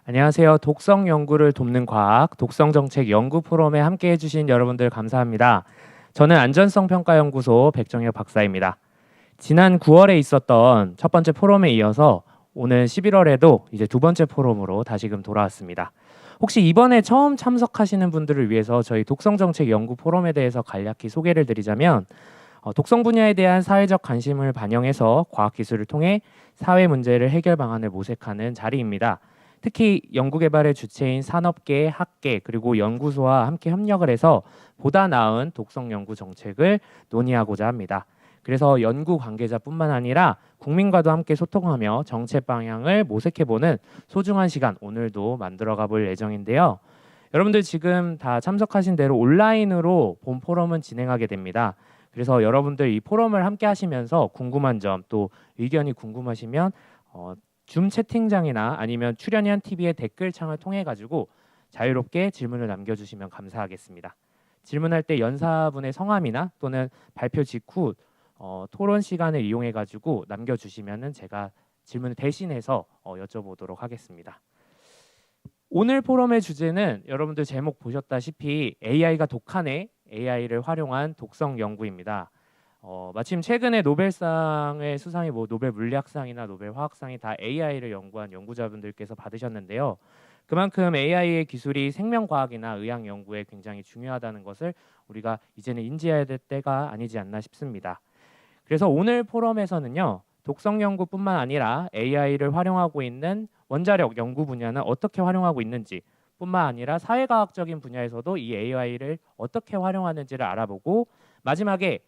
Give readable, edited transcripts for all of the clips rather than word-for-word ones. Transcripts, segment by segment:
안녕하세요. 독성 연구를 돕는 과학, 독성정책 연구 포럼에 함께 해주신 여러분들 감사합니다. 저는 안전성평가연구소 백정혁 박사입니다. 지난 9월에 있었던 첫 번째 포럼에 이어서 오늘 11월에도 이제 두 번째 포럼으로 다시금 돌아왔습니다. 혹시 이번에 처음 참석하시는 분들을 위해서 저희 독성정책 연구 포럼에 대해서 간략히 소개를 드리자면 독성 분야에 대한 사회적 관심을 반영해서 과학기술을 통해 사회 문제를 해결 방안을 모색하는 자리입니다. 특히 연구개발의 주체인 산업계, 학계, 그리고 연구소와 함께 협력을 해서 보다 나은 독성 연구 정책을 논의하고자 합니다. 그래서 연구 관계자뿐만 아니라 국민과도 함께 소통하며 정책 방향을 모색해보는 소중한 시간 오늘도 만들어가 볼 예정인데요. 여러분들 지금 다 참석하신 대로 온라인으로 본 포럼은 진행하게 됩니다. 그래서 여러분들 이 포럼을 함께 하시면서 궁금한 점 또 의견이 궁금하시면 줌 채팅장이나 아니면 출연연 TV의 댓글창을 통해 가지고 자유롭게 질문을 남겨주시면 감사하겠습니다. 질문할 때 연사분의 성함이나 또는 발표 직후 토론 시간을 이용해 가지고 남겨주시면은 제가 질문을 대신해서 여쭤보도록 하겠습니다. 오늘 포럼의 주제는 여러분들 제목 보셨다시피 AI가 독하네, AI를 활용한 독성 연구입니다. 마침 최근에 노벨상의 수상이 노벨 물리학상이나 노벨 화학상이 다 AI를 연구한 연구자분들께서 받으셨는데요. 그만큼 AI의 기술이 생명과학이나 의학 연구에 굉장히 중요하다는 것을 우리가 이제는 인지해야 될 때가 아니지 않나 싶습니다. 그래서 오늘 포럼에서는요. 독성 연구뿐만 아니라 AI를 활용하고 있는 원자력 연구 분야는 어떻게 활용하고 있는지 뿐만 아니라 사회과학적인 분야에서도 이 AI를 어떻게 활용하는지를 알아보고 마지막에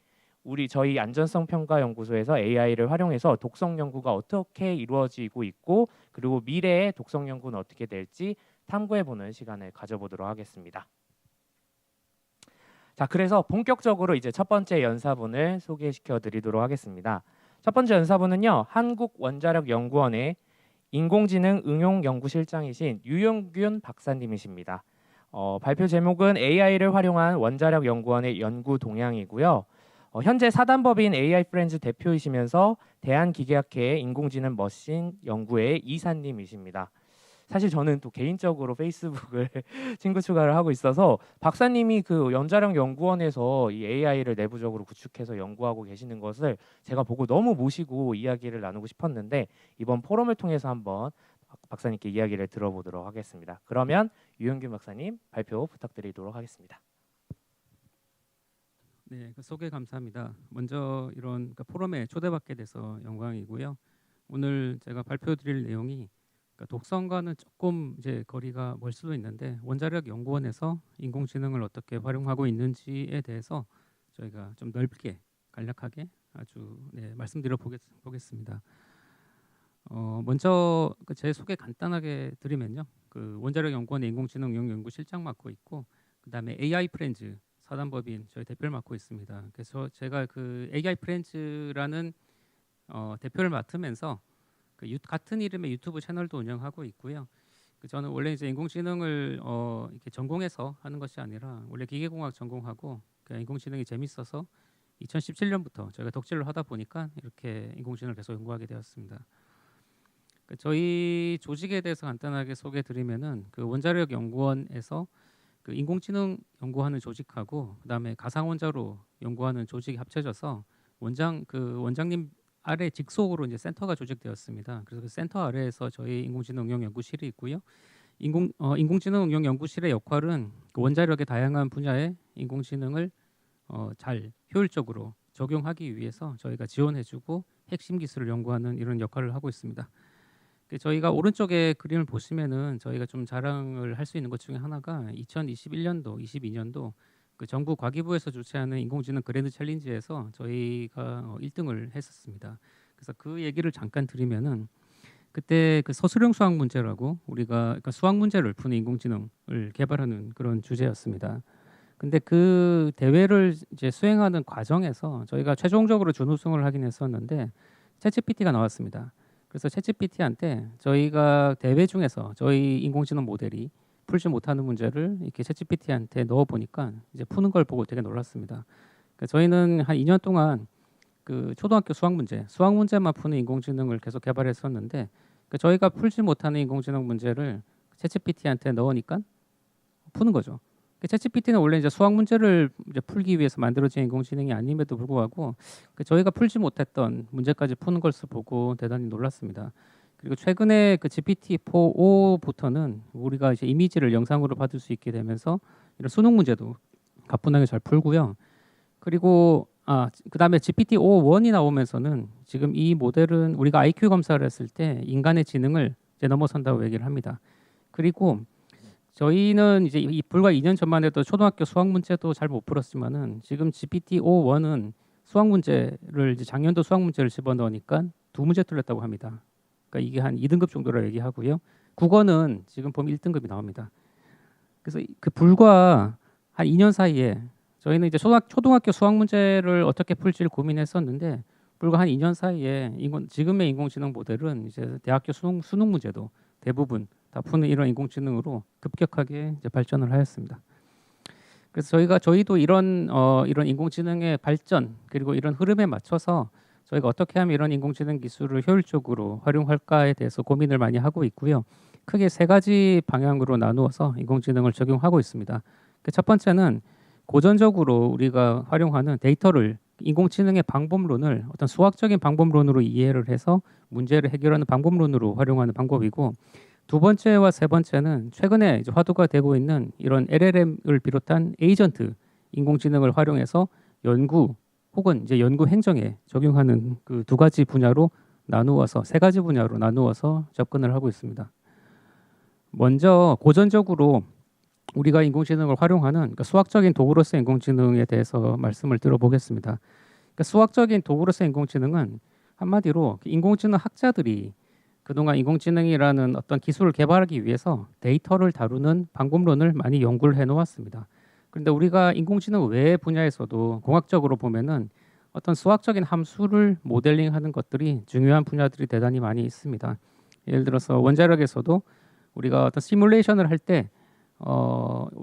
저희 안전성평가연구소에서 AI를 활용해서 독성 연구가 어떻게 이루어지고 있고 그리고 미래의 독성 연구는 어떻게 될지 탐구해보는 시간을 가져보도록 하겠습니다. 자, 그래서 본격적으로 이제 첫 번째 연사분을 소개시켜 드리도록 하겠습니다. 첫 번째 연사분은요, 한국원자력연구원의 인공지능 응용연구실장이신 유영균 박사님이십니다. 발표 제목은 AI를 활용한 원자력연구원의 연구 동향이고요. 현재 사단법인 AI 프렌즈 대표이시면서 대한기계학회 인공지능 머신 연구회 이사님이십니다. 사실 저는 또 개인적으로 페이스북을 친구 추가를 하고 있어서 박사님이 그 원자력 연구원에서 이 AI를 내부적으로 구축해서 연구하고 계시는 것을 제가 보고 너무 모시고 이야기를 나누고 싶었는데 이번 포럼을 통해서 한번 박사님께 이야기를 들어보도록 하겠습니다. 그러면 유영균 박사님 발표 부탁드리도록 하겠습니다. 네, 소개 감사합니다. 먼저 이런 포럼에 초대받게 돼서 영광이고요. 오늘 제가 발표드릴 내용이 독성과는 조금 이제 거리가 멀 수도 있는데 원자력 연구원에서 인공지능을 어떻게 활용하고 있는지에 대해서 저희가 좀 넓게 간략하게 아주 말씀드려 보겠습니다. 먼저 제 소개 간단하게 드리면요. 원자력 연구원의 인공지능 응용 연구실장 맡고 있고 그다음에 AI 프렌즈 사단법인 저희 대표를 맡고 있습니다. 그래서 제가 AI 프렌즈라는 대표를 맡으면서 같은 이름의 유튜브 채널도 운영하고 있고요. 저는 원래 이제 인공지능을 이렇게 전공해서 하는 것이 아니라 원래 기계공학 전공하고 인공지능이 재밌어서 2017년부터 저희가 덕질을 하다 보니까 이렇게 인공지능을 계속 연구하게 되었습니다. 저희 조직에 대해서 간단하게 소개드리면은 원자력 연구원에서 인공지능 연구하는 조직하고 그다음에 가상원자로 연구하는 조직이 합쳐져서 원장님 아래 직속으로 이제 센터가 조직되었습니다. 그래서 그 센터 아래에서 저희 인공지능 응용 연구실이 있고요. 인공지능 응용 연구실의 역할은 원자력의 다양한 분야의 인공지능을 잘 효율적으로 적용하기 위해서 저희가 지원해주고 핵심 기술을 연구하는 이런 역할을 하고 있습니다. 저희가 오른쪽에 그림을 보시면은 저희가 좀 자랑을 할 수 있는 것 중에 하나가 2021년도, 22년도 정부 과기부에서 주최하는 인공지능 그랜드 챌린지에서 저희가 1등을 했었습니다. 그래서 그 얘기를 잠깐 드리면은 그때 서술형 수학 문제라고 우리가 수학 문제를 푸는 인공지능을 개발하는 그런 주제였습니다. 근데 그 대회를 이제 수행하는 과정에서 저희가 최종적으로 준우승을 하긴 했었는데 챗GPT가 나왔습니다. 그래서 챗GPT한테 저희가 대회 중에서 저희 인공지능 모델이 풀지 못하는 문제를 이렇게 챗GPT한테 넣어 보니까 이제 푸는 걸 보고 되게 놀랐습니다. 그러니까 저희는 한 2년 동안 초등학교 수학 문제만 푸는 인공지능을 계속 개발했었는데 저희가 풀지 못하는 인공지능 문제를 챗GPT한테 넣으니까 푸는 거죠. 챗GPT는 원래 이제 수학 문제를 이제 풀기 위해서 만들어진 인공지능이 아님에도 불구하고 저희가 풀지 못했던 문제까지 푸는 것을 보고 대단히 놀랐습니다. 그리고 최근에 그 GPT-4.5부터는 우리가 이제 이미지를 영상으로 받을 수 있게 되면서 이런 수능 문제도 가뿐하게 잘 풀고요. 그리고 그다음에 GPT-5.1이 나오면서는 지금 이 모델은 우리가 IQ 검사를 했을 때 인간의 지능을 이제 넘어선다고 얘기를 합니다. 그리고 저희는 이제 불과 2년 전만 해도 초등학교 수학 문제도 잘 못 풀었지만은 지금 GPT-5.1은 수학 문제를 이제 작년도 수학 문제를 집어넣으니까 2문제 틀렸다고 합니다. 그러니까 이게 한 2등급 정도라 얘기하고요. 국어는 지금 보면 1등급이 나옵니다. 그래서 그 불과 한 2년 사이에 저희는 이제 초등학교 수학 문제를 어떻게 풀지를 고민했었는데 불과 한 2년 사이에 지금의 인공지능 모델은 이제 대학교 수능 문제도 대부분 다 푸는 이런 인공지능으로 급격하게 이제 발전을 하였습니다. 그래서 저희도 이런 인공지능의 발전 그리고 이런 흐름에 맞춰서 저희가 어떻게 하면 이런 인공지능 기술을 효율적으로 활용할까에 대해서 고민을 많이 하고 있고요. 크게 3가지 방향으로 나누어서 인공지능을 적용하고 있습니다. 첫 번째는 고전적으로 우리가 활용하는 데이터를 인공지능의 방법론을 어떤 수학적인 방법론으로 이해를 해서 문제를 해결하는 방법론으로 활용하는 방법이고, 2번째와 3번째는 최근에 이제 화두가 되고 있는 이런 LLM을 비롯한 에이전트 인공지능을 활용해서 연구 혹은 이제 연구 행정에 적용하는 그 2가지 분야로 나누어서 3가지 분야로 나누어서 접근을 하고 있습니다. 먼저 고전적으로 우리가 인공지능을 활용하는 그러니까 수학적인 도구로서 인공지능에 대해서 말씀을 들어보겠습니다. 그러니까 수학적인 도구로서 인공지능은 한마디로 인공지능 학자들이 그동안 인공지능이라는 어떤 기술을 개발하기 위해서 데이터를 다루는 방법론을 많이 연구를 해놓았습니다. 그런데 우리가 인공지능 외의 분야에서도 공학적으로 보면은 어떤 수학적인 함수를 모델링하는 것들이 중요한 분야들이 대단히 많이 있습니다. 예를 들어서 원자력에서도 우리가 어떤 시뮬레이션을 할 때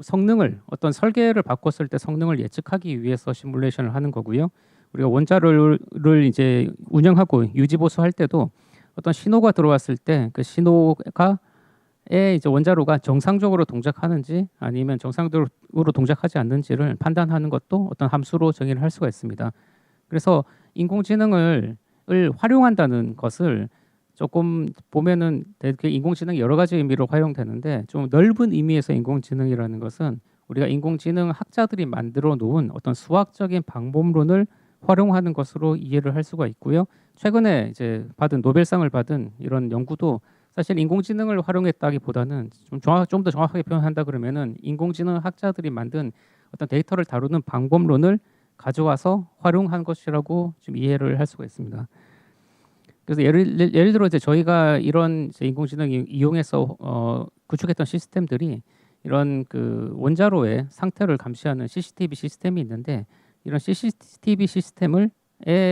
성능을 어떤 설계를 바꿨을 때 성능을 예측하기 위해서 시뮬레이션을 하는 거고요. 우리가 원자로를 이제 운영하고 유지 보수할 때도 어떤 신호가 들어왔을 때 그 신호가 이제 원자로가 정상적으로 동작하는지 아니면 정상적으로 동작하지 않는지를 판단하는 것도 어떤 함수로 정의를 할 수가 있습니다. 그래서 인공지능을 활용한다는 것을 조금 보면은 되게 인공지능이 여러 가지 의미로 활용되는데 좀 넓은 의미에서 인공지능이라는 것은 우리가 인공지능 학자들이 만들어 놓은 어떤 수학적인 방법론을 활용하는 것으로 이해를 할 수가 있고요. 최근에 이제 노벨상을 받은 이런 연구도 사실 인공지능을 활용했다기보다는 좀 더 정확하게 표현한다 그러면은 인공지능 학자들이 만든 어떤 데이터를 다루는 방법론을 가져와서 활용한 것이라고 좀 이해를 할 수가 있습니다. 그래서 예를 들어 이제 저희가 이런 이제 인공지능 이용해서 구축했던 시스템들이 이런 그 원자로의 상태를 감시하는 CCTV 시스템이 있는데 이런 CCTV 시스템을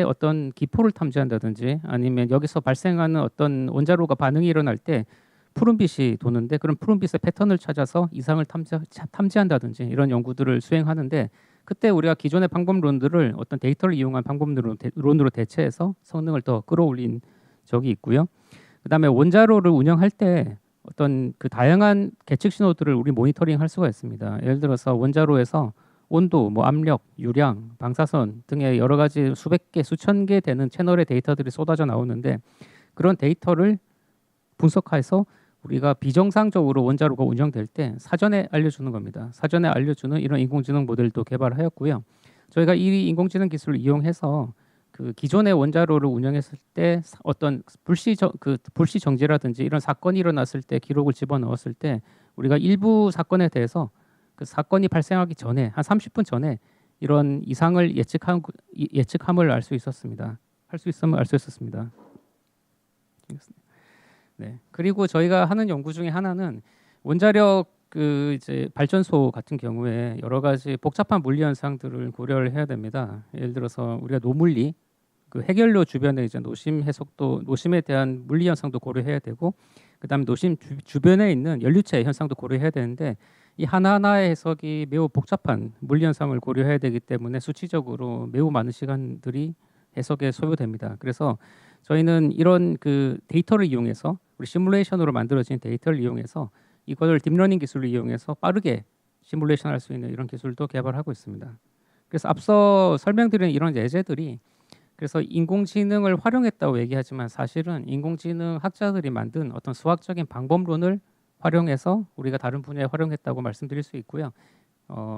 어떤 기포를 탐지한다든지 아니면 여기서 발생하는 어떤 원자로가 반응이 일어날 때 푸른빛이 도는데 그런 푸른빛의 패턴을 찾아서 이상을 탐지한다든지 이런 연구들을 수행하는데 그때 우리가 기존의 방법론들을 어떤 데이터를 이용한 방법론으로 대체해서 성능을 더 끌어올린 적이 있고요. 그다음에 원자로를 운영할 때 어떤 그 다양한 계측 신호들을 우리 모니터링할 수가 있습니다. 예를 들어서 원자로에서 온도, 뭐 압력, 유량, 방사선 등의 여러 가지 수백 개, 수천 개 되는 채널의 데이터들이 쏟아져 나오는데 그런 데이터를 분석해서 우리가 비정상적으로 원자로가 운영될 때 사전에 알려주는 겁니다. 사전에 알려주는 이런 인공지능 모델도 개발하였고요. 저희가 이 인공지능 기술을 이용해서 그 기존의 원자로를 운영했을 때 어떤 불시 정지라든지 이런 사건이 일어났을 때 기록을 집어넣었을 때 우리가 일부 사건에 대해서 그 사건이 발생하기 전에 한 30분 전에 이런 이상을 예측함을 알 수 있었습니다. 할 수 있었습니다. 네. 그리고 저희가 하는 연구 중에 하나는 원자력 그 이제 발전소 같은 경우에 여러 가지 복잡한 물리 현상들을 고려를 해야 됩니다. 예를 들어서 우리가 노물리 그 해결료 주변에 이제 노심 해석도 노심에 대한 물리 현상도 고려해야 되고 그다음에 노심 주변에 있는 연료체 현상도 고려해야 되는데 이 하나하나의 해석이 매우 복잡한 물리 현상을 고려해야 되기 때문에 수치적으로 매우 많은 시간들이 해석에 소요됩니다. 그래서 저희는 이런 그 데이터를 이용해서 우리 시뮬레이션으로 만들어진 데이터를 이용해서 이걸 딥러닝 기술을 이용해서 빠르게 시뮬레이션 할 수 있는 이런 기술도 개발하고 있습니다. 그래서 앞서 설명드린 이런 예제들이 그래서 인공지능을 활용했다고 얘기하지만 사실은 인공지능 학자들이 만든 어떤 수학적인 방법론을 활용해서 우리가 다른 분야에 활용했다고 말씀드릴 수 있고요.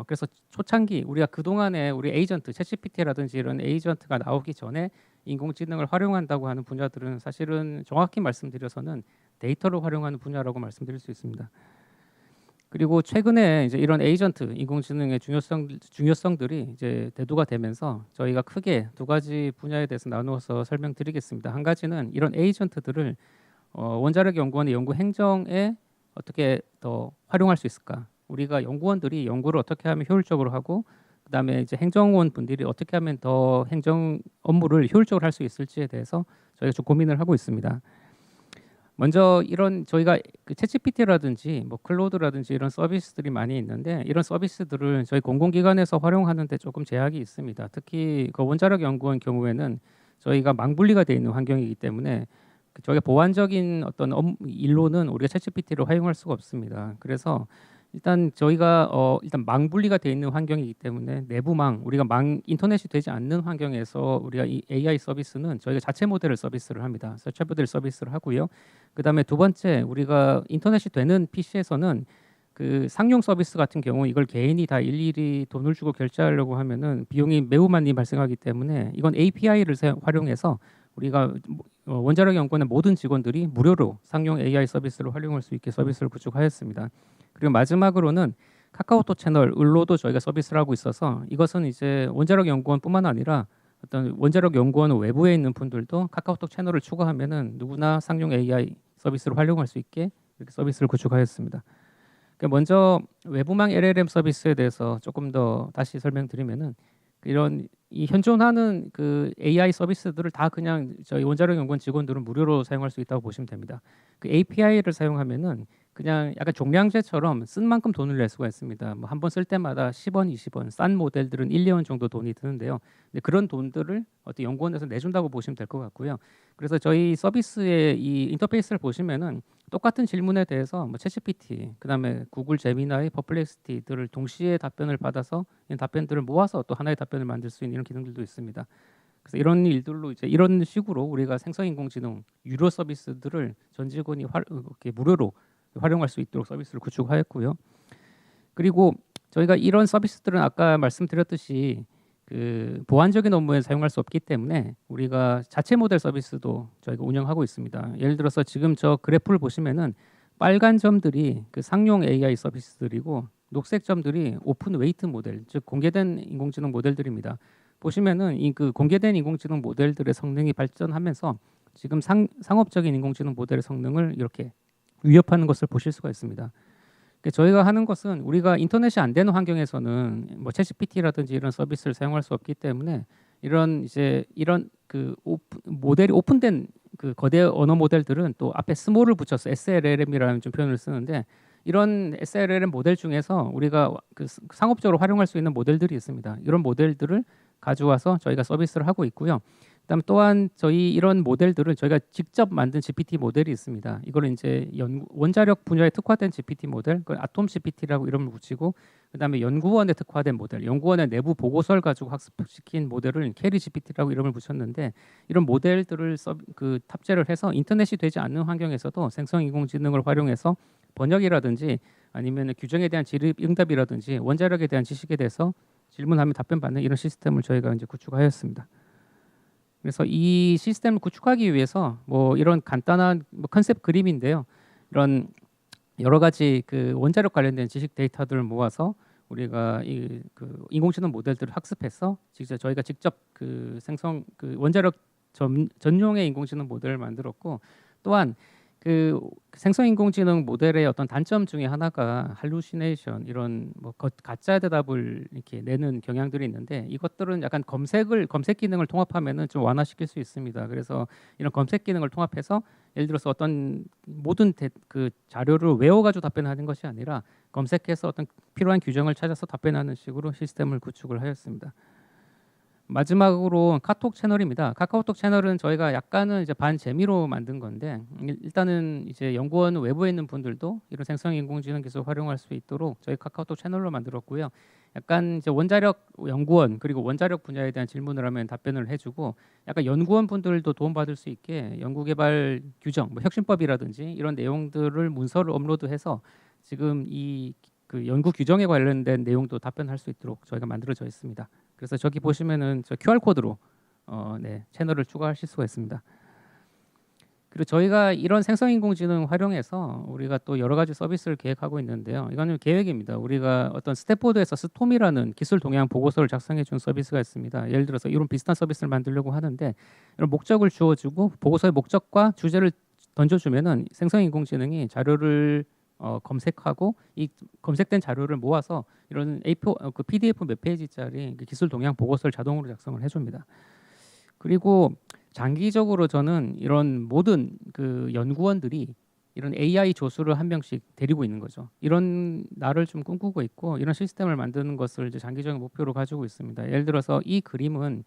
그래서 초창기 우리가 그동안에 우리 에이전트, 챗GPT라든지 이런 에이전트가 나오기 전에 인공지능을 활용한다고 하는 분야들은 사실은 정확히 말씀드려서는 데이터를 활용하는 분야라고 말씀드릴 수 있습니다. 그리고 최근에 이제 이런 에이전트, 인공지능의 중요성들이 이제 대두가 되면서 저희가 크게 두 가지 분야에 대해서 나누어서 설명드리겠습니다. 한 가지는 이런 에이전트들을 원자력 연구원의 연구 행정에 어떻게 더 활용할 수 있을까? 우리가 연구원들이 연구를 어떻게 하면 효율적으로 하고 그다음에 이제 행정원 분들이 어떻게 하면 더 행정 업무를 효율적으로 할 수 있을지에 대해서 저희가 좀 고민을 하고 있습니다. 먼저 이런 저희가 그 챗GPT라든지 뭐 클로드라든지 이런 서비스들이 많이 있는데 이런 서비스들을 저희 공공기관에서 활용하는데 조금 제약이 있습니다. 특히 그 원자력 연구원 경우에는 저희가 망분리가 되어 있는 환경이기 때문에 저희가 보완적인 어떤 일로는 우리가 챗GPT를 활용할 수가 없습니다. 그래서 일단 저희가 일단 망분리가 되어 있는 환경이기 때문에 내부망 우리가 인터넷이 되지 않는 환경에서 우리가 이 AI 서비스는 저희가 자체 모델을 서비스를 합니다. 자체 모델 서비스를 하고요. 그다음에 두 번째 우리가 인터넷이 되는 PC에서는 그 상용 서비스 같은 경우 이걸 개인이 다 일일이 돈을 주고 결제하려고 하면은 비용이 매우 많이 발생하기 때문에 이건 API를 활용해서 우리가 원자력 연구원의 모든 직원들이 무료로 상용 AI 서비스를 활용할 수 있게 서비스를 구축하였습니다. 그리고 마지막으로는 카카오톡 채널 을로도 저희가 서비스를 하고 있어서 이것은 이제 원자력 연구원뿐만 아니라 어떤 원자력 연구원 외부에 있는 분들도 카카오톡 채널을 추가하면은 누구나 상용 AI 서비스를 활용할 수 있게 이렇게 서비스를 구축하였습니다. 그러니까 먼저 외부망 LLM 서비스에 대해서 조금 더 다시 설명드리면은 이런 이 현존하는 그 AI 서비스들을 다 그냥 저희 원자력 연구원 직원들은 무료로 사용할 수 있다고 보시면 됩니다. 그 API를 사용하면은 그냥 약간 종량제처럼 쓴 만큼 돈을 낼 수가 있습니다. 뭐 한 번 쓸 때마다 10원, 20원, 싼 모델들은 1, 2원 정도 돈이 드는데요. 근데 그런 돈들을 어떤 연구원에서 내준다고 보시면 될 것 같고요. 그래서 저희 서비스의 이 인터페이스를 보시면은 똑같은 질문에 대해서 뭐 챗GPT, 그다음에 구글 제미나이, 퍼플렉시티들을 동시에 답변을 받아서 이 답변들을 모아서 또 하나의 답변을 만들 수 있는 이런 기능들도 있습니다. 그래서 이런 일들로 이제 이런 식으로 우리가 생성인공지능 유료 서비스들을 전 직원이 이렇게 무료로 활용할 수 있도록 서비스를 구축하였고요. 그리고 저희가 이런 서비스들은 아까 말씀드렸듯이 그 보완적인 업무에 사용할 수 없기 때문에 우리가 자체 모델 서비스도 저희가 운영하고 있습니다. 예를 들어서 지금 저 그래프를 보시면은 빨간 점들이 그 상용 AI 서비스들이고 녹색 점들이 오픈 웨이트 모델, 즉 공개된 인공지능 모델들입니다. 보시면은 이 그 공개된 인공지능 모델들의 성능이 발전하면서 지금 상업적인 인공지능 모델의 성능을 이렇게 위협하는 것을 보실 수가 있습니다. 저희가 하는 것은 우리가 인터넷이 안 되는 환경에서는 뭐 챗GPT라든지 이런 서비스를 사용할 수 없기 때문에 이런 그 모델이 오픈된 그 거대 언어 모델들은 또 앞에 스몰을 붙여서 SLLM이라는 좀 표현을 쓰는데 이런 SLLM 모델 중에서 우리가 그 상업적으로 활용할 수 있는 모델들이 있습니다. 이런 모델들을 가져와서 저희가 서비스를 하고 있고요. 그다음 또한 저희 이런 모델들을 저희가 직접 만든 GPT 모델이 있습니다. 이걸 이제 원자력 분야에 특화된 GPT 모델, 그걸 아톰 GPT라고 이름을 붙이고, 그다음에 연구원에 특화된 모델, 연구원의 내부 보고서를 가지고 학습시킨 모델을 캐리 GPT라고 이름을 붙였는데 이런 모델들을 탑재를 해서 인터넷이 되지 않는 환경에서도 생성인공지능을 활용해서 번역이라든지 아니면 규정에 대한 질의 응답이라든지 원자력에 대한 지식에 대해서 질문하면 답변받는 이런 시스템을 저희가 이제 구축하였습니다. 그래서 이 시스템을 구축하기 위해서 뭐 이런 간단한 뭐 컨셉 그림인데요. 이런 여러 가지 그 원자력 관련된 지식 데이터들을 모아서 우리가 이 그 인공지능 모델들을 학습해서 저희가 직접 그 원자력 전용의 인공지능 모델을 만들었고 또한 그 생성인공지능 모델의 어떤 단점 중에 하나가 할루시네이션 이런 뭐 가짜 대답을 이렇게 내는 경향들이 있는데 이것들은 약간 검색 기능을 통합하면은 좀 완화시킬 수 있습니다. 그래서 이런 검색 기능을 통합해서 예를 들어서 어떤 모든 그 자료를 외워가지고 답변하는 것이 아니라 검색해서 어떤 필요한 규정을 찾아서 답변하는 식으로 시스템을 구축을 하였습니다. 마지막으로 카톡 채널입니다. 카카오톡 채널은 저희가 약간은 이제 반재미로 만든 건데 일단은 이제 연구원 외부에 있는 분들도 이런 생성 인공지능 기술 활용할 수 있도록 저희 카카오톡 채널로 만들었고요. 약간 이제 원자력 연구원 그리고 원자력 분야에 대한 질문을 하면 답변을 해주고 약간 연구원 분들도 도움받을 수 있게 연구개발 규정, 뭐 혁신법이라든지 이런 내용들을 문서를 업로드해서 지금 이 그 연구 규정에 관련된 내용도 답변할 수 있도록 저희가 만들어져 있습니다. 그래서 저기 보시면은 저 QR 코드로 네, 채널을 추가하실 수가 있습니다. 그리고 저희가 이런 생성인공지능 활용해서 우리가 또 여러 가지 서비스를 계획하고 있는데요. 이거는 계획입니다. 우리가 어떤 스탠포드에서 스톰이라는 기술 동향 보고서를 작성해 준 서비스가 있습니다. 예를 들어서 이런 비슷한 서비스를 만들려고 하는데 이런 목적을 주어주고 보고서의 목적과 주제를 던져주면은 생성인공지능이 자료를 검색하고 이 검색된 자료를 모아서 이런 A4 그 PDF 몇 페이지짜리 그 기술 동향 보고서를 자동으로 작성을 해줍니다. 그리고 장기적으로 저는 이런 모든 그 연구원들이 이런 AI 조수를 한 명씩 데리고 있는 거죠. 이런 날을 좀 꿈꾸고 있고 이런 시스템을 만드는 것을 이제 장기적인 목표로 가지고 있습니다. 예를 들어서 이 그림은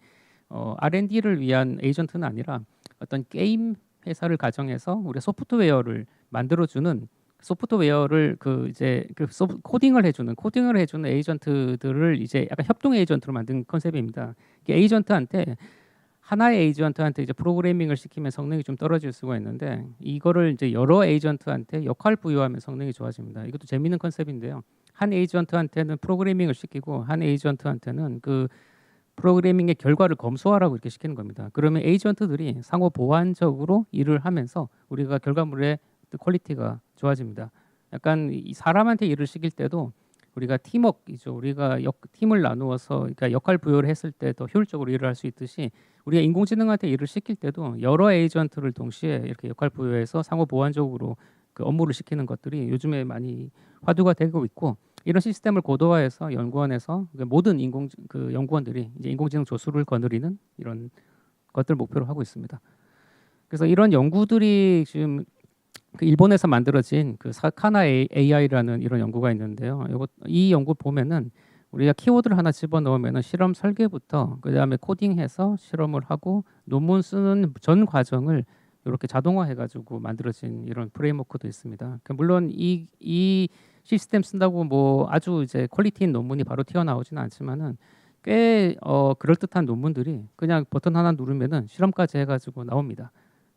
R&D를 위한 에이전트는 아니라 어떤 게임 회사를 가정해서 우리 소프트웨어를 만들어주는 소프트웨어를 그 이제 코딩을 해주는 에이전트들을 이제 약간 협동 에이전트로 만든 컨셉입니다. 이게 에이전트한테 하나의 에이전트한테 이제 프로그래밍을 시키면 성능이 좀 떨어질 수가 있는데 이거를 이제 여러 에이전트한테 역할 부여하면 성능이 좋아집니다. 이것도 재미있는 컨셉인데요. 한 에이전트한테는 프로그래밍을 시키고 한 에이전트한테는 그 프로그래밍의 결과를 검수하라고 이렇게 시키는 겁니다. 그러면 에이전트들이 상호 보완적으로 일을 하면서 우리가 결과물의 퀄리티가 좋아집니다. 약간 이 사람한테 일을 시킬 때도 우리가 팀워크이죠. 우리가 팀을 나누어서 그러니까 역할 부여를 했을 때 더 효율적으로 일을 할 수 있듯이 우리가 인공지능한테 일을 시킬 때도 여러 에이전트를 동시에 이렇게 역할 부여해서 상호 보완적으로 그 업무를 시키는 것들이 요즘에 많이 화두가 되고 있고 이런 시스템을 고도화해서 연구원에서 모든 그 연구원들이 이제 인공지능 조수를 거느리는 이런 것들 목표로 하고 있습니다. 그래서 이런 연구들이 지금 그 일본에서 만들어진 그 사카나 AI라는 이런 연구가 있는데요. 이 연구 보면은 우리가 키워드를 하나 집어넣으면은 실험 설계부터 그다음에 코딩해서 실험을 하고 논문 쓰는 전 과정을 이렇게 자동화해가지고 만들어진 이런 프레임워크도 있습니다. 물론 이 시스템 쓴다고 뭐 아주 이제 퀄리티인 논문이 바로 튀어나오지는 않지만은 꽤 그럴듯한 논문들이 그냥 버튼 하나 누르면은 실험까지 해가지고 나옵니다.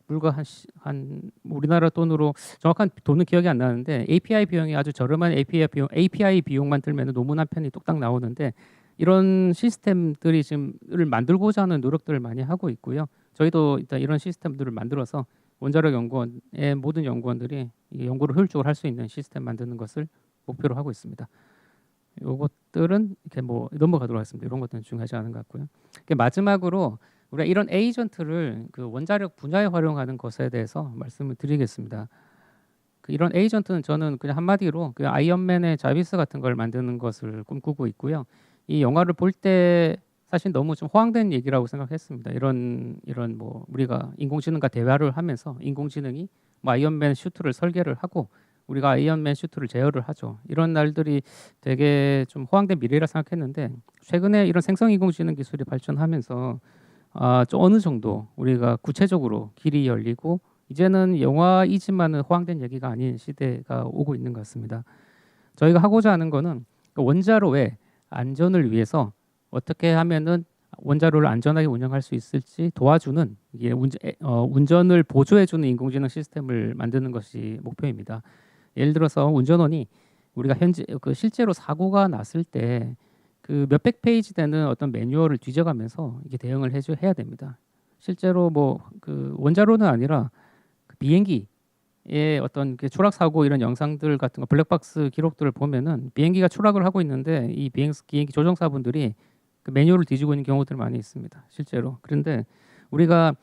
불과 한 우리나라 돈으로 정확한 돈은 기억이 안 나는데 API 비용이 아주 저렴한 API 비용만 들면 논문 한 편이 뚝딱 나오는데 이런 시스템들이 지금을 만들고자 하는 노력들을 많이 하고 있고요. 저희도 일단 이런 시스템들을 만들어서 원자력 연구원의 모든 연구원들이 이 연구를 효율적으로 할 수 있는 시스템 만드는 것을 목표로 하고 있습니다. 이것들은 이렇게 뭐 넘어가도록 하겠습니다. 이런 것들은 중요하지 않은 것 같고요. 마지막으로 우리가 이런 에이전트를 그 원자력 분야에 활용하는 것에 대해서 말씀을 드리겠습니다. 이런 에이전트는 저는 그냥 한마디로 그 아이언맨의 자비스 같은 걸 만드는 것을 꿈꾸고 있고요. 이 영화를 볼 때 사실 너무 좀 호황된 얘기라고 생각했습니다. 이런 뭐 우리가 인공지능과 대화를 하면서 인공지능이 뭐 아이언맨 슈트를 설계를 하고 우리가 아이언맨 슈트를 제어를 하죠. 이런 날들이 되게 좀 호황된 미래라 생각했는데 최근에 이런 생성인공지능 기술이 발전하면서 좀 어느 정도 우리가 구체적으로 길이 열리고 이제는 영화이지만은 호황된 얘기가 아닌 시대가 오고 있는 것 같습니다. 저희가 하고자 하는 거는 원자로의 안전을 위해서 어떻게 하면은 원자로를 안전하게 운영할 수 있을지 도와주는 이게 운전을 보조해주는 인공지능 시스템을 만드는 것이 목표입니다. 예를 들어서 운전원이 우리가 현재 그 실제로 사고가 났을 때 그 몇백 페이지 되는 어떤 매뉴얼을 뒤져가면서 이게 대응을 해야 됩니다. 실제로 뭐 그 원자로는 아니라 그 비행기의 어떤 그 추락 사고 이런 영상들 같은 거 블랙박스 기록들을 보면은 비행기가 추락을 하고 있는데 이 비행기 조종사분들이 그 매뉴얼을 뒤지고 있는 경우들이 많이 있습니다. 실제로. 그런데 우리가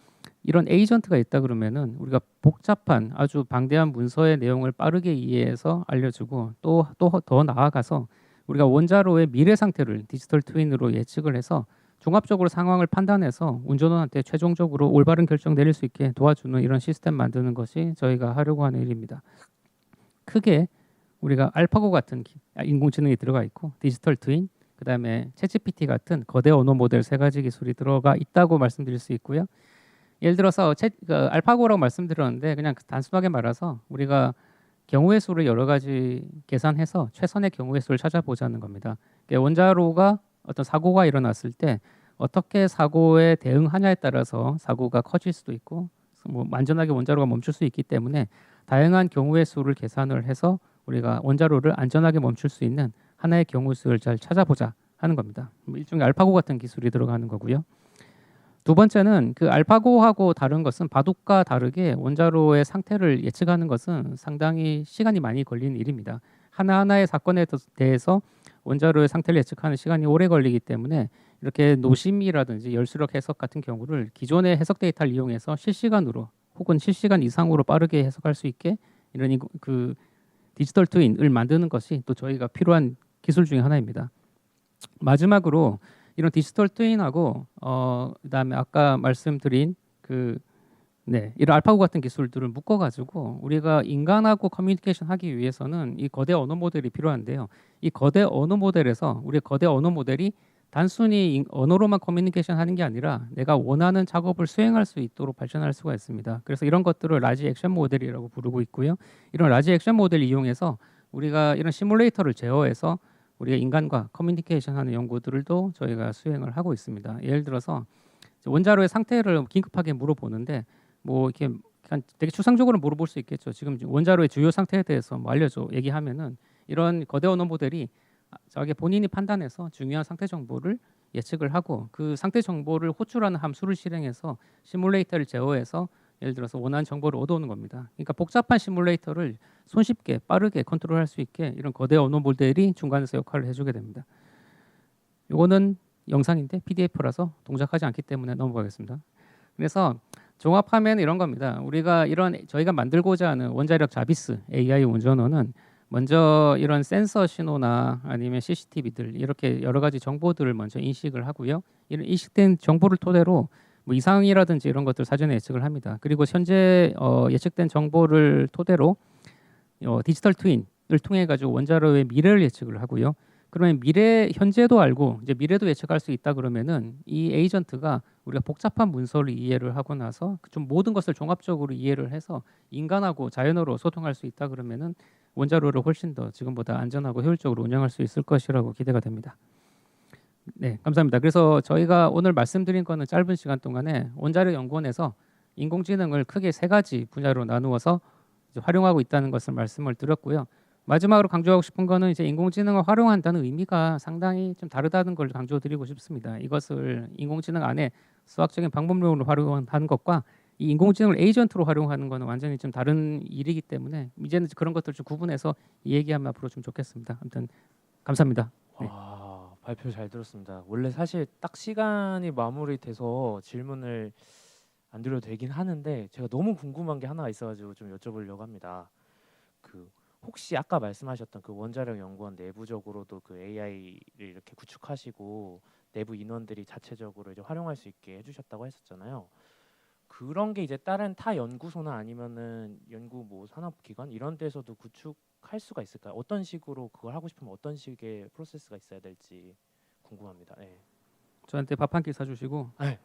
이런 에이전트가 있다 그러면은 우리가 복잡한 아주 방대한 문서의 내용을 빠르게 이해해서 알려주고 또 더 나아가서 우리가 원자로의 미래 상태를 디지털 트윈으로 예측을 해서 종합적으로 상황을 판단해서 운전원한테 최종적으로 올바른 결정 내릴 수 있게 도와주는 이런 시스템 만드는 것이 저희가 하려고 하는 일입니다. 크게 우리가 알파고 같은 인공지능이 들어가 있고 디지털 트윈 그다음에 챗GPT 같은 거대 언어 모델 세 가지 기술이 들어가 있다고 말씀드릴 수 있고요. 예를 들어서 알파고라고 말씀드렸는데 그냥 단순하게 말해서 우리가 경우의 수를 여러 가지 계산해서 최선의 경우의 수를 찾아보자는 겁니다. 그러니까 원자로가 어떤 사고가 일어났을 때 어떻게 사고에 대응하냐에 따라서 사고가 커질 수도 있고 뭐 안전하게 원자로가 멈출 수 있기 때문에 다양한 경우의 수를 계산을 해서 우리가 원자로를 안전하게 멈출 수 있는 하나의 경우 수를 잘 찾아보자 하는 겁니다. 일종의 알파고 같은 기술이 들어가는 거고요. 두 번째는 그 알파고하고 다른 것은 바둑과 다르게 원자로의 상태를 예측하는 것은 상당히 시간이 많이 걸리는 일입니다. 하나하나의 사건에 대해서 원자로의 상태를 예측하는 시간이 오래 걸리기 때문에 이렇게 노심이라든지 열수력 해석 같은 경우를 기존의 해석 데이터를 이용해서 실시간으로 혹은 실시간 이상으로 빠르게 해석할 수 있게 이런 그 디지털 트윈을 만드는 것이 또 저희가 필요한 기술 중에 하나입니다. 마지막으로 이런 디지털 트윈하고 그다음에 아까 말씀드린 이런 알파고 같은 기술들을 묶어가지고 우리가 인간하고 커뮤니케이션 하기 위해서는 이 거대 언어 모델이 필요한데요. 이 거대 언어 모델에서 우리 거대 언어 모델이 단순히 언어로만 커뮤니케이션 하는 게 아니라 내가 원하는 작업을 수행할 수 있도록 발전할 수가 있습니다. 그래서 이런 것들을 라지 액션 모델이라고 부르고 있고요. 이런 라지 액션 모델을 이용해서 우리가 이런 시뮬레이터를 제어해서 우리가 인간과 커뮤니케이션하는 연구들도 저희가 수행을 하고 있습니다. 예를 들어서 원자로의 상태를 긴급하게 물어보는데 뭐 이렇게 되게 추상적으로 물어볼 수 있겠죠. 지금 원자로의 주요 상태에 대해서 뭐 알려줘 얘기하면은 이런 거대 언어 모델이 자기 본인이 판단해서 중요한 상태 정보를 예측을 하고 그 상태 정보를 호출하는 함수를 실행해서 시뮬레이터를 제어해서 예를 들어서 원하는 정보를 얻어오는 겁니다. 그러니까 복잡한 시뮬레이터를 손쉽게 빠르게 컨트롤할 수 있게 이런 거대 언어 모델이 중간에서 역할을 해주게 됩니다. 이거는 영상인데 PDF라서 동작하지 않기 때문에 넘어가겠습니다. 그래서 종합하면 이런 겁니다. 우리가 저희가 만들고자 하는 원자력 자비스 AI 운전원은 먼저 이런 센서 신호나 아니면 CCTV들 이렇게 여러 가지 정보들을 먼저 인식을 하고요. 이런 인식된 정보를 토대로 뭐 이상이라든지 이런 것들 사전에 예측을 합니다. 그리고 현재 예측된 정보를 토대로 디지털 트윈을 통해 가지고 원자로의 미래를 예측을 하고요. 그러면 현재도 알고 이제 미래도 예측할 수 있다 그러면은 이 에이전트가 우리가 복잡한 문서를 이해를 하고 나서 좀 모든 것을 종합적으로 이해를 해서 인간하고 자연어로 소통할 수 있다 그러면은 원자로를 훨씬 더 지금보다 안전하고 효율적으로 운영할 수 있을 것이라고 기대가 됩니다. 네, 감사합니다. 그래서 저희가 오늘 말씀드린 거는 짧은 시간 동안에 원자력 연구원에서 인공지능을 크게 세 가지 분야로 나누어서 이제 활용하고 있다는 것을 말씀을 드렸고요. 마지막으로 강조하고 싶은 거는 이제 인공지능을 활용한다는 의미가 상당히 좀 다르다는 걸 강조드리고 싶습니다. 이것을 인공지능 안에 수학적인 방법론으로 활용하는 것과 이 인공지능을 에이전트로 활용하는 것은 완전히 좀 다른 일이기 때문에 이제는 그런 것들 좀 구분해서 얘기하면 앞으로 좀 좋겠습니다. 아무튼 감사합니다. 네. 와, 발표 잘 들었습니다. 원래 사실 딱 시간이 마무리돼서 질문을 안 드려도 되긴 하는데 제가 너무 궁금한 게 하나 있어가지고 좀 여쭤보려고 합니다. 혹시 아까 말씀하셨던 그 원자력 연구원 내부적으로도 그 AI를 이렇게 구축하시고 내부 인원들이 자체적으로 이제 활용할 수 있게 해주셨다고 했었잖아요. 그런 게 이제 다른 타 연구소나 아니면은 연구 뭐 산업기관 이런 데서도 구축할 수가 있을까요? 어떤 식으로 그걸 하고 싶으면 어떤 식의 프로세스가 있어야 될지 궁금합니다. 네. 저한테 밥 한 끼 사주시고 네.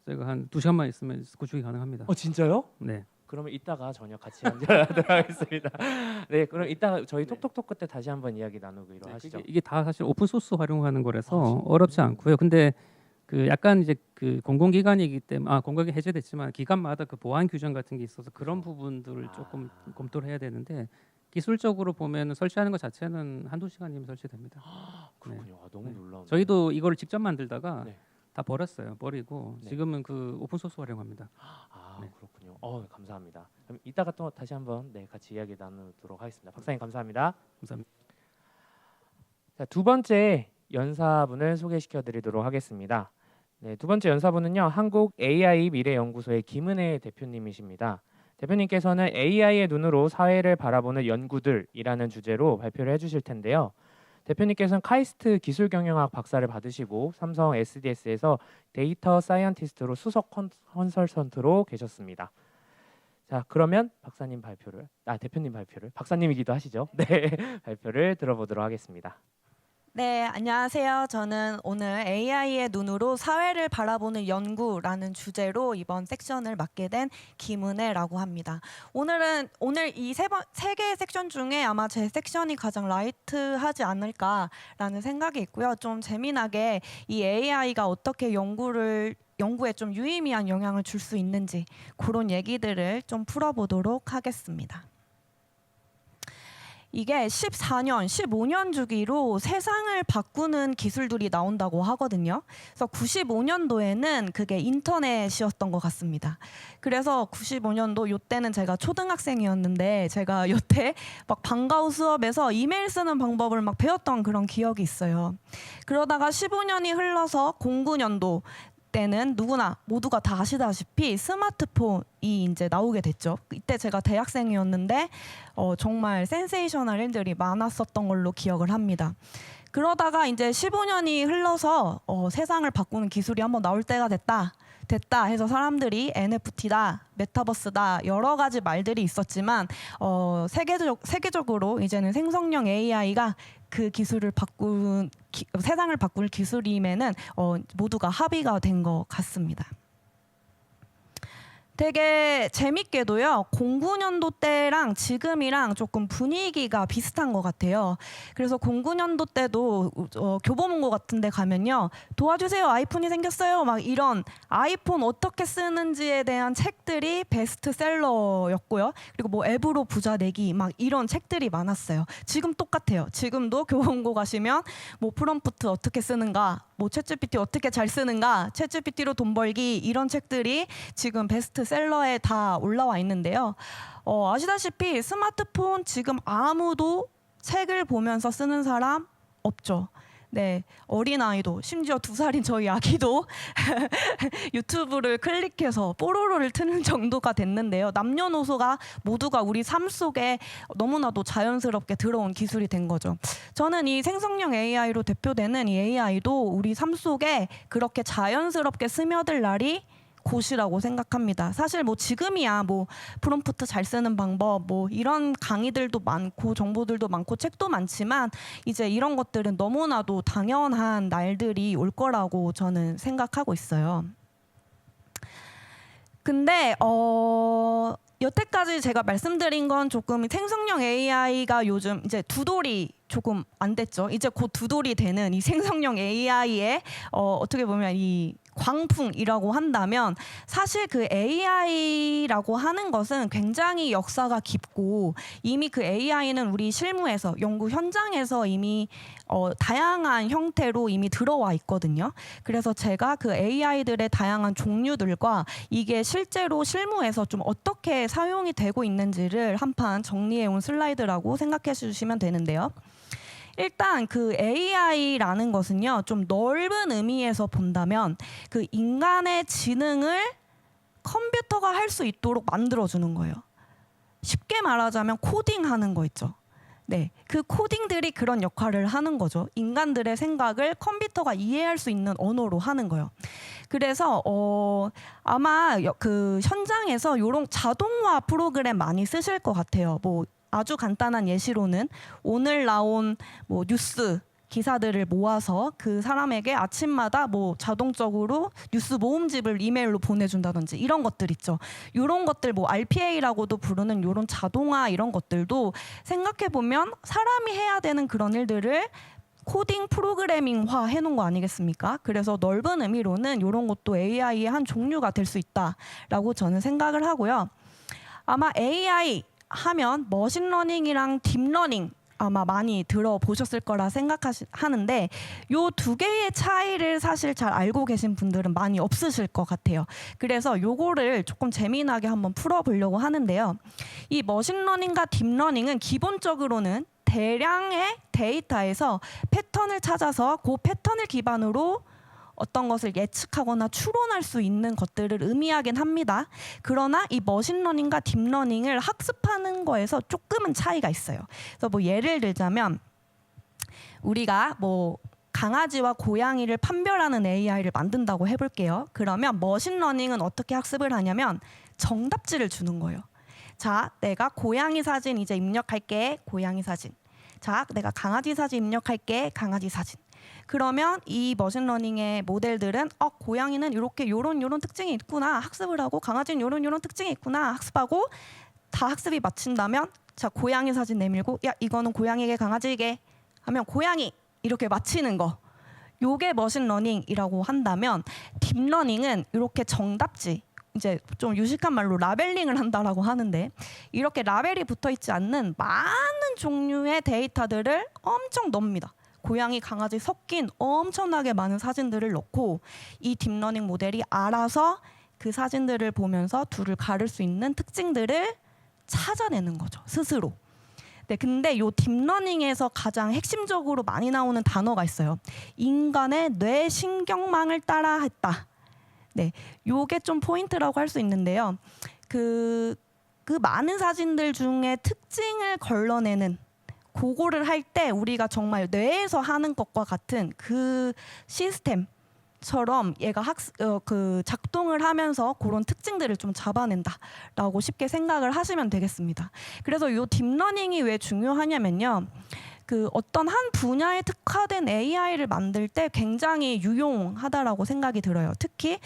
제가 한 2시간만 있으면 구축이 가능합니다. 진짜요? 네. 그러면 이따가 저녁 같이 하도록 하겠습니다. 네, 그럼 이따가 저희 네. 톡톡톡 끝에 다시 한번 이야기 나누기로 하시죠. 이게 다 사실 오픈 소스 활용하는 거라서 진짜요? 어렵지 않고요. 근데 그 약간 이제 그 공공기관이기 때문에 공공기 해제됐지만 기관마다 그 보안 규정 같은 게 있어서 그런 부분들을 조금 검토를 해야 되는데 기술적으로 보면 설치하는 것 자체는 한두 시간이면 설치됩니다. 그렇군요. 너무 네. 놀라운데. 저희도 이걸 직접 만들다가 네. 다 버리고 네. 지금은 그 오픈 소스 활용합니다. 네. 그렇군요. 감사합니다. 그럼 이따가 또 다시 한번 같이 이야기 나누도록 하겠습니다. 박사님 감사합니다. 감사합니다. 자, 두 번째 연사분을 소개시켜드리도록 하겠습니다. 네, 두 번째 연사분은요, 한국 AI 미래연구소의 김은혜 대표님이십니다. 대표님께서는 AI의 눈으로 사회를 바라보는 연구들이라는 주제로 발표를 해주실 텐데요. 대표님께서는 카이스트 기술경영학 박사를 받으시고 삼성 SDS에서 데이터 사이언티스트로 수석 컨설턴트로 계셨습니다. 자, 그러면 대표님 발표를 박사님이기도 하시죠? 네, 발표를 들어보도록 하겠습니다. 네, 안녕하세요. 저는 오늘 AI의 눈으로 사회를 바라보는 연구라는 주제로 이번 섹션을 맡게 된 김은혜라고 합니다. 오늘 이 세 개의 섹션 중에 아마 제 섹션이 가장 라이트하지 않을까라는 생각이 있고요. 좀 재미나게 이 AI가 어떻게 연구에 좀 유의미한 영향을 줄 수 있는지 그런 얘기들을 좀 풀어보도록 하겠습니다. 이게 14년, 15년 주기로 세상을 바꾸는 기술들이 나온다고 하거든요. 그래서 95년도에는 그게 인터넷이었던 것 같습니다. 그래서 95년도 요때는 제가 초등학생이었는데 제가 요때 막 방과후 수업에서 이메일 쓰는 방법을 막 배웠던 그런 기억이 있어요. 그러다가 15년이 흘러서 09년도 때는 누구나 모두가 다 아시다시피 스마트폰이 이제 나오게 됐죠. 이때 제가 대학생이었는데 정말 센세이셔널 일들이 많았었던 걸로 기억을 합니다. 그러다가 이제 15년이 흘러서 세상을 바꾸는 기술이 한번 나올 때가 됐다 해서 사람들이 NFT다, 메타버스다 여러 가지 말들이 있었지만 세계적으로 이제는 생성형 AI가 그 기술을 세상을 바꿀 기술임에는 모두가 합의가 된 것 같습니다. 되게 재밌게도요. 09년도 때랑 지금이랑 조금 분위기가 비슷한 것 같아요. 그래서 09년도 때도 교보문고 같은 데 가면요. 도와주세요. 아이폰이 생겼어요. 막 이런 아이폰 어떻게 쓰는지에 대한 책들이 베스트셀러였고요. 그리고 뭐 앱으로 부자 내기 막 이런 책들이 많았어요. 지금 똑같아요. 지금도 교보문고 가시면 뭐 프롬프트 어떻게 쓰는가, 뭐 챗GPT 어떻게 잘 쓰는가, 챗GPT로 돈 벌기 이런 책들이 지금 베스트셀러에 다 올라와 있는데요. 아시다시피 스마트폰 지금 아무도 책을 보면서 쓰는 사람 없죠. 네, 어린아이도 심지어 2살인 저희 아기도 유튜브를 클릭해서 뽀로로를 트는 정도가 됐는데요. 남녀노소가 모두가 우리 삶 속에 너무나도 자연스럽게 들어온 기술이 된 거죠. 저는 이 생성형 AI로 대표되는 이 AI도 우리 삶 속에 그렇게 자연스럽게 스며들 날이 곧이라고 생각합니다. 사실 뭐 지금이야 뭐 프롬프트 잘 쓰는 방법 뭐 이런 강의들도 많고 정보들도 많고 책도 많지만 이제 이런 것들은 너무나도 당연한 날들이 올 거라고 저는 생각하고 있어요. 근데 여태까지 제가 말씀드린 건 조금 생성형 AI가 요즘 이제 두 돌이 조금 안 됐죠. 이제 곧 두 돌이 되는 이 생성형 AI의 어떻게 보면 이 광풍이라고 한다면 사실 그 AI라고 하는 것은 굉장히 역사가 깊고 이미 그 AI는 우리 실무에서 연구 현장에서 이미 다양한 형태로 이미 들어와 있거든요. 그래서 제가 그 AI들의 다양한 종류들과 이게 실제로 실무에서 좀 어떻게 사용이 되고 있는지를 한판 정리해 온 슬라이드라고 생각해 주시면 되는데요. 일단 그 AI라는 것은요, 좀 넓은 의미에서 본다면 그 인간의 지능을 컴퓨터가 할 수 있도록 만들어주는 거예요. 쉽게 말하자면 코딩하는 거 있죠. 네, 그 코딩들이 그런 역할을 하는 거죠. 인간들의 생각을 컴퓨터가 이해할 수 있는 언어로 하는 거예요. 그래서 아마 그 현장에서 이런 자동화 프로그램 많이 쓰실 것 같아요. 뭐 아주 간단한 예시로는 오늘 나온 뭐 뉴스 기사들을 모아서 그 사람에게 아침마다 뭐 자동적으로 뉴스 모음집을 이메일로 보내준다든지 이런 것들 있죠. 이런 것들 뭐 RPA라고도 부르는 이런 자동화 이런 것들도 생각해 보면 사람이 해야 되는 그런 일들을 코딩 프로그래밍화 해놓은 거 아니겠습니까? 그래서 넓은 의미로는 이런 것도 AI의 한 종류가 될 수 있다라고 저는 생각을 하고요. 아마 AI 하면 머신러닝이랑 딥러닝 아마 많이 들어보셨을 거라 생각하는데 요 두 개의 차이를 사실 잘 알고 계신 분들은 많이 없으실 것 같아요. 그래서 요거를 조금 재미나게 한번 풀어보려고 하는데요. 이 머신러닝과 딥러닝은 기본적으로는 대량의 데이터에서 패턴을 찾아서 그 패턴을 기반으로 어떤 것을 예측하거나 추론할 수 있는 것들을 의미하긴 합니다. 그러나 이 머신러닝과 딥러닝을 학습하는 거에서 조금은 차이가 있어요. 그래서 뭐 예를 들자면 우리가 뭐 강아지와 고양이를 판별하는 AI를 만든다고 해볼게요. 그러면 머신러닝은 어떻게 학습을 하냐면 정답지를 주는 거예요. 자, 내가 고양이 사진 이제 입력할게. 고양이 사진. 자, 내가 강아지 사진 입력할게. 강아지 사진. 그러면 이 머신러닝의 모델들은 고양이는 이렇게 요런 특징이 있구나 학습을 하고, 강아지는 요런 특징이 있구나 학습하고, 다 학습이 마친다면 자, 고양이 사진 내밀고, 야, 이거는 고양이게 강아지게 하면 고양이 이렇게 맞히는 거. 요게 머신러닝이라고 한다면, 딥러닝은 이렇게 정답지, 이제 좀 유식한 말로 라벨링을 한다라고 하는데, 이렇게 라벨이 붙어 있지 않는 많은 종류의 데이터들을 엄청 넣습니다. 고양이, 강아지 섞인 엄청나게 많은 사진들을 넣고, 이 딥러닝 모델이 알아서 그 사진들을 보면서 둘을 가를 수 있는 특징들을 찾아내는 거죠, 스스로. 네, 근데 요 딥러닝에서 가장 핵심적으로 많이 나오는 단어가 있어요. 인간의 뇌신경망을 따라했다. 네, 요게 좀 포인트라고 할 수 있는데요. 그 많은 사진들 중에 특징을 걸러내는, 그거를 할 때 우리가 정말 뇌에서 하는 것과 같은 그 시스템처럼 얘가 작동을 하면서 그런 특징들을 좀 잡아낸다라고 쉽게 생각을 하시면 되겠습니다. 그래서 이 딥러닝이 왜 중요하냐면요, 그 어떤 한 분야에 특화된 AI를 만들 때 굉장히 유용하다라고 생각이 들어요. 특히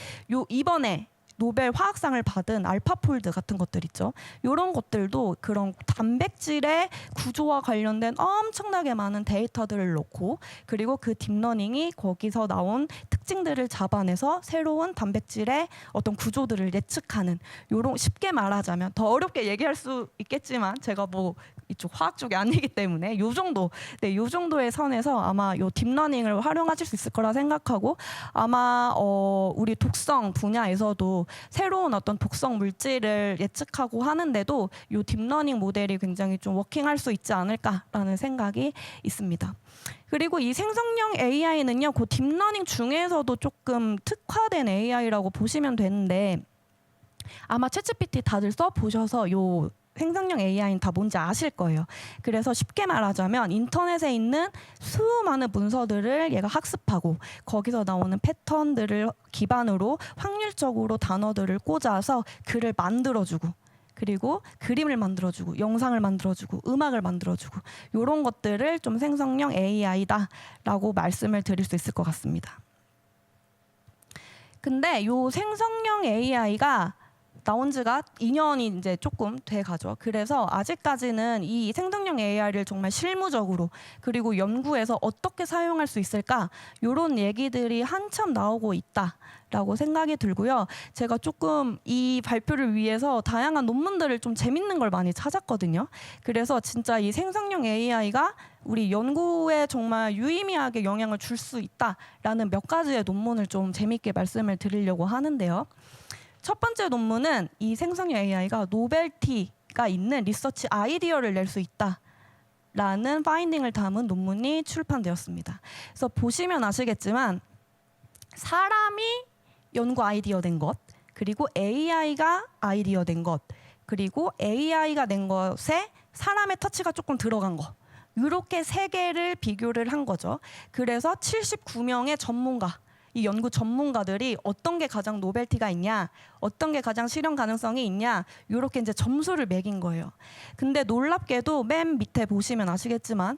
이번에 노벨 화학상을 받은 알파폴드 같은 것들 있죠. 이런 것들도 그런 단백질의 구조와 관련된 엄청나게 많은 데이터들을 넣고, 그리고 그 딥러닝이 거기서 나온 특징들을 잡아내서 새로운 단백질의 어떤 구조들을 예측하는, 요런, 쉽게 말하자면 더 어렵게 얘기할 수 있겠지만 제가 뭐 이쪽 화학 쪽이 아니기 때문에 요 정도, 네, 요 정도의 선에서 아마 요 딥러닝을 활용하실 수 있을 거라 생각하고, 아마 우리 독성 분야에서도 새로운 어떤 독성 물질을 예측하고 하는데도 요 딥러닝 모델이 굉장히 좀 워킹할 수 있지 않을까라는 생각이 있습니다. 그리고 이 생성형 AI는요, 그 딥러닝 중에서도 조금 특화된 AI라고 보시면 되는데, 아마 챗GPT 다들 써보셔서 요 생성형 AI는 다 뭔지 아실 거예요. 그래서 쉽게 말하자면 인터넷에 있는 수많은 문서들을 얘가 학습하고, 거기서 나오는 패턴들을 기반으로 확률적으로 단어들을 꽂아서 글을 만들어주고, 그리고 그림을 만들어주고, 영상을 만들어주고, 음악을 만들어주고, 이런 것들을 좀 생성형 AI다라고 말씀을 드릴 수 있을 것 같습니다. 근데 요 생성형 AI가 나온 지가 2년이 이제 조금 돼 가죠. 그래서 아직까지는 이 생성형 AI를 정말 실무적으로, 그리고 연구에서 어떻게 사용할 수 있을까, 이런 얘기들이 한참 나오고 있다라고 생각이 들고요. 제가 조금 이 발표를 위해서 다양한 논문들을 좀 재밌는 걸 많이 찾았거든요. 그래서 진짜 이 생성형 AI가 우리 연구에 정말 유의미하게 영향을 줄 수 있다라는 몇 가지의 논문을 좀 재밌게 말씀을 드리려고 하는데요. 첫 번째 논문은 이 생성형 AI가 노벨티가 있는 리서치 아이디어를 낼 수 있다라는 파인딩을 담은 논문이 출판되었습니다. 그래서 보시면 아시겠지만, 사람이 연구 아이디어 낸 것, 그리고 AI가 아이디어 낸 것, 그리고 AI가 낸 것에 사람의 터치가 조금 들어간 거, 이렇게 세 개를 비교를 한 거죠. 그래서 79명의 전문가, 이 연구 전문가들이 어떤 게 가장 노벨티가 있냐, 어떤 게 가장 실현 가능성이 있냐, 이렇게 이제 점수를 매긴 거예요. 근데 놀랍게도 맨 밑에 보시면 아시겠지만,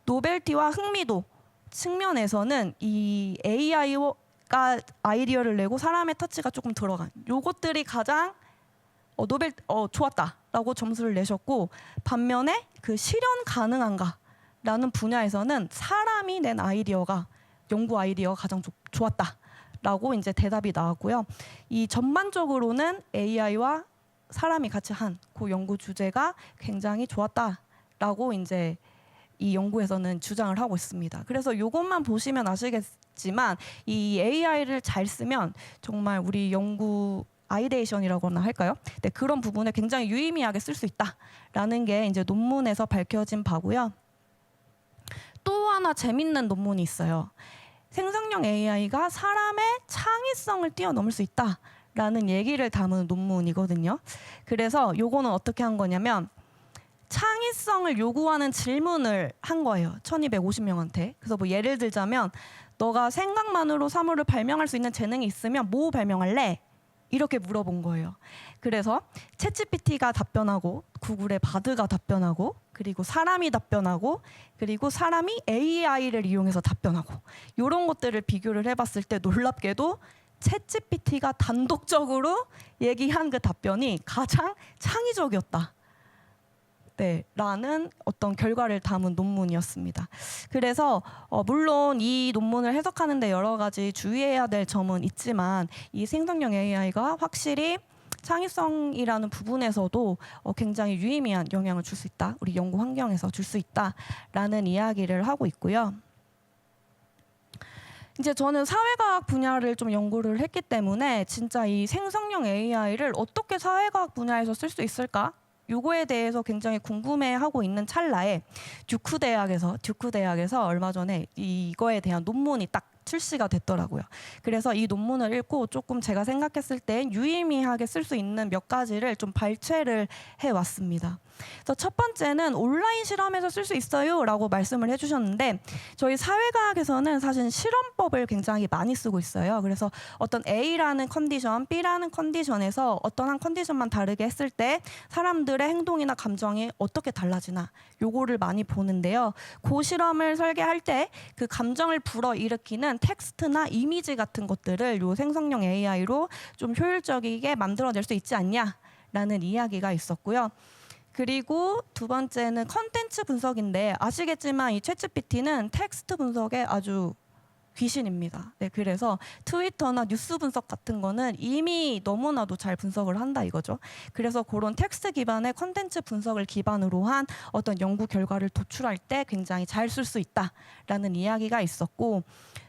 노벨티와 흥미도 측면에서는 이 AI가 아이디어를 내고 사람의 터치가 조금 들어간 요것들이 가장 좋았다라고 점수를 내셨고, 반면에 그 실현 가능한가라는 분야에서는 사람이 낸 아이디어가, 연구 아이디어가 가장 좋았다라고 이제 대답이 나왔고요. 이 전반적으로는 AI와 사람이 같이 한 그 연구 주제가 굉장히 좋았다라고 이제 이 연구에서는 주장을 하고 있습니다. 그래서 이것만 보시면 아시겠지만, 이 AI를 잘 쓰면 정말 우리 연구 아이데이션이라고나 할까요? 네, 그런 부분에 굉장히 유의미하게 쓸 수 있다라는 게 이제 논문에서 밝혀진 바고요. 또 하나 재밌는 논문이 있어요. 생성형 AI가 사람의 창의성을 뛰어넘을 수 있다라는 얘기를 담은 논문이거든요. 그래서 요거는 어떻게 한 거냐면, 창의성을 요구하는 질문을 한 거예요. 1250명한테. 그래서 뭐 예를 들자면, 너가 생각만으로 사물을 발명할 수 있는 재능이 있으면 뭐 발명할래? 이렇게 물어본 거예요. 그래서 챗GPT가 답변하고, 구글의 바드가 답변하고, 그리고 사람이 답변하고 그리고 사람이 AI를 이용해서 답변하고 이런 것들을 비교를 해봤을 때 놀랍게도 챗GPT가 단독적으로 얘기한 그 답변이 가장 창의적이었다. 네, 라는 어떤 결과를 담은 논문이었습니다. 그래서 물론 이 논문을 해석하는데 여러 가지 주의해야 될 점은 있지만 이 생성형 AI가 확실히 창의성이라는 부분에서도 굉장히 유의미한 영향을 줄 수 있다. 우리 연구 환경에서 줄 수 있다라는 이야기를 하고 있고요. 이제 저는 사회과학 분야를 좀 연구를 했기 때문에 진짜 이 생성형 AI를 어떻게 사회과학 분야에서 쓸 수 있을까? 요거에 대해서 굉장히 궁금해하고 있는 찰나에 듀크 대학에서 얼마 전에 이거에 대한 논문이 딱 출시가 됐더라고요. 그래서 이 논문을 읽고 조금 제가 생각했을 때 유의미하게 쓸 수 있는 몇 가지를 좀 발췌를 해왔습니다. 그래서 첫 번째는 온라인 실험에서 쓸 수 있어요라고 말씀을 해주셨는데 저희 사회과학에서는 사실 실험법을 굉장히 많이 쓰고 있어요. 그래서 어떤 A라는 컨디션, B라는 컨디션에서 어떤 한 컨디션만 다르게 했을 때 사람들의 행동이나 감정이 어떻게 달라지나 요거를 많이 보는데요. 그 실험을 설계할 때 그 감정을 불어일으키는 텍스트나 이미지 같은 것들을 요 생성형 AI로 좀 효율적이게 만들어낼 수 있지 않냐라는 이야기가 있었고요. 그리고 두 번째는 컨텐츠 분석인데 아시겠지만 이 챗GPT는 텍스트 분석에 아주 귀신입니다. 네, 그래서 트위터나 뉴스 분석 같은 거는 이미 너무나도 잘 분석을 한다 이거죠. 그래서 그런 텍스트 기반의 컨텐츠 분석을 기반으로 한 어떤 연구 결과를 도출할 때 굉장히 잘 쓸 수 있다라는 이야기가 있었고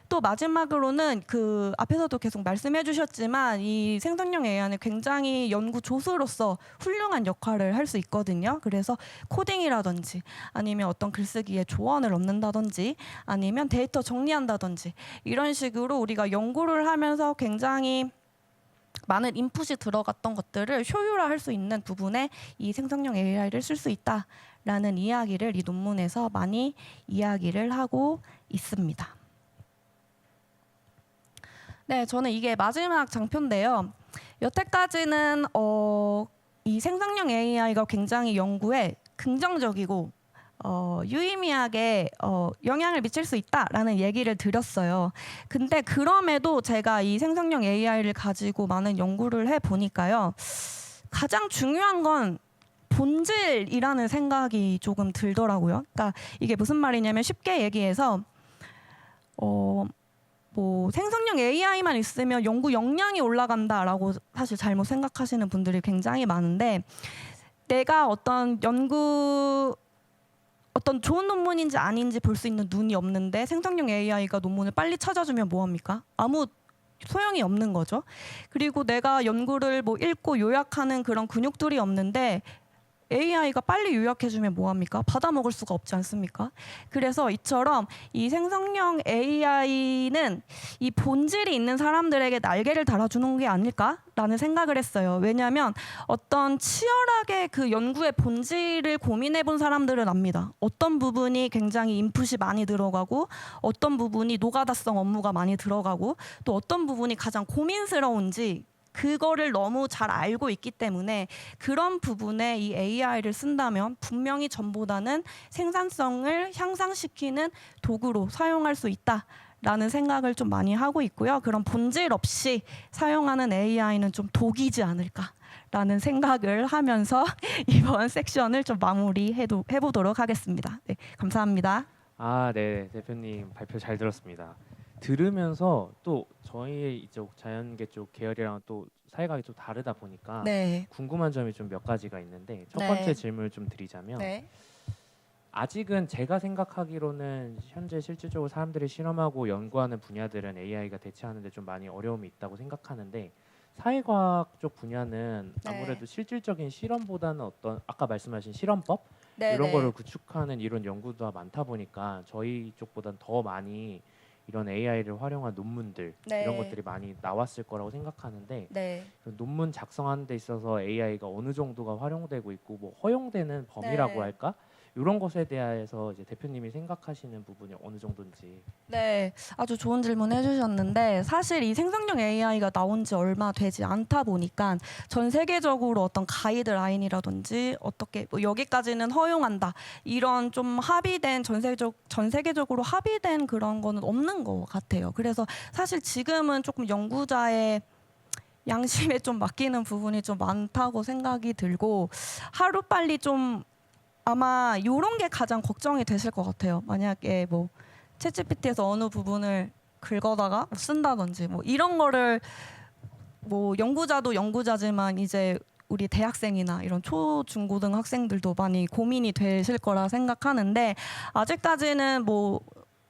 또 마지막으로는 그 앞에서도 계속 말씀해 주셨지만 이 생성형 AI는 굉장히 연구 조수로서 훌륭한 역할을 할 수 있거든요. 그래서 코딩이라든지 아니면 어떤 글쓰기에 조언을 얻는다든지 아니면 데이터 정리한다든지 이런 식으로 우리가 연구를 하면서 굉장히 많은 인풋이 들어갔던 것들을 효율화할 수 있는 부분에 이 생성형 AI를 쓸 수 있다라는 이야기를 이 논문에서 많이 이야기를 하고 있습니다. 네, 저는 이게 마지막 장표인데요. 여태까지는 이 생성형 AI가 굉장히 연구에 긍정적이고 유의미하게 영향을 미칠 수 있다라는 얘기를 드렸어요. 근데 그럼에도 제가 이 생성형 AI를 가지고 많은 연구를 해보니까요. 가장 중요한 건 본질이라는 생각이 조금 들더라고요. 그러니까 이게 무슨 말이냐면 쉽게 얘기해서 뭐 생성형 AI만 있으면 연구 역량이 올라간다라고 사실 잘못 생각하시는 분들이 굉장히 많은데 내가 어떤 좋은 논문인지 아닌지 볼 수 있는 눈이 없는데 생성형 AI가 논문을 빨리 찾아주면 뭐합니까? 아무 소용이 없는 거죠. 그리고 내가 연구를 뭐 읽고 요약하는 그런 근육들이 없는데 AI가 빨리 요약해주면 뭐합니까? 받아먹을 수가 없지 않습니까? 그래서 이처럼 이 생성형 AI는 이 본질이 있는 사람들에게 날개를 달아주는 게 아닐까라는 생각을 했어요. 왜냐하면 어떤 치열하게 그 연구의 본질을 고민해본 사람들은 압니다. 어떤 부분이 굉장히 인풋이 많이 들어가고 어떤 부분이 노가다성 업무가 많이 들어가고 또 어떤 부분이 가장 고민스러운지 그거를 너무 잘 알고 있기 때문에 그런 부분에 이 AI를 쓴다면 분명히 전보다는 생산성을 향상시키는 도구로 사용할 수 있다라는 생각을 좀 많이 하고 있고요. 그런 본질 없이 사용하는 AI는 좀 독이지 않을까라는 생각을 하면서 이번 섹션을 좀 마무리해보도록 하겠습니다. 네, 감사합니다. 아, 네, 대표님 발표 잘 들었습니다. 들으면서 또 저희 이쪽 자연계 쪽 계열이랑 또 사회과학이 좀 다르다 보니까 네. 궁금한 점이 좀 몇 가지가 있는데 첫 네. 번째 질문을 좀 드리자면 네. 아직은 제가 생각하기로는 현재 실질적으로 사람들이 실험하고 연구하는 분야들은 AI가 대체하는데 좀 많이 어려움이 있다고 생각하는데 사회과학 쪽 분야는 네. 아무래도 실질적인 실험보다는 어떤 아까 말씀하신 실험법 네, 이런 네. 거를 구축하는 이런 연구가 많다 보니까 저희 쪽보다는 더 많이 이런 AI를 활용한 논문들 네. 이런 것들이 많이 나왔을 거라고 생각하는데 네. 그 논문 작성하는 데 있어서 AI가 어느 정도가 활용되고 있고 뭐 허용되는 범위라고 네. 할까? 이런 것에 대해서 이제 대표님이 생각하시는 부분이 어느 정도인지. 네, 아주 좋은 질문 해주셨는데 사실 이 생성형 AI가 나온 지 얼마 되지 않다 보니까 전 세계적으로 어떤 가이드라인이라든지 어떻게 뭐 여기까지는 허용한다 이런 좀 합의된 전 세계적으로 합의된 그런 거는 없는 것 같아요. 그래서 사실 지금은 조금 연구자의 양심에 좀 맡기는 부분이 좀 많다고 생각이 들고 하루빨리 좀 아마 이런 게 가장 걱정이 되실 것 같아요. 만약에 뭐 챗GPT에서 어느 부분을 긁어다가 쓴다든지 뭐 이런 거를 뭐 연구자도 연구자지만 이제 우리 대학생이나 이런 초, 중, 고등 학생들도 많이 고민이 되실 거라 생각하는데 아직까지는 뭐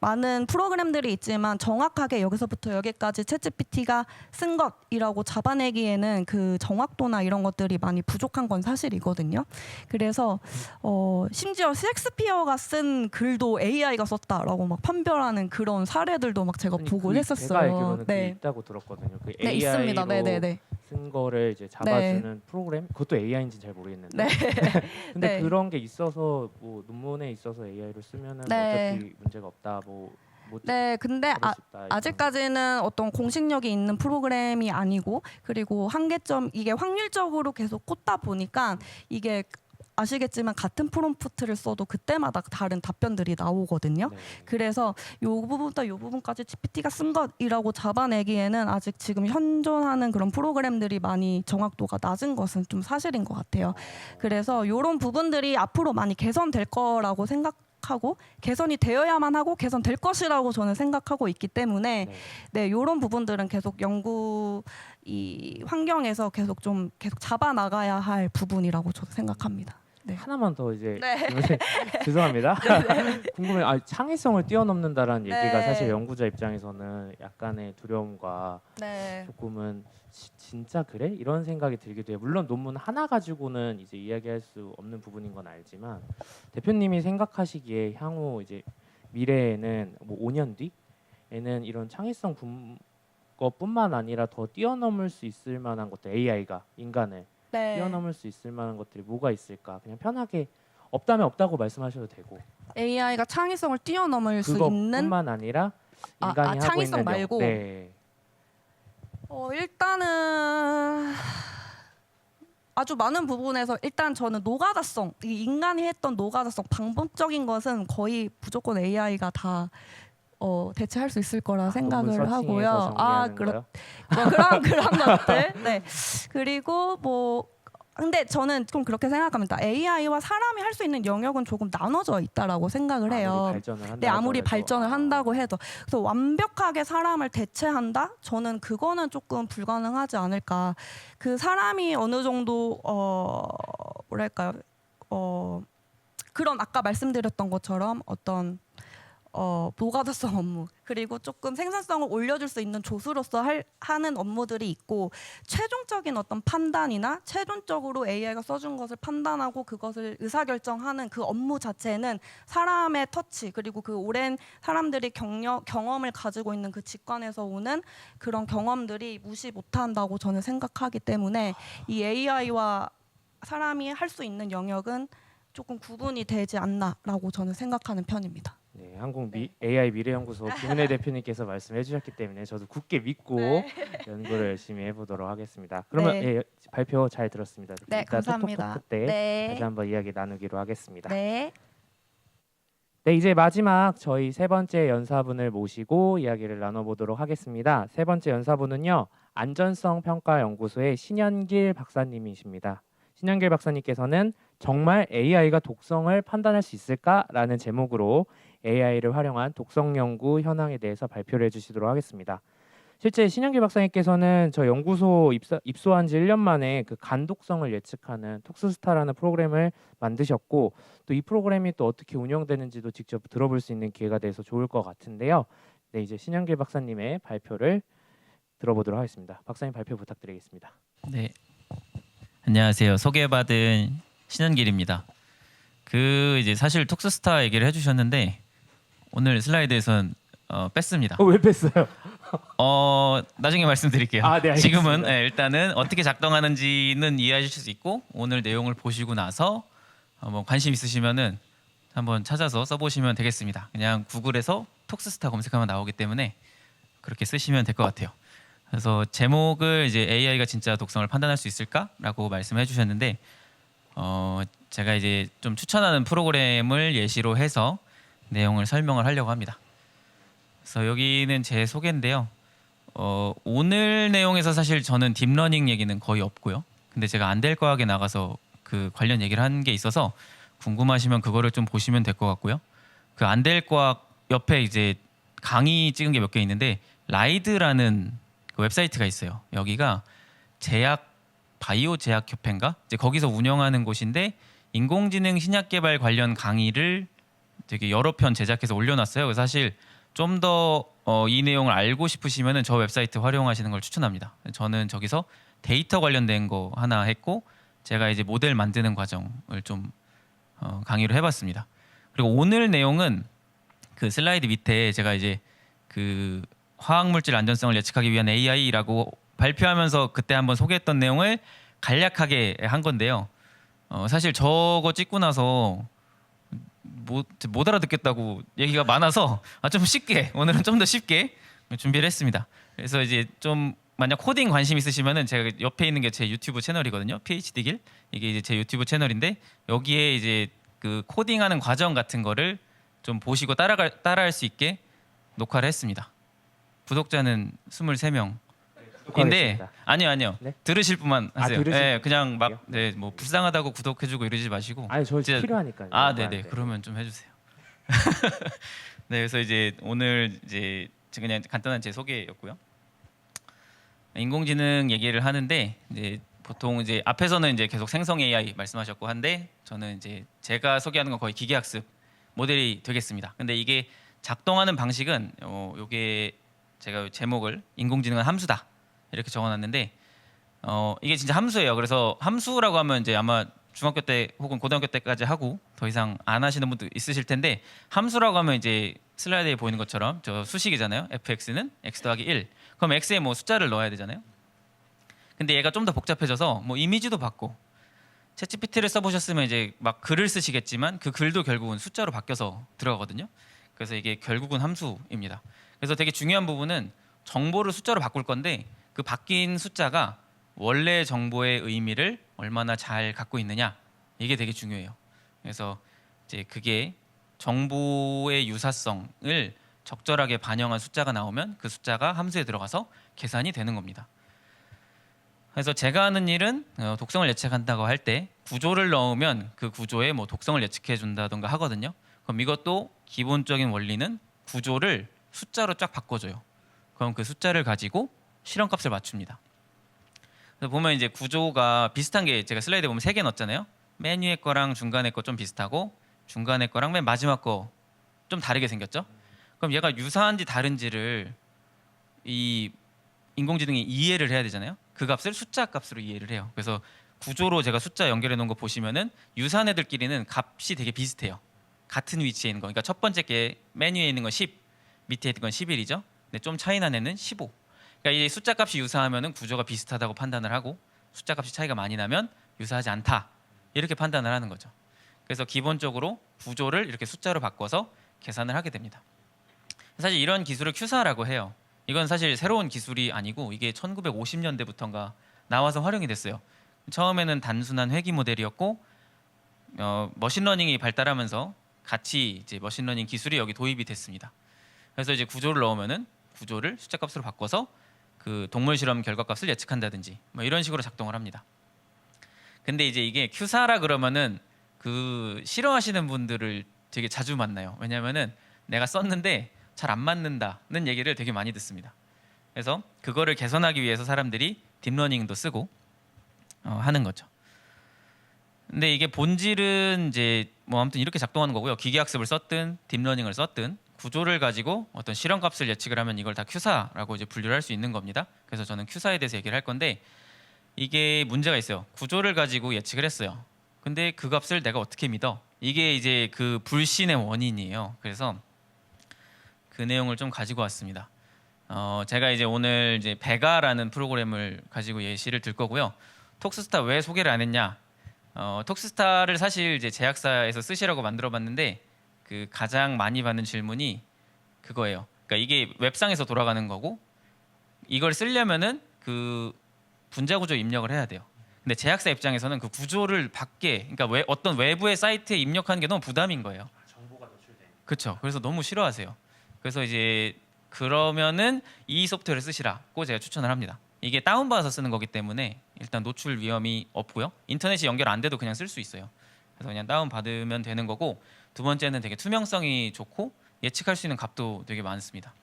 많은 프로그램들이 있지만 정확하게 여기서부터 여기까지 챗GPT가 쓴 것이라고 잡아내기에는 그 정확도나 이런 것들이 많이 부족한 건 사실이거든요. 그래서 심지어 셰익스피어가 쓴 글도 AI가 썼다라고 막 판별하는 그런 사례들도 막 제가 아니, 보곤 제가 했었어요. 알기로는 그게 네, 있다고 들었거든요. 그 네 있습니다. 네, 네, 네. 쓴 거를 이제 잡아주는 프로그램, 그것도 AI인지 잘 모르겠는데. 네. 근데 네. 그런 게 있어서 뭐 논문에 있어서 AI를 쓰면은 뭐 네. 어차피 문제가 없다. 뭐 네, 근데 잡을 수 있다, 이런. 아직까지는 어떤 공식력이 있는 프로그램이 아니고 그리고 한계점 이게 확률적으로 계속 꽂다 보니까 이게 아시겠지만 같은 프롬프트를 써도 그때마다 다른 답변들이 나오거든요. 네. 그래서 요 부분부터 요 부분까지 GPT가 쓴 것이라고 잡아내기에는 아직 지금 현존하는 그런 프로그램들이 많이 정확도가 낮은 것은 좀 사실인 것 같아요. 그래서 이런 부분들이 앞으로 많이 개선될 거라고 생각하고 개선이 되어야만 하고 개선될 것이라고 저는 생각하고 있기 때문에 네, 이런 부분들은 계속 연구 이 환경에서 계속 잡아 나가야 할 부분이라고 저도 생각합니다. 네. 하나만 더 이제 네. 죄송합니다. 궁금해. 창의성을 뛰어넘는다라는 네. 얘기가 사실 연구자 입장에서는 약간의 두려움과 네. 조금은 진짜 그래? 이런 생각이 들기도 해요. 물론 논문 하나 가지고는 이제 이야기할 수 없는 부분인 건 알지만 대표님이 생각하시기에 향후 이제 미래에는 뭐 5년 뒤에는 이런 창의성 것뿐만 아니라 더 뛰어넘을 수 있을 만한 것들, AI가 인간을 네. 뛰어넘을 수 있을 만한 것들이 뭐가 있을까? 그냥 편하게 없다면 없다고 말씀하셔도 되고 AI가 창의성을 뛰어넘을 수 있는 그것뿐만 아니라 인간이 하고 창의성 있는 말고? 네. 일단은 아주 많은 부분에서 일단 저는 노가다성, 이 인간이 했던 노가다성, 방법적인 것은 거의 무조건 AI가 다 대체할 수 있을 거라 생각을 하고요. 그런 것들. 네. 그리고 뭐 근데 저는 좀 그렇게 생각합니다. AI와 사람이 할 수 있는 영역은 조금 나눠져 있다라고 생각을 해요. 아무리 발전을 한다고 해도. 그래서 완벽하게 사람을 대체한다? 저는 그거는 조금 불가능하지 않을까. 그 사람이 어느 정도 뭐랄까요? 그런 아까 말씀드렸던 것처럼 어떤 노가다성 업무 그리고 조금 생산성을 올려줄 수 있는 조수로서 하는 업무들이 있고 최종적인 어떤 판단이나 최종적으로 AI가 써준 것을 판단하고 그것을 의사결정하는 그 업무 자체는 사람의 터치 그리고 그 오랜 사람들이 경험을 가지고 있는 그 직관에서 오는 그런 경험들이 무시 못한다고 저는 생각하기 때문에 이 AI와 사람이 할 수 있는 영역은 조금 구분이 되지 않나라고 저는 생각하는 편입니다. 네, AI 미래연구소 김은혜 대표님께서 말씀해 주셨기 때문에 저도 굳게 믿고 연구를 열심히 해보도록 하겠습니다. 그러면 발표 잘 들었습니다. 네, 이따 감사합니다. 톡톡톡 때 다시 한번 이야기 나누기로 하겠습니다. 네. 네, 이제 마지막 저희 세 번째 연사분을 모시고 이야기를 나눠보도록 하겠습니다. 세 번째 연사분은요, 안전성평가연구소의 신현길 박사님이십니다. 신현길 박사님께서는 정말 AI가 독성을 판단할 수 있을까라는 제목으로 AI를 활용한 독성 연구 현황에 대해서 발표를 해주시도록 하겠습니다. 실제 신현길 박사님께서는 저 연구소 입소한 지 1년 만에 그 간독성을 예측하는 톡스스타라는 프로그램을 만드셨고 또 이 프로그램이 또 어떻게 운영되는지도 직접 들어볼 수 있는 기회가 돼서 좋을 것 같은데요. 네, 이제 신현길 박사님의 발표를 들어보도록 하겠습니다. 박사님 발표 부탁드리겠습니다. 네, 안녕하세요. 소개받은 신현길입니다. 이제 사실 톡스스타 얘기를 해주셨는데 오늘 슬라이드에선 뺐습니다. 왜 뺐어요? 나중에 말씀드릴게요. 네, 알겠습니다. 지금은 일단은 어떻게 작동하는지는 이해하실 수 있고 오늘 내용을 보시고 나서 관심 있으시면은 한번 찾아서 써보시면 되겠습니다. 그냥 구글에서 톡스스타 검색하면 나오기 때문에 그렇게 쓰시면 될 것 같아요. 그래서 제목을 이제 AI가 진짜 독성을 판단할 수 있을까라고 말씀해 주셨는데 제가 이제 좀 추천하는 프로그램을 예시로 해서 내용을 설명을 하려고 합니다. 그래서 여기는 제 소개인데요. 오늘 내용에서 사실 저는 딥러닝 얘기는 거의 없고요. 근데 제가 안될과학에 나가서 그 관련 얘기를 한 게 있어서 궁금하시면 그거를 좀 보시면 될 것 같고요. 그 안될과학 옆에 이제 강의 찍은 게 몇 개 있는데 라이드라는 그 웹사이트가 있어요. 여기가 바이오 제약 협회인가? 이제 거기서 운영하는 곳인데 인공지능 신약 개발 관련 강의를 되게 여러 편 제작해서 올려놨어요. 그래서 사실 좀 더 이 내용을 알고 싶으시면은 저 웹사이트 활용하시는 걸 추천합니다. 저는 저기서 데이터 관련된 거 하나 했고 제가 이제 모델 만드는 과정을 좀 강의를 해봤습니다. 그리고 오늘 내용은 그 슬라이드 밑에 제가 이제 그 화학물질 안전성을 예측하기 위한 AI라고 발표하면서 그때 한번 소개했던 내용을 간략하게 한 건데요. 사실 저거 찍고 나서 못 알아듣겠다고 얘기가 많아서 좀 쉽게 오늘은 좀 더 쉽게 준비를 했습니다. 그래서 이제 좀 만약 코딩 관심 있으시면은 제가 옆에 있는 게 제 유튜브 채널이거든요. PhD길 이게 이제 제 유튜브 채널인데 여기에 이제 그 코딩하는 과정 같은 거를 좀 보시고 따라할 수 있게 녹화를 했습니다. 구독자는 23명. 인데 아니요. 네? 들으실 분만 하세요. 들으실 네, 그냥 막 분이요? 뭐 불쌍하다고 구독해주고 이러지 마시고. 아니 저 진짜- 필요하니까요. 네네. 그러면 좀 해주세요. 네, 그래서 이제 오늘 이제 그냥 간단한 제 소개였고요. 인공지능 얘기를 하는데 이제 보통 이제 앞에서는 이제 계속 생성 AI 말씀하셨고 한데 저는 이제 제가 소개하는 건 거의 기계학습 모델이 되겠습니다. 근데 이게 작동하는 방식은 요게 제가 제목을 인공지능은 함수다 이렇게 적어놨는데 이게 진짜 함수예요. 그래서 함수라고 하면 이제 아마 중학교 때 혹은 고등학교 때까지 하고 더 이상 안 하시는 분도 있으실 텐데 함수라고 하면 이제 슬라이드에 보이는 것처럼 저 수식이잖아요. fx는 x 더하기 1. 그럼 x에 뭐 숫자를 넣어야 되잖아요. 근데 얘가 좀 더 복잡해져서 뭐 이미지도 받고 챗GPT를 써보셨으면 이제 막 글을 쓰시겠지만 그 글도 결국은 숫자로 바뀌어서 들어가거든요. 그래서 이게 결국은 함수입니다. 그래서 되게 중요한 부분은 정보를 숫자로 바꿀 건데 그 바뀐 숫자가 원래 정보의 의미를 얼마나 잘 갖고 있느냐 이게 되게 중요해요. 그래서 이제 그게 정보의 유사성을 적절하게 반영한 숫자가 나오면 그 숫자가 함수에 들어가서 계산이 되는 겁니다. 그래서 제가 하는 일은 독성을 예측한다고 할 때 구조를 넣으면 그 구조의 뭐 독성을 예측해 준다던가 하거든요. 그럼 이것도 기본적인 원리는 구조를 숫자로 쫙 바꿔줘요. 그럼 그 숫자를 가지고 실험값을 맞춥니다. 그래서 보면 이제 구조가 비슷한 게 제가 슬라이드에 보면 3개 넣었잖아요. 맨 위에 거랑 중간에 거 좀 비슷하고 중간에 거랑 맨 마지막 거 좀 다르게 생겼죠. 그럼 얘가 유사한지 다른지를 이 인공지능이 이해를 해야 되잖아요. 그 값을 숫자 값으로 이해를 해요. 그래서 구조로 제가 숫자 연결해 놓은 거 보시면은 유사한 애들끼리는 값이 되게 비슷해요. 같은 위치에 있는 거. 그러니까 첫 번째 게 맨 위에 있는 건 10, 밑에 있는 건 11이죠. 근데 좀 차이 나는 애는 15. 그러니까 이 숫자 값이 유사하면은 구조가 비슷하다고 판단을 하고 숫자 값이 차이가 많이 나면 유사하지 않다. 이렇게 판단을 하는 거죠. 그래서 기본적으로 구조를 이렇게 숫자로 바꿔서 계산을 하게 됩니다. 사실 이런 기술을 큐사라고 해요. 이건 사실 새로운 기술이 아니고 이게 1950년대부터인가 나와서 활용이 됐어요. 처음에는 단순한 회귀 모델이었고 머신러닝이 발달하면서 같이 이제 머신러닝 기술이 여기 도입이 됐습니다. 그래서 이제 구조를 넣으면은 구조를 숫자값으로 바꿔서 그 동물 실험 결과값을 예측한다든지 뭐 이런 식으로 작동을 합니다. 근데 이제 이게 큐사라 그러면은 그 싫어하시는 분들을 되게 자주 만나요. 왜냐면은 내가 썼는데 잘 안 맞는다는 얘기를 되게 많이 듣습니다. 그래서 그거를 개선하기 위해서 사람들이 딥러닝도 쓰고 하는 거죠. 근데 이게 본질은 이제 뭐 아무튼 이렇게 작동하는 거고요. 기계학습을 썼든 딥러닝을 썼든 구조를 가지고 어떤 실험값을 예측을 하면 이걸 다 큐사라고 이제 분류를 할 수 있는 겁니다. 그래서 저는 큐사에 대해서 얘기를 할 건데 이게 문제가 있어요. 구조를 가지고 예측을 했어요. 근데 그 값을 내가 어떻게 믿어? 이게 이제 그 불신의 원인이에요. 그래서 그 내용을 좀 가지고 왔습니다. 제가 이제 오늘 이제 베가라는 프로그램을 가지고 예시를 들 거고요. 톡스스타 왜 소개를 안 했냐? 톡스타를 사실 이제 제약사에서 쓰시라고 만들어봤는데 그 가장 많이 받는 질문이 그거예요. 그러니까 이게 웹상에서 돌아가는 거고 이걸 쓰려면은 그 분자 구조 입력을 해야 돼요. 근데 제약사 입장에서는 그 구조를 밖에, 그러니까 어떤 외부의 사이트에 입력하는 게 너무 부담인 거예요. 정보가 노출되는. 그렇죠. 그래서 너무 싫어하세요. 그래서 이제 그러면은 이 소프트웨어를 쓰시라고 제가 추천을 합니다. 이게 다운받아서 쓰는 거기 때문에 일단 노출 위험이 없고요. 인터넷이 연결 안 돼도 그냥 쓸 수 있어요. 그래서 그냥 다운받으면 되는 거고, 두 번째는 되게 투명성이 좋고 예측할 수 있는 값도 되게 많습니다.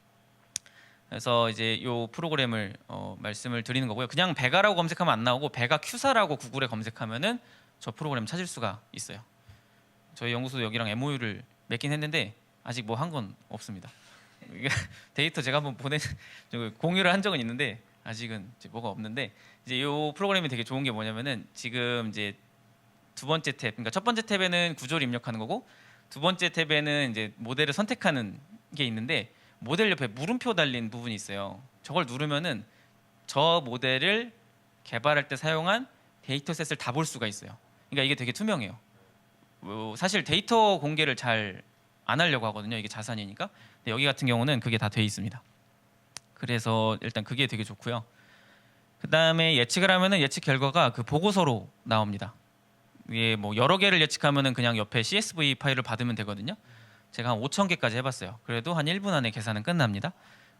그래서 이제 이 프로그램을 말씀을 드리는 거고요. 그냥 베가라고 검색하면 안 나오고 베가 큐사라고 구글에 검색하면은 저 프로그램 찾을 수가 있어요. 저희 연구소도 여기랑 MOU를 맺긴 했는데 아직 뭐 한 건 없습니다. 이게 데이터 제가 한번 공유를 한 적은 있는데 아직은 이제 뭐가 없는데, 이제 이 프로그램이 되게 좋은 게 뭐냐면은 지금 이제 두 번째 탭, 그러니까 첫 번째 탭에는 구조를 입력하는 거고 두 번째 탭에는 이제 모델을 선택하는 게 있는데, 모델 옆에 물음표 달린 부분이 있어요. 저걸 누르면은 저 모델을 개발할 때 사용한 데이터셋을 다 볼 수가 있어요. 그러니까 이게 되게 투명해요. 사실 데이터 공개를 잘 안 하려고 하거든요. 이게 자산이니까. 근데 여기 같은 경우는 그게 다 돼 있습니다. 그래서 일단 그게 되게 좋고요. 그 다음에 예측을 하면은 예측 결과가 그 보고서로 나옵니다. 이게 뭐 여러 개를 예측하면은 그냥 옆에 CSV 파일을 받으면 되거든요. 제가 한 5,000개까지 해봤어요. 그래도 한 1분 안에 계산은 끝납니다.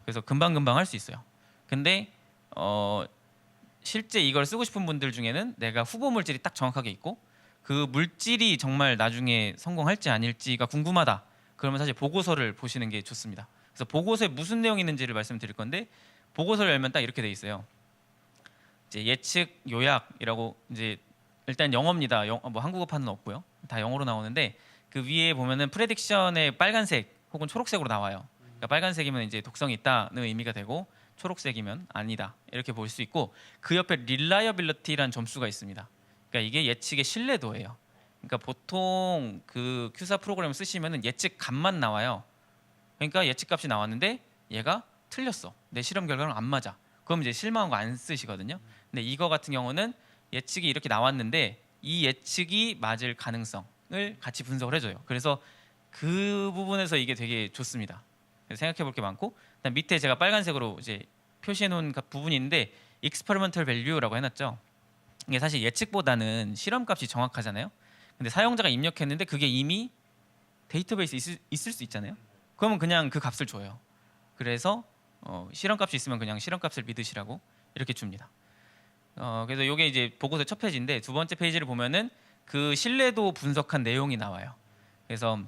그래서 금방금방 할 수 있어요. 근데 실제 이걸 쓰고 싶은 분들 중에는 내가 후보 물질이 딱 정확하게 있고 그 물질이 정말 나중에 성공할지 아닐지가 궁금하다. 그러면 사실 보고서를 보시는 게 좋습니다. 그래서 보고서에 무슨 내용이 있는지를 말씀드릴 건데, 보고서를 열면 딱 이렇게 돼 있어요. 이제 예측 요약이라고, 이제 일단 영어입니다. 뭐 한국어판은 없고요. 다 영어로 나오는데 그 위에 보면은 프레딕션의 빨간색 혹은 초록색으로 나와요. 그러니까 빨간색이면 이제 독성이 있다는 의미가 되고 초록색이면 아니다 이렇게 볼 수 있고, 그 옆에 reliability라는 점수가 있습니다. 그러니까 이게 예측의 신뢰도예요. 그러니까 보통 그 큐사 프로그램을 쓰시면은 예측 값만 나와요. 그러니까 예측 값이 나왔는데 얘가 틀렸어. 내 실험 결과랑 안 맞아. 그럼 이제 실망한 거 안 쓰시거든요. 근데 이거 같은 경우는 예측이 이렇게 나왔는데 이 예측이 맞을 가능성을 같이 분석을 해줘요. 그래서 그 부분에서 이게 되게 좋습니다. 그래서 생각해 볼 게 많고, 그다음 밑에 제가 빨간색으로 이제 표시해 놓은 부분이 있는데 experimental value라고 해놨죠. 이게 사실 예측보다는 실험값이 정확하잖아요. 근데 사용자가 입력했는데 그게 이미 데이터베이스에 있을 수 있잖아요. 그러면 그냥 그 값을 줘요. 그래서 실험값이 있으면 그냥 실험값을 믿으시라고 이렇게 줍니다. 그래서 이게 이제 보고서 첫 페이지인데, 두 번째 페이지를 보면은 그 신뢰도 분석한 내용이 나와요. 그래서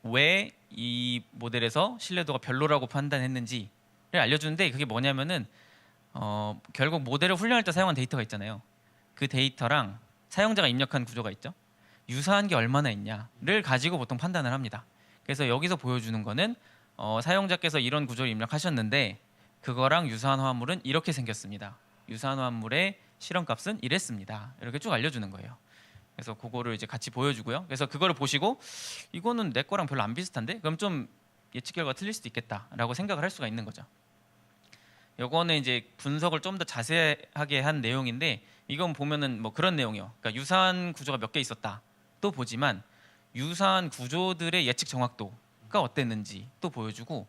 왜 이 모델에서 신뢰도가 별로라고 판단했는지를 알려주는데, 그게 뭐냐면은 결국 모델을 훈련할 때 사용한 데이터가 있잖아요. 그 데이터랑 사용자가 입력한 구조가 있죠. 유사한 게 얼마나 있냐를 가지고 보통 판단을 합니다. 그래서 여기서 보여주는 거는 사용자께서 이런 구조를 입력하셨는데 그거랑 유사한 화합물은 이렇게 생겼습니다. 유사한 화합물의 실험값은 이랬습니다. 이렇게 쭉 알려주는 거예요. 그래서 그거를 이제 같이 보여주고요. 그래서 그거를 보시고 이거는 내 거랑 별로 안 비슷한데? 그럼 좀 예측 결과가 틀릴 수도 있겠다라고 생각을 할 수가 있는 거죠. 요거는 이제 분석을 좀 더 자세하게 한 내용인데, 이건 보면은 뭐 그런 내용이요. 그러니까 유사한 구조가 몇 개 있었다 또 보지만 유사한 구조들의 예측 정확도가 어땠는지 또 보여주고,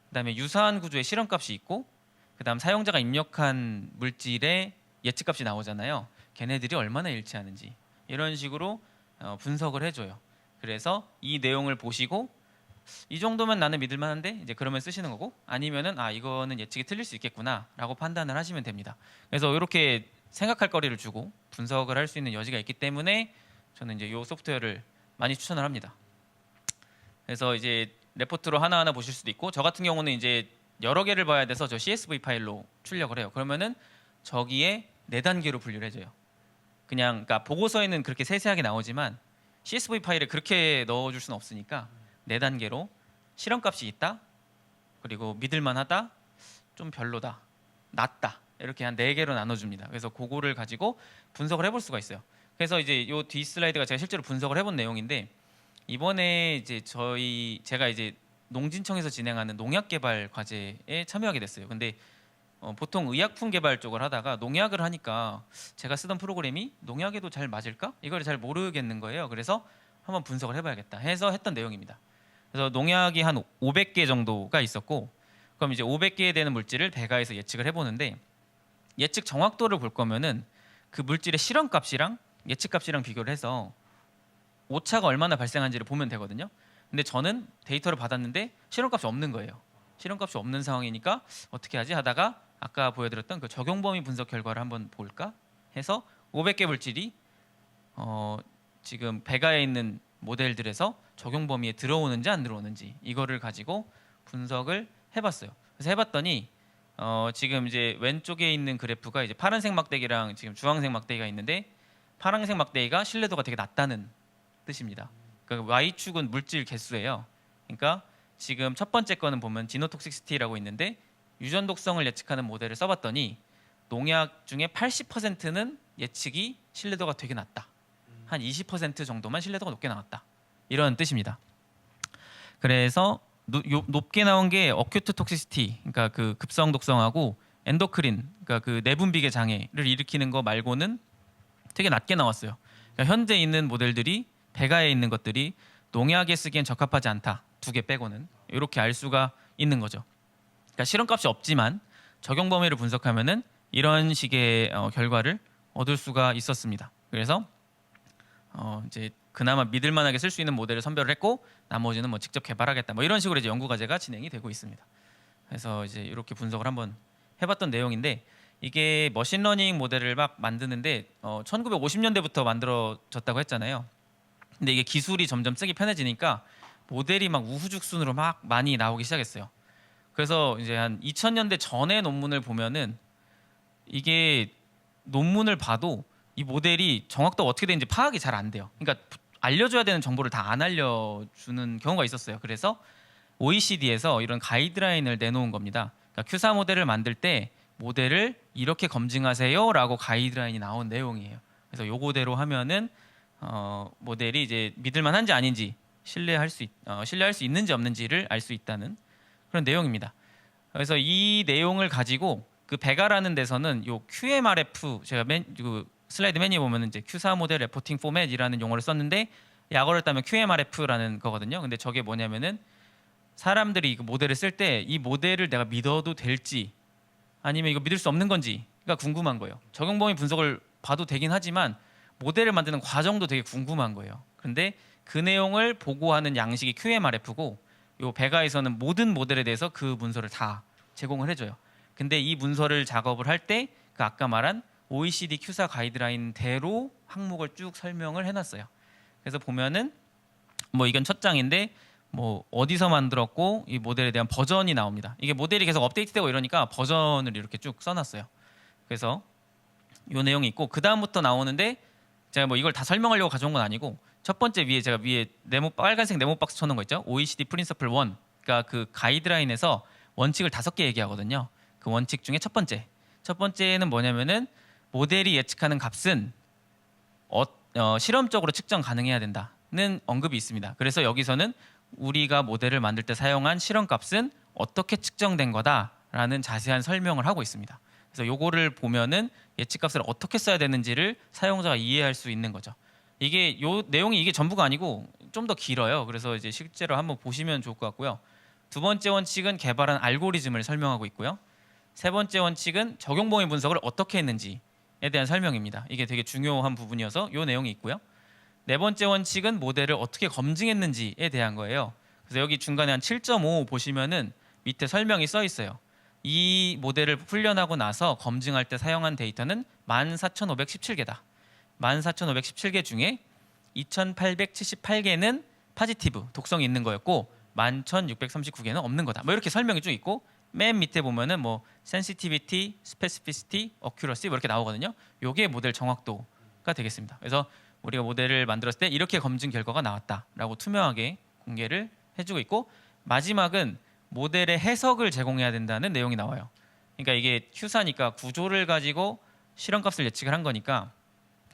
그다음에 유사한 구조의 실험값이 있고, 그다음 사용자가 입력한 물질의 예측값이 나오잖아요. 걔네들이 얼마나 일치하는지 이런 식으로 분석을 해줘요. 그래서 이 내용을 보시고 이 정도면 나는 믿을 만한데, 이제 그러면 쓰시는 거고, 아니면은 이거는 예측이 틀릴 수 있겠구나라고 판단을 하시면 됩니다. 그래서 이렇게 생각할 거리를 주고 분석을 할 수 있는 여지가 있기 때문에 저는 이제 이 소프트웨어를 많이 추천을 합니다. 그래서 이제 레포트로 하나하나 보실 수도 있고, 저 같은 경우는 이제 여러 개를 봐야 돼서 저 CSV 파일로 출력을 해요. 그러면은 저기에 4단계로 분류를 해줘요. 그냥 그러니까 보고서에는 그렇게 세세하게 나오지만 CSV 파일에 그렇게 넣어줄 수는 없으니까 4단계로 실험값이 있다, 그리고 믿을만하다, 좀 별로다, 낮다, 이렇게 한 4개로 나눠줍니다. 그래서 그거를 가지고 분석을 해볼 수가 있어요. 그래서 이제 요 뒤 슬라이드가 제가 실제로 분석을 해본 내용인데, 이번에 이제 제가 이제 농진청에서 진행하는 농약 개발 과제에 참여하게 됐어요. 근데 보통 의약품 개발 쪽을 하다가 농약을 하니까 제가 쓰던 프로그램이 농약에도 잘 맞을까? 이걸 잘 모르겠는 거예요. 그래서 한번 분석을 해봐야겠다 해서 했던 내용입니다. 그래서 농약이 한 500개 정도가 있었고, 그럼 이제 500개에 되는 물질을 배가에서 예측을 해보는데, 예측 정확도를 볼 거면은 그 물질의 실험값이랑 예측값이랑 비교를 해서 오차가 얼마나 발생한지를 보면 되거든요. 근데 저는 데이터를 받았는데 실험값이 없는 거예요. 실험값이 없는 상황이니까 어떻게 하지 하다가 아까 보여드렸던 그 적용 범위 분석 결과를 한번 볼까 해서 500개 물질이 지금 배가에 있는 모델들에서 적용 범위에 들어오는지 안 들어오는지 이거를 가지고 분석을 해봤어요. 그래서 해봤더니 지금 이제 왼쪽에 있는 그래프가 이제 파란색 막대기랑 지금 주황색 막대기가 있는데, 파란색 막대기가 신뢰도가 되게 낮다는 뜻입니다. 그러니까 Y축은 물질 개수예요. 그러니까 지금 첫 번째 거는 보면 지노톡식시티라고 있는데, 유전 독성을 예측하는 모델을 써봤더니 농약 중에 80%는 예측이 신뢰도가 되게 낮다. 한 20% 정도만 신뢰도가 높게 나왔다. 이런 뜻입니다. 그래서 높게 나온 게 어큐트 톡시시티, 그러니까 그 급성 독성하고 엔도크린, 그러니까 그 내분비계 장애를 일으키는 거 말고는 되게 낮게 나왔어요. 그러니까 현재 있는 모델들이 배가에 있는 것들이 농약에 쓰기엔 적합하지 않다. 2개 빼고는 이렇게 알 수가 있는 거죠. 그러니까 실험값이 없지만 적용 범위를 분석하면은 이런 식의 결과를 얻을 수가 있었습니다. 그래서 이제 그나마 믿을만하게 쓸 수 있는 모델을 선별을 했고, 나머지는 뭐 직접 개발하겠다. 뭐 이런 식으로 이제 연구 과제가 진행이 되고 있습니다. 그래서 이제 이렇게 분석을 한번 해봤던 내용인데, 이게 머신러닝 모델을 막 만드는데 1950년대부터 만들어졌다고 했잖아요. 근데 이게 기술이 점점 쓰기 편해지니까 모델이 막 우후죽순으로 막 많이 나오기 시작했어요. 그래서 이제 한 2000년대 전의 논문을 보면은 이게 논문을 봐도 이 모델이 정확도가 어떻게 되는지 파악이 잘 안 돼요. 그러니까 알려줘야 되는 정보를 다 안 알려주는 경우가 있었어요. 그래서 OECD에서 이런 가이드라인을 내놓은 겁니다. 그러니까 Q4 모델을 만들 때 모델을 이렇게 검증하세요라고 가이드라인이 나온 내용이에요. 그래서 요거대로 하면은 모델이 이제 믿을만한지 아닌지 신뢰할 수 있는지 없는지를 알 수 있다는 그런 내용입니다. 그래서 이 내용을 가지고 그 배가라는 데서는 요 QMRF, 제가 그 슬라이드 메뉴에 보면은 이제 Q4 모델 레포팅 포맷이라는 용어를 썼는데, 약어를 따면 QMRF라는 거거든요. 근데 저게 뭐냐면은 사람들이 그 모델을 쓸 때 이 모델을 내가 믿어도 될지 아니면 이거 믿을 수 없는 건지가 궁금한 거예요. 적용 범위 분석을 봐도 되긴 하지만 모델을 만드는 과정도 되게 궁금한 거예요. 그런데 그 내용을 보고하는 양식이 QMRF고, 요 배가에서는 모든 모델에 대해서 그 문서를 다 제공을 해줘요. 근데 이 문서를 작업을 할 때 그 아까 말한 OECD Q4 가이드라인대로 항목을 쭉 설명을 해놨어요. 그래서 보면은 뭐 이건 첫 장인데 뭐 어디서 만들었고 이 모델에 대한 버전이 나옵니다. 이게 모델이 계속 업데이트되고 이러니까 버전을 이렇게 쭉 써놨어요. 그래서 요 내용이 있고, 그 다음부터 나오는데 제가 뭐 이걸 다 설명하려고 가져온 건 아니고, 첫 번째 위에 제가 위에 빨간색 네모 박스 쳐놓은 거 있죠. OECD 프린서플 1, 그러니까 그 가이드라인에서 원칙을 5개 얘기하거든요. 그 원칙 중에 첫 번째는 뭐냐면은 모델이 예측하는 값은 실험적으로 측정 가능해야 된다는 언급이 있습니다. 그래서 여기서는 우리가 모델을 만들 때 사용한 실험값은 어떻게 측정된 거다라는 자세한 설명을 하고 있습니다. 그래서 요거를 보면은 예측값을 어떻게 써야 되는지를 사용자가 이해할 수 있는 거죠. 이게 요 내용이 이게 전부가 아니고 좀 더 길어요. 그래서 이제 실제로 한번 보시면 좋을 것 같고요. 두 번째 원칙은 개발한 알고리즘을 설명하고 있고요. 세 번째 원칙은 적용 범위 분석을 어떻게 했는지에 대한 설명입니다. 이게 되게 중요한 부분이어서 요 내용이 있고요. 네 번째 원칙은 모델을 어떻게 검증했는지에 대한 거예요. 그래서 여기 중간에 한 7.5 보시면은 밑에 설명이 써 있어요. 이 모델을 훈련하고 나서 검증할 때 사용한 데이터는 14,517개다. 14,517개 중에 2,878개는 파지티브, 독성이 있는 거였고 11,639개는 없는 거다. 뭐 이렇게 설명이 쭉 있고, 맨 밑에 보면은 뭐 센시티비티, 스페시피시티, 어큐러시 뭐 이렇게 나오거든요. 요게 모델 정확도가 되겠습니다. 그래서 우리가 모델을 만들었을 때 이렇게 검증 결과가 나왔다라고 투명하게 공개를 해주고 있고, 마지막은 모델의 해석을 제공해야 된다는 내용이 나와요. 그러니까 이게 Q4니까 구조를 가지고 실험값을 예측을 한 거니까,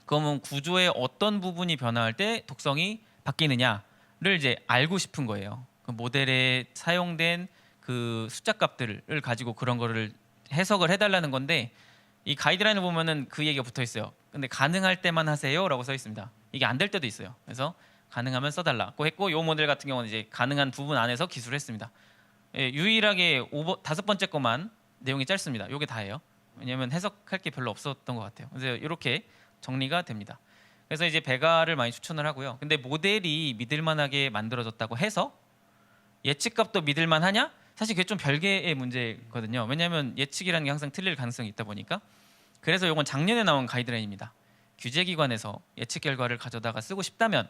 그러면 구조의 어떤 부분이 변화할 때 독성이 바뀌느냐를 이제 알고 싶은 거예요. 그 모델에 사용된 그 숫자 값들을 가지고 그런 거를 해석을 해달라는 건데 이 가이드라인을 보면은 그 얘기가 붙어 있어요. 근데 가능할 때만 하세요라고 써 있습니다. 이게 안 될 때도 있어요. 그래서 가능하면 써달라고 했고, 요 모델 같은 경우는 이제 가능한 부분 안에서 기술을 했습니다. 예, 유일하게 5번째 것만 내용이 짧습니다. 요게 다예요. 왜냐하면 해석할 게 별로 없었던 것 같아요. 그래서 이렇게 정리가 됩니다. 그래서 이제 배가를 많이 추천을 하고요. 근데 모델이 믿을만하게 만들어졌다고 해서 예측값도 믿을만하냐? 사실 그게 좀 별개의 문제거든요. 왜냐하면 예측이라는 게 항상 틀릴 가능성이 있다 보니까. 그래서 이건 작년에 나온 가이드라인입니다. 규제기관에서 예측 결과를 가져다가 쓰고 싶다면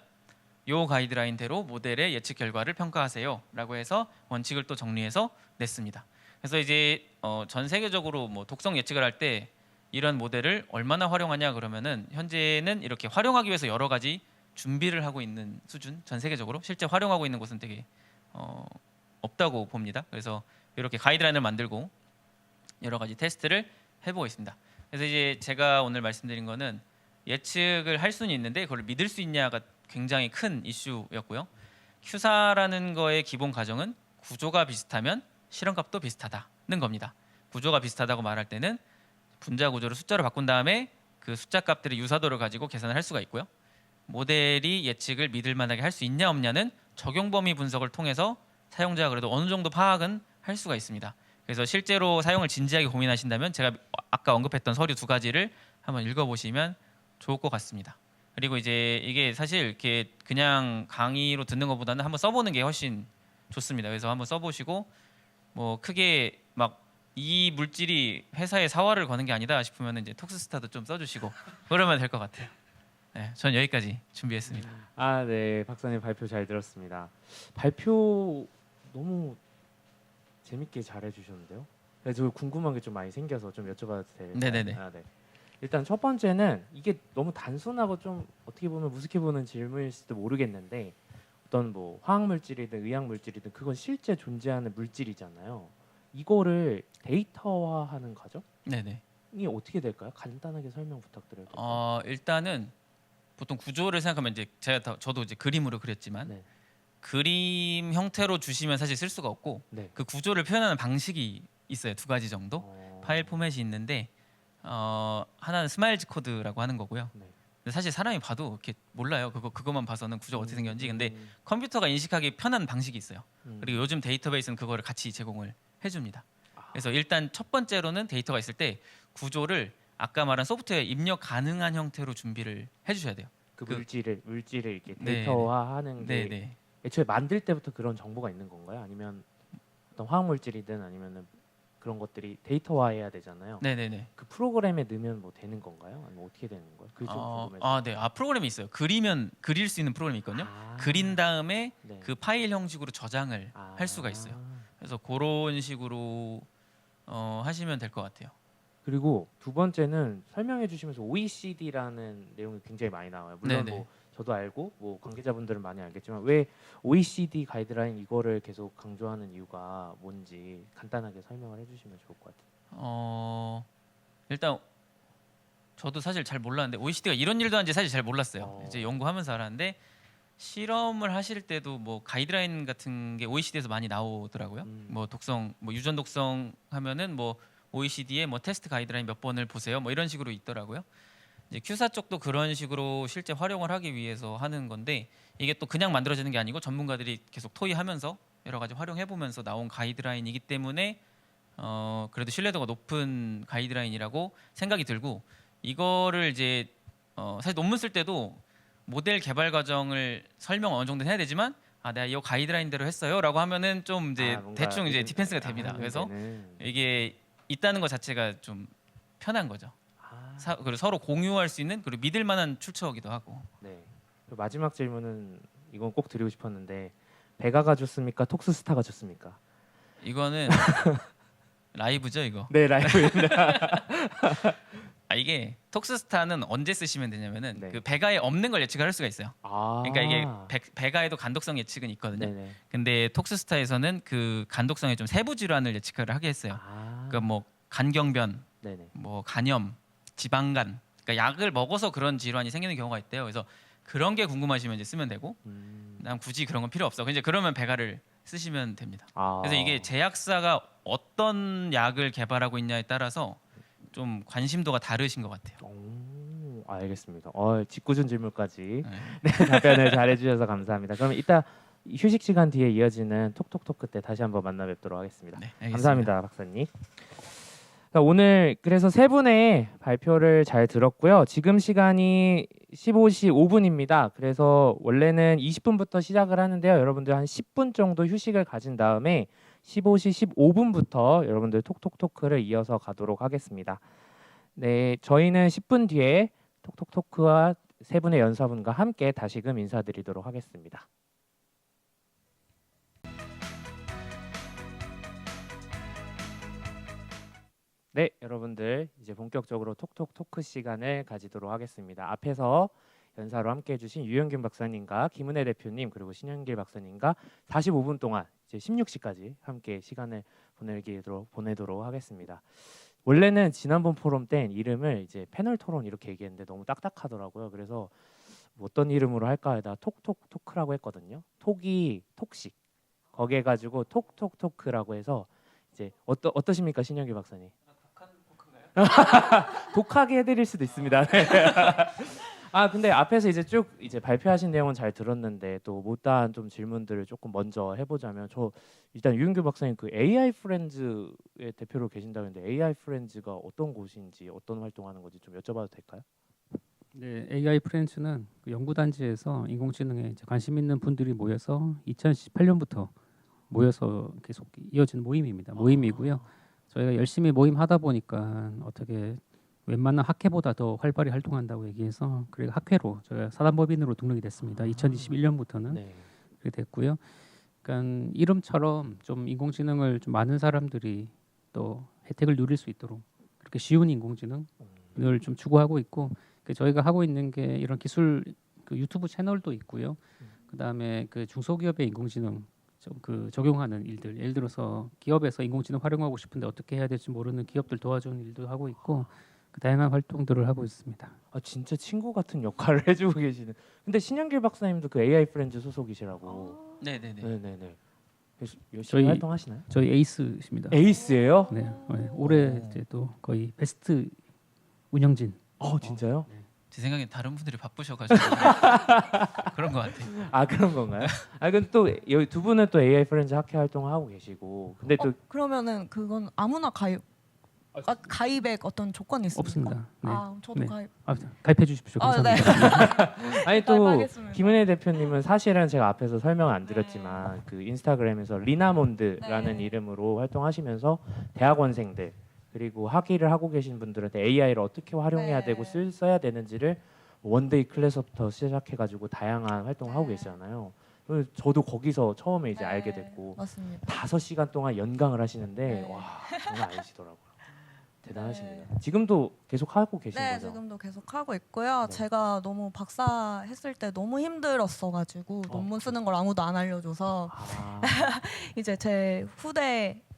요 가이드라인대로 모델의 예측 결과를 평가하세요라고 해서 원칙을 또 정리해서 냈습니다. 그래서 이제 전 세계적으로 뭐 독성 예측을 할 때 이런 모델을 얼마나 활용하냐 그러면은 현재는 이렇게 활용하기 위해서 여러 가지 준비를 하고 있는 수준, 전 세계적으로 실제 활용하고 있는 곳은 되게 없다고 봅니다. 그래서 이렇게 가이드라인을 만들고 여러 가지 테스트를 해보고 있습니다. 그래서 이제 제가 오늘 말씀드린 거는 예측을 할 수는 있는데 그걸 믿을 수 있냐가 굉장히 큰 이슈였고요. 큐사라는 거의 기본 가정은 구조가 비슷하면 실험값도 비슷하다는 겁니다. 구조가 비슷하다고 말할 때는 분자 구조를 숫자로 바꾼 다음에 그 숫자 값들의 유사도를 가지고 계산을 할 수가 있고요. 모델이 예측을 믿을 만하게 할 수 있냐 없냐는 적용 범위 분석을 통해서 사용자가 그래도 어느 정도 파악은 할 수가 있습니다. 그래서 실제로 사용을 진지하게 고민하신다면 제가 아까 언급했던 서류 2가지를 한번 읽어보시면 좋을 것 같습니다. 그리고 이제 이게 사실 이렇게 그냥 강의로 듣는 것보다는 한번 써보는 게 훨씬 좋습니다. 그래서 한번 써보시고 뭐 크게 막 이 물질이 회사에 사활을 거는 게 아니다 싶으면 이제 톡스스타도 좀 써주시고 그러면 될 것 같아요. 네, 전 여기까지 준비했습니다. 아, 네, 박사님 발표 잘 들었습니다. 발표 너무 재밌게 잘해 주셨는데요. 네, 저 궁금한 게 좀 많이 생겨서 좀 여쭤봐도 될까요? 네네네. 아, 네. 일단 첫 번째는 이게 너무 단순하고 좀 어떻게 보면 무식해 보이는 질문일지도 모르겠는데 어떤 뭐 화학 물질이든 의학 물질이든 그건 실제 존재하는 물질이잖아요. 이거를 데이터화하는 과정이 네네. 어떻게 될까요? 간단하게 설명 부탁드려도 될까요? 일단은 보통 구조를 생각하면 이제 저도 이제 그림으로 그렸지만 네. 그림 형태로 주시면 사실 쓸 수가 없고 네. 그 구조를 표현하는 방식이 있어요. 2가지 정도 파일 포맷이 있는데 하나는 스마일즈 코드라고 하는 거고요. 네. 근데 사실 사람이 봐도 이렇게 몰라요. 그것만 봐서는 구조가 어떻게 생겼는지. 근데 음, 컴퓨터가 인식하기 편한 방식이 있어요. 음. 그리고 요즘 데이터베이스는 그거를 같이 제공을 해줍니다. 아. 그래서 일단 첫 번째로는 데이터가 있을 때 구조를 아까 말한 소프트웨어에 입력 가능한 형태로 준비를 해주셔야 돼요. 그 물질을 이렇게 네, 데이터화하는 게 네네. 애초에 만들 때부터 그런 정보가 있는 건가요? 아니면 어떤 화학 물질이든 아니면은 그런 것들이 데이터화해야 되잖아요. 네네네. 그 프로그램에 넣으면 뭐 되는 건가요? 아니면 어떻게 되는 거예요? 그게 좀 궁금해서. 네. 프로그램이 있어요. 그릴 수 있는 프로그램이 있거든요. 아. 그린 다음에 네. 그 파일 형식으로 저장을 아. 할 수가 있어요. 그래서 그런 식으로 하시면 될 것 같아요. 그리고 두 번째는 설명해 주시면서 OECD라는 내용이 굉장히 많이 나와요. 물론 네네. 뭐 저도 알고 뭐 관계자분들은 많이 알겠지만 왜 OECD 가이드라인 이거를 계속 강조하는 이유가 뭔지 간단하게 설명을 해주시면 좋을 것 같아요. 일단 저도 사실 잘 몰랐는데 OECD가 이런 일도 하는지 사실 잘 몰랐어요. 어. 이제 연구하면서 알았는데 실험을 하실 때도 뭐 가이드라인 같은 게 OECD에서 많이 나오더라고요. 뭐 독성, 뭐 유전 독성 하면은 뭐 OECD의 뭐 테스트 가이드라인 몇 번을 보세요. 뭐 이런 식으로 있더라고요. 이제 큐사 쪽도 그런 식으로 실제 활용을 하기 위해서 하는 건데 이게 또 그냥 만들어지는 게 아니고 전문가들이 계속 토의하면서 여러 가지 활용해 보면서 나온 가이드라인이기 때문에 그래도 신뢰도가 높은 가이드라인이라고 생각이 들고 이거를 이제 사실 논문 쓸 때도 모델 개발 과정을 설명 어느 정도 해야 되지만 내가 이 가이드라인대로 했어요라고 하면은 좀 이제 뭔가 대충 이제 믿음- 디펜스가 됩니다. 그래서 믿음되는. 이게 있다는 것 자체가 좀 편한 거죠. 아, 그리고 서로 공유할 수 있는 그리고 믿을 만한 출처이기도 하고. 네. 그리고 마지막 질문은 이건 꼭 드리고 싶었는데 배가가 좋습니까? 톡스스타가 좋습니까? 이거는 라이브죠, 이거. 네, 라이브입니다. 이게 톡스스타는 언제 쓰시면 되냐면은 네. 그 배가에 없는 걸 예측을 할 수가 있어요. 아, 그러니까 이게 배가에도 간독성 예측은 있거든요. 네네. 근데 톡스스타에서는 그 간독성에 좀 세부 질환을 예측을 하게 했어요. 아, 그러니까 뭐 간경변, 네네. 뭐 간염, 지방간. 그러니까 약을 먹어서 그런 질환이 생기는 경우가 있대요. 그래서 그런 게 궁금하시면 이제 쓰면 되고, 난 굳이 그런 건 필요 없어. 이제 그러면 배가를 쓰시면 됩니다. 아. 그래서 이게 제약사가 어떤 약을 개발하고 있냐에 따라서 좀 관심도가 다르신 것 같아요. 오, 알겠습니다. 짓궂은 질문까지 네. 네, 답변을 잘해주셔서 감사합니다. 그럼 이따 휴식 시간 뒤에 이어지는 톡톡톡 때 다시 한번 만나 뵙도록 하겠습니다. 네, 알겠습니다. 감사합니다, 박사님. 자, 오늘 그래서 세 분의 발표를 잘 들었고요. 지금 시간이 15시 5분입니다. 그래서 원래는 20분부터 시작을 하는데요. 여러분들 한 10분 정도 휴식을 가진 다음에 15시 15분부터 여러분들 톡톡토크를 이어서 가도록 하겠습니다. 네, 저희는 10분 뒤에 톡톡토크와 세 분의 연사분과 함께 다시금 인사드리도록 하겠습니다. 네, 여러분들 이제 본격적으로 톡톡토크 시간을 가지도록 하겠습니다. 앞에서 연사로 함께 해주신 유영균 박사님과 김은혜 대표님 그리고 신현길 박사님과 45분 동안 이제 16시까지 함께 시간을 보내도록 하겠습니다. 원래는 지난번 포럼 때 이름을 이제 패널 토론 이렇게 얘기했는데 너무 딱딱하더라고요. 그래서 뭐 어떤 이름으로 할까 하다 톡톡토크라고 했거든요. 톡이 톡식 거기에 가지고 톡톡토크라고 해서 이제 어떠십니까 신현길 박사님? 독하게 해드릴 수도 있습니다. 네. 근데 앞에서 이제 쭉 이제 발표하신 내용은 잘 들었는데 또 못다한 좀 질문들을 조금 먼저 해보자면 저 일단 유윤규 박사님 그 AI 프렌즈의 대표로 계신다는데 AI 프렌즈가 어떤 곳인지 어떤 활동하는 건지 좀 여쭤봐도 될까요? 네, AI 프렌즈는 그 연구단지에서 인공지능에 이제 관심 있는 분들이 모여서 2018년부터 모여서 계속 이어진 모임입니다. 모임이고요. 저희가 열심히 모임 하다 보니까 어떻게 웬만한 학회보다 더 활발히 활동한다고 얘기해서 그리고 학회로 저희가 사단법인으로 등록이 됐습니다. 2021년부터는 네. 그렇게 됐고요. 그러니까 이름처럼 좀 인공지능을 좀 많은 사람들이 또 혜택을 누릴 수 있도록 그렇게 쉬운 인공지능을 좀 추구하고 있고 저희가 하고 있는 게 이런 기술 그 유튜브 채널도 있고요. 그다음에 그 중소기업의 인공지능 적용하는 일들, 예를 들어서 기업에서 인공지능 활용하고 싶은데 어떻게 해야 될지 모르는 기업들 도와주는 일도 하고 있고 그 다양한 활동들을 하고 있습니다. 진짜 친구 같은 역할을 해주고 계시는. 근데 신현길 박사님도 그 AI 프렌즈 소속이시라고. 네네네. 네네네. 그래서 열심히 저희- 활동하시나요? 저희 에이스십니다. 에이스예요? 네, 올해 이제 또 거의 베스트 운영진. 진짜요? 제 생각엔 다른 분들이 바쁘셔가지고 그런 것 같아요. 그런 건가요? 근데 또 두 분은 또 AI 프렌즈 학회 활동을 하고 계시고, 근데 또 그러면은 그건 아무나 가입의 어떤 조건이 있습니까? 없습니다. 네. 저도 네. 가입. 가입해 주십시오. 네. 감사합니다. 아니 또 가입하겠습니다. 김은혜 대표님은 사실은 제가 앞에서 설명 안 드렸지만 그 인스타그램에서 리나몬드라는 네. 이름으로 활동하시면서 대학원생들 그리고 학위를 하고 계신 분들한테 AI를 어떻게 활용해야 네. 되고 써야 되는지를 원데이 클래스부터 시작해가지고 다양한 활동을 하고 네. 계시잖아요. 그래서 저도 거기서 처음에 이제 네, 알게 됐고 맞습니다. 5시간 동안 연강을 하시는데 네. 와 장난 아니시더라고요. 대단하십니다. 지금도 계속 하고 계신 네, 거죠? 지금도 계속 하고 있고요. 네. 제가 너무 박사 했을 때 너무 힘들었어가지고 논문 쓰는 걸 아무도 안 알려줘서 아, 이제 제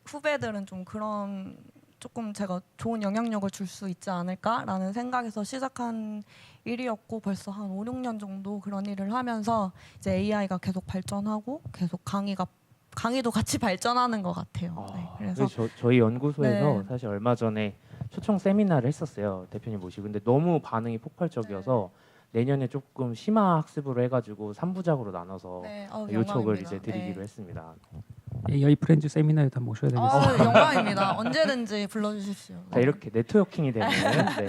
후배들은 좀 그런 조금 제가 좋은 영향력을 줄 수 있지 않을까라는 생각에서 시작한 일이었고 벌써 한 5, 6년 정도 그런 일을 하면서 이제 AI가 계속 발전하고 계속 강의도 같이 발전하는 것 같아요. 네, 그래서 저희 연구소에서 네. 사실 얼마 전에 초청 세미나를 했었어요. 대표님 모시고. 근데 너무 반응이 폭발적이어서 내년에 조금 심화 학습으로 해가지고 3부작으로 나눠서 네, 요청을 영광입니다. 이제 드리기로 네. 했습니다. AI 프렌즈 세미나에도 한번 모셔야 되겠습니다. 영광입니다. 언제든지 불러주십시오. 자, 이렇게 네트워킹이 되는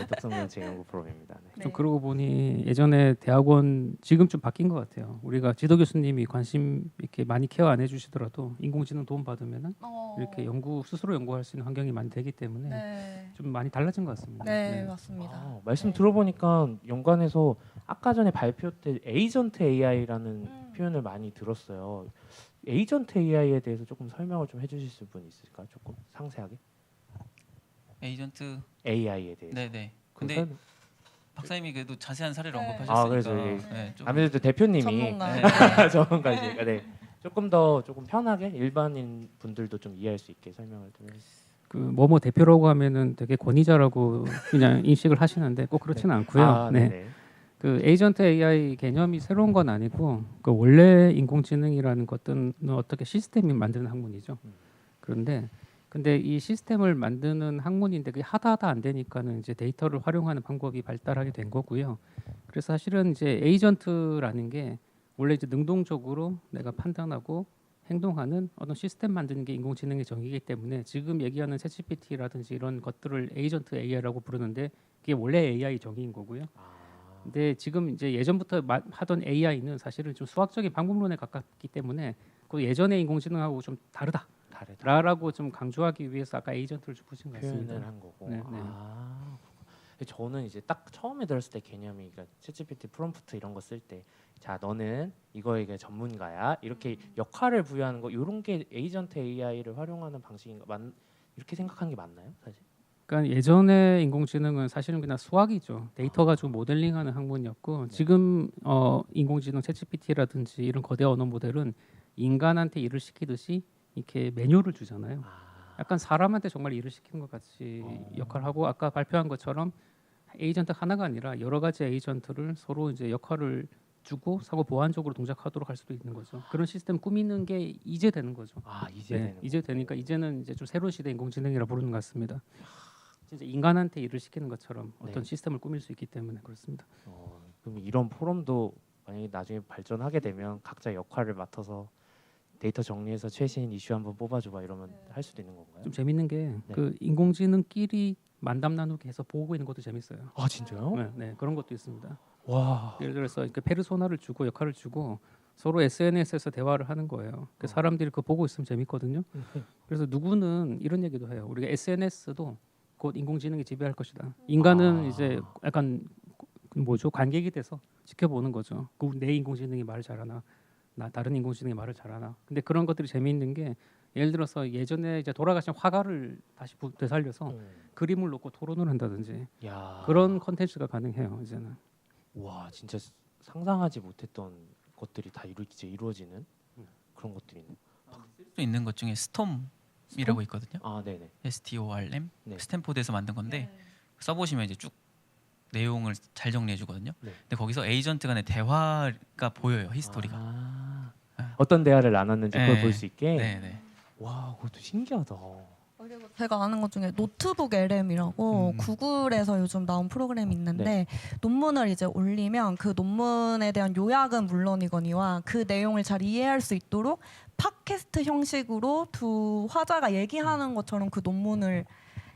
독성정책 연구 프로그램입니다. 네. 좀 그러고 보니 예전에 대학원 지금 좀 바뀐 것 같아요. 우리가 지도 교수님이 관심 이렇게 많이 케어 안 해주시더라도 인공지능 도움 받으면은 이렇게 스스로 연구할 수 있는 환경이 많이 되기 때문에 네, 좀 많이 달라진 것 같습니다. 네, 맞습니다. 말씀 네. 들어보니까 연관해서 아까 전에 발표 때 에이전트 AI라는 표현을 많이 들었어요. 에이전트 AI에 대해서 조금 설명을 좀 해주실 분 있을까요? 조금 상세하게 에이전트. AI에 대해서. 네네. 그 근데 설명- 박사님이 그래도 자세한 사례를 네. 언급하셨으니까. 그래서 이게 네, 좀 아무래도 대표님이 전문가. 네. 전문가시니까 네. 조금 편하게 일반인 분들도 좀 이해할 수 있게 설명을 좀 해주세요. 그 뭐뭐 대표라고 하면은 되게 권위자라고 그냥 인식을 하시는데 꼭 그렇지는 않고요. 네. 네네. 그 에이전트 AI 개념이 새로운 건 아니고 그 원래 인공지능이라는 것들은 어떻게 시스템이 만드는 학문이죠. 그런데 근데 이 시스템을 만드는 학문인데 그게 하다 안 되니까는 이제 데이터를 활용하는 방법이 발달하게 된 거고요. 그래서 사실은 이제 에이전트라는 게 원래 이제 능동적으로 내가 판단하고 행동하는 어떤 시스템 만드는 게 인공지능의 정의이기 때문에 지금 얘기하는 챗GPT라든지 이런 것들을 에이전트 AI라고 부르는데 그게 원래 AI 정의인 거고요. 근데 지금 이제 예전부터 하던 AI는 사실은 좀 수학적인 방법론에 가깝기 때문에 그 예전의 인공지능하고 좀 다르다. 다르다. 라고 좀 강조하기 위해서 아까 에이전트를 좀 붙인 것 같습니다. 표현을 한 거고. 네, 네. 아, 저는 이제 딱 처음에 들었을 때 개념이 그러니까 챗GPT 프롬프트 이런 거 쓸 때, 자 너는 이거에 전문가야 이렇게 역할을 부여하는 거 이런 게 에이전트 AI를 활용하는 방식인가 이렇게 생각하는 게 맞나요, 사실? 그러니까 예전의 인공지능은 사실은 그냥 수학이죠. 데이터 가지고 모델링하는 학문이었고 지금 인공지능 챗GPT라든지 이런 거대 언어 모델은 인간한테 일을 시키듯이 이렇게 매뉴얼을 주잖아요. 약간 사람한테 정말 일을 시키는 것 같이 역할을 하고 아까 발표한 것처럼 에이전트 하나가 아니라 여러 가지 에이전트를 서로 이제 역할을 주고 사고 보완적으로 동작하도록 할 수도 있는 거죠. 그런 시스템 꾸미는 게 이제 되는 거죠. 이제 되는 이제 되니까 이제는 이제 좀 새로운 시대 인공지능이라 부르는 것 같습니다. 진짜 인간한테 일을 시키는 것처럼 어떤 네. 시스템을 꾸밀 수 있기 때문에 그렇습니다. 그럼 이런 포럼도 만약에 나중에 발전하게 되면 각자 역할을 맡아서 데이터 정리해서 최신 이슈 한번 뽑아줘봐 이러면 할 수도 있는 건가요? 좀 재밌는 게 네. 그 인공지능끼리 만담 나누기 해서 보고 있는 것도 재밌어요. 아 진짜요? 네, 그런 것도 있습니다. 와. 예를 들어서 그 페르소나를 주고 역할을 주고 서로 SNS에서 대화를 하는 거예요. 그 사람들이 그거 보고 있으면 재밌거든요. 그래서 누구는 이런 얘기도 해요. 우리가 SNS도 곧 인공지능이 지배할 것이다. 인간은 이제 약간 뭐죠? 관객이 돼서 지켜보는 거죠. 내 인공지능이 말을 잘하나, 나 다른 인공지능이 말을 잘하나. 근데 그런 것들이 재미있는 게 예를 들어서 예전에 이제 돌아가신 화가를 다시 되살려서 그림을 놓고 토론을 한다든지 야. 그런 컨텐츠가 가능해요. 이제는. 와 진짜 상상하지 못했던 것들이 다 이제 이루어지는 그런 것들이 있네. 쓸 수 있는 것 중에 스톰이라고 있거든요. 네네. STORM 네. 스탠포드에서 만든 건데 써보시면 이제 쭉 내용을 잘 정리해 주거든요. 네. 근데 거기서 에이전트 간의 대화가 보여요. 히스토리가. 어떤 대화를 나눴는지 그걸 네. 볼 수 있게. 네네. 와 그것도 신기하다. 그리고 제가 아는 것 중에 노트북 LM이라고 구글에서 요즘 나온 프로그램이 있는데 논문을 이제 올리면 그 논문에 대한 요약은 물론이거니와 그 내용을 잘 이해할 수 있도록 팟캐스트 형식으로 두 화자가 얘기하는 것처럼 그 논문을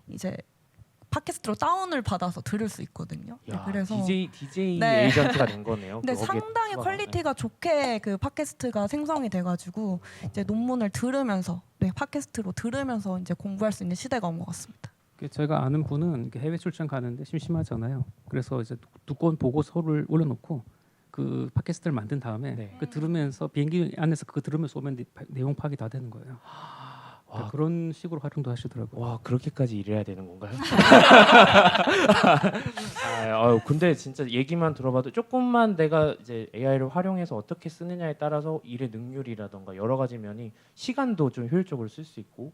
이제 팟캐스트로 다운을 받아서 들을 수 있거든요. 야, 그래서 DJ 네. 에이전트가 된 거네요. 근데 거기에 상당히 추가가. 퀄리티가 좋게 그 팟캐스트가 생성이 돼가지고 이제 논문을 들으면서 팟캐스트로 들으면서 이제 공부할 수 있는 시대가 온 것 같습니다. 제가 아는 분은 이렇게 해외 출장 가는데 심심하잖아요. 그래서 이제 두꺼운 보고서를 올려놓고 그 팟캐스트를 만든 다음에 네. 그 들으면서 비행기 안에서 그거 들으면서 오면 내용 파악이 다 되는 거예요. 와, 그런 식으로 활용도 하시더라고요. 와 그렇게까지 일해야 되는 건가요? 근데 진짜 얘기만 들어봐도 조금만 내가 이제 AI를 활용해서 어떻게 쓰느냐에 따라서 일의 능률이라던가 여러 가지 면이 시간도 좀 효율적으로 쓸 수 있고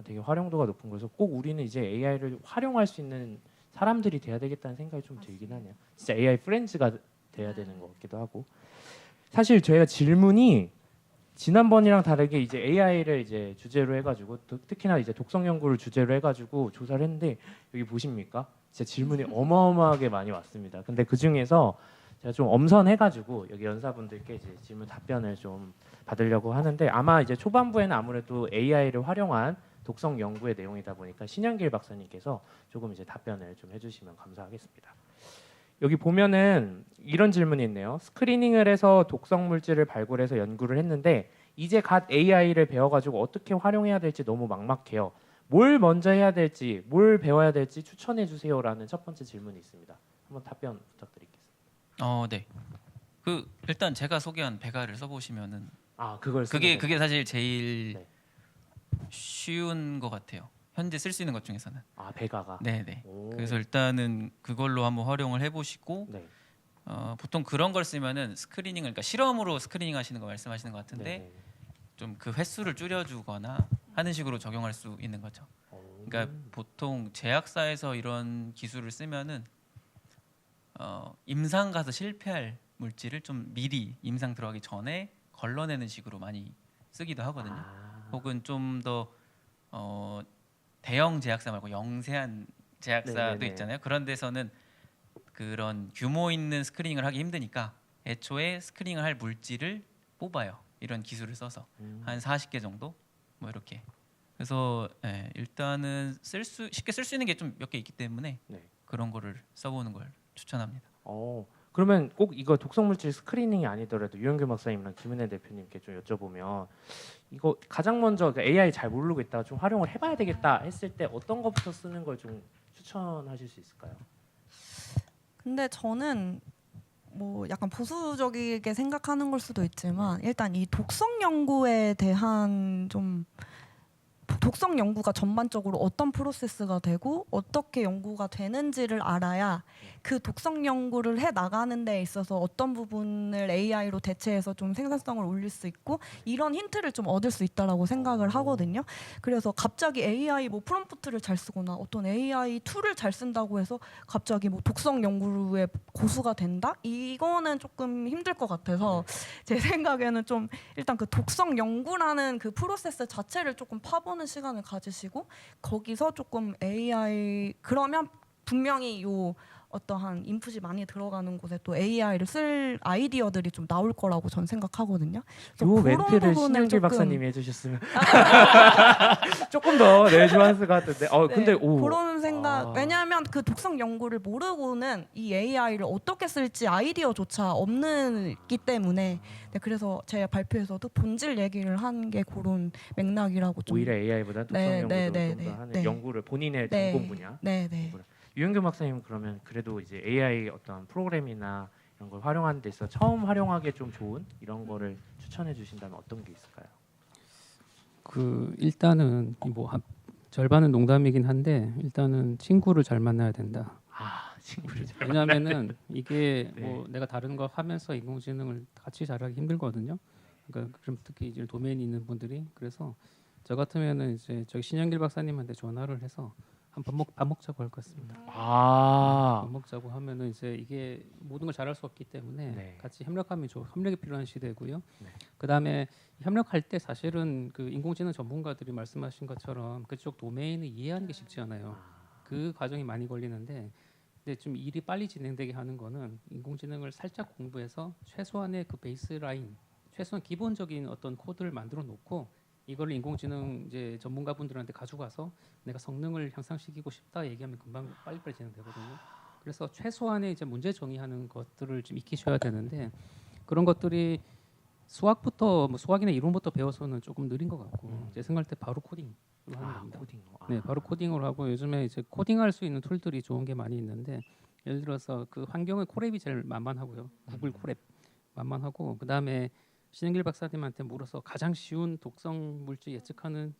되게 활용도가 높은 거라서 꼭 우리는 이제 AI를 활용할 수 있는 사람들이 돼야 되겠다는 생각이 좀 들긴 하네요. 진짜 AI 프렌즈가 돼야 되는 것 같기도 하고. 사실 저희가 질문이 지난번이랑 다르게 이제 AI를 이제 주제로 해가지고 특히나 이제 독성 연구를 주제로 해가지고 조사를 했는데 여기 보십니까? 진짜 질문이 어마어마하게 많이 왔습니다. 근데 그 중에서 제가 좀 엄선해가지고 여기 연사분들께 이제 질문 답변을 좀 받으려고 하는데 아마 이제 초반부에는 아무래도 AI를 활용한 독성 연구의 내용이다 보니까 신현길 박사님께서 조금 이제 답변을 좀 해주시면 감사하겠습니다. 여기 보면은 이런 질문이 있네요. 스크리닝을 해서 독성 물질을 발굴해서 연구를 했는데 이제 갓 AI를 배워가지고 어떻게 활용해야 될지 너무 막막해요. 뭘 먼저 해야 될지, 뭘 배워야 될지 추천해 주세요라는 첫 번째 질문이 있습니다. 한번 답변 부탁드리겠습니다. 네. 그 일단 제가 소개한 베가를 써보시면은 그걸 그게 사실 제일 네. 쉬운 것 같아요. 현재 쓸 수 있는 것 중에서는. 베가가. 네네. 오. 그래서 일단은 그걸로 한번 활용을 해보시고 네. 보통 그런 걸 쓰면은 스크리닝을 그러니까 실험으로 스크리닝 하시는 거 말씀하시는 것 같은데 네. 좀 그 횟수를 줄여주거나 하는 식으로 적용할 수 있는 거죠. 그러니까 보통 제약사에서 이런 기술을 쓰면은 임상 가서 실패할 물질을 좀 미리 임상 들어가기 전에 걸러내는 식으로 많이 쓰기도 하거든요. 혹은 좀 더 대형 제약사 말고 영세한 제약사도 네네네. 있잖아요. 그런 데서는 그런 규모 있는 스크리닝을 하기 힘드니까 애초에 스크리닝을 할 물질을 뽑아요. 이런 기술을 써서 한 40개 정도 뭐 이렇게. 그래서 일단은 쉽게 쓸 수 있는 게 좀 몇 개 있기 때문에 네. 그런 거를 써보는 걸 추천합니다. 그러면 꼭 이거 독성물질 스크리닝이 아니더라도 유영규 박사님이랑 김은혜 대표님께 좀 여쭤보면 이거 가장 먼저 AI 잘 모르고 있다가 좀 활용을 해봐야 되겠다 했을 때 어떤 것부터 쓰는 걸 좀 추천하실 수 있을까요? 근데 저는 뭐 약간 보수적이게 생각하는 걸 수도 있지만 일단 이 독성 연구에 대한 좀 독성 연구가 전반적으로 어떤 프로세스가 되고 어떻게 연구가 되는지를 알아야 그 독성 연구를 해 나가는 데 있어서 어떤 부분을 AI로 대체해서 좀 생산성을 올릴 수 있고 이런 힌트를 좀 얻을 수 있다라고 생각을 하거든요. 그래서 갑자기 AI 뭐 프롬프트를 잘 쓰거나 어떤 AI 툴을 잘 쓴다고 해서 갑자기 뭐 독성 연구에 고수가 된다? 이거는 조금 힘들 것 같아서 제 생각에는 좀 일단 그 독성 연구라는 그 프로세스 자체를 조금 파보는 시간을 가지시고 거기서 조금 AI 그러면 분명히 요 어떠한 인풋이 많이 들어가는 곳에 또 AI를 쓸 아이디어들이 좀 나올 거라고 전 생각하거든요. 요 그래서 그런 멘트를 부분을 신영길 조금 박사님이 해주셨으면 조금 더 뉘앙스 같은데. 근데 네, 그런 생각. 아. 왜냐하면 그 독성 연구를 모르고는 이 AI를 어떻게 쓸지 아이디어조차 없기 때문에. 네, 그래서 제 발표에서도 본질 얘기를 한 게 그런 맥락이라고 좀. 오히려 AI보다 독성 네, 연구도 네, 네, 좀 더 네, 하는 네. 연구를 본인의 네, 전공 분야. 네, 네. 유영규 박사님 그러면 그래도 이제 AI 어떤 프로그램이나 이런 걸 활용하는 데 있어 처음 활용하기에 좀 좋은 이런 거를 추천해 주신다면 어떤 게 있을까요? 그 일단은 뭐 절반은 농담이긴 한데 일단은 친구를 잘 만나야 된다. 친구를 잘 왜냐하면은 이게 네. 뭐 내가 다른 거 하면서 인공지능을 같이 잘하기 힘들거든요. 그러니까 그럼 특히 이제 도메인이 있는 분들이 그래서 저 같으면은 이제 저기 신영길 박사님한테 전화를 해서 한 밥 먹자고 할 것 같습니다. 밥 먹자고 하면은 이제 이게 모든 걸 잘할 수 없기 때문에 네. 같이 협력이 필요한 시대고요. 네. 그다음에 협력할 때 사실은 그 인공지능 전문가들이 말씀하신 것처럼 그쪽 도메인을 이해하는 게 쉽지 않아요. 그 과정이 많이 걸리는데 근데 좀 일이 빨리 진행되게 하는 거는 인공지능을 살짝 공부해서 최소한의 그 베이스라인, 최소한 기본적인 어떤 코드를 만들어 놓고 이걸 인공지능 이제 전문가분들한테 가져가서 내가 성능을 향상시키고 싶다 얘기하면 금방 빨리빨리 진행되거든요. 그래서 최소한의 이제 문제 정의하는 것들을 좀 익히셔야 되는데 그런 것들이 수학부터 뭐 수학이나 이론부터 배워서는 조금 느린 것 같고 제 생각할 때 바로 코딩으로 하는 겁니다. 코딩. 네, 바로 코딩으로 하고 요즘에 이제 코딩할 수 있는 툴들이 좋은 게 많이 있는데 예를 들어서 그 환경의 콜앱이 제일 만만하고요. 구글 콜앱 만만하고 그다음에 신영길 박사님한테 물어서 가장 쉬운 독성 물질 예측하는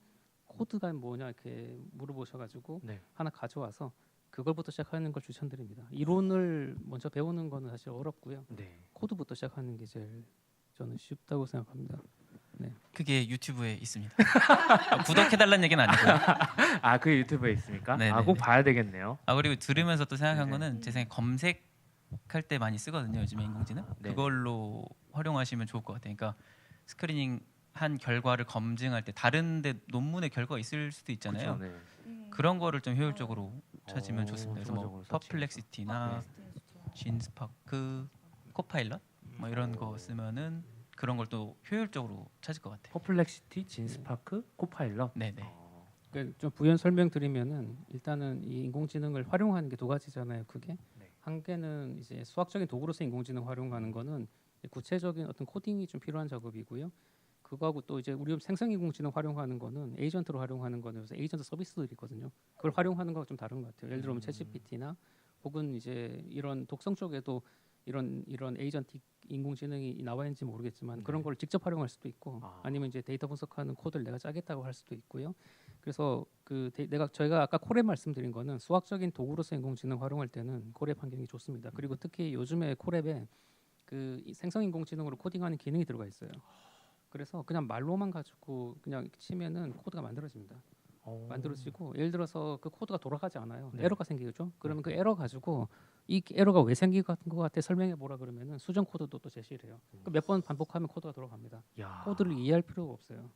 코드가 뭐냐 이렇게 물어보셔가지고 네. 하나 가져와서 그걸부터 시작하는 걸 추천드립니다. 이론을 먼저 배우는 거는 사실 어렵고요. 네. 코드부터 시작하는 게 제일 저는 쉽다고 생각합니다. 그게 유튜브에 있습니다. 구독해달라는 얘기는 아니고요. 그 유튜브에 있습니까? 네네네. 꼭 봐야 되겠네요. 그리고 들으면서 또 생각한 네. 거는 제 생각에 검색할 때 많이 쓰거든요. 요즘에 인공지능. 네. 그걸로 활용하시면 좋을 것 같아요. 그러니까 스크리닝 한 결과를 검증할 때 다른데 논문의 결과가 있을 수도 있잖아요. 그렇죠. 네. 그런 거를 좀 효율적으로 찾으면 좋습니다. 그래서 뭐 추가적으로 퍼플렉시티나 진스파크, 코파일럿 뭐 이런 거 쓰면은 그런 걸 또 효율적으로 찾을 것 같아요. 퍼플렉시티, 진스파크, 코파일럿. 네네. 그러니까 좀 부연 설명드리면은 일단은 이 인공지능을 활용하는 게 두 가지잖아요. 그게 네. 한 개는 이제 수학적인 도구로서 인공지능 활용하는 거는 구체적인 어떤 코딩이 좀 필요한 작업이고요. 그거하고 또 이제 우리 생성 인공지능 활용하는 거는 에이전트로 활용하는 거는 그래서 에이전트 서비스들이 있거든요. 그걸 활용하는 거가 좀 다른 것 같아요. 예를 들면 챗GPT나 혹은 이제 이런 독성 쪽에도 이런 에이전틱 인공지능이 나와 있는지 모르겠지만 그런 걸 직접 활용할 수도 있고 아니면 이제 데이터 분석하는 코드를 내가 짜겠다고 할 수도 있고요. 그래서 저희가 아까 콜앱 말씀드린 거는 수학적인 도구로서 인공지능 활용할 때는 콜앱 환경이 좋습니다. 그리고 특히 요즘에 콜앱에 그 생성 인공지능으로 코딩하는 기능이 들어가 있어요. 그래서 그냥 말로만 가지고 그냥 치면은 코드가 만들어집니다. 만들어지고 예를 들어서 그 코드가 돌아가지 않아요. 네. 에러가 생기죠. 그러면 그 에러 가지고 이 에러가 왜 생긴 것 같아 설명해 보라 그러면은 수정 코드도 또 제시를 해요. 몇 번 반복하면 코드가 들어갑니다. 야. 코드를 이해할 필요가 없어요.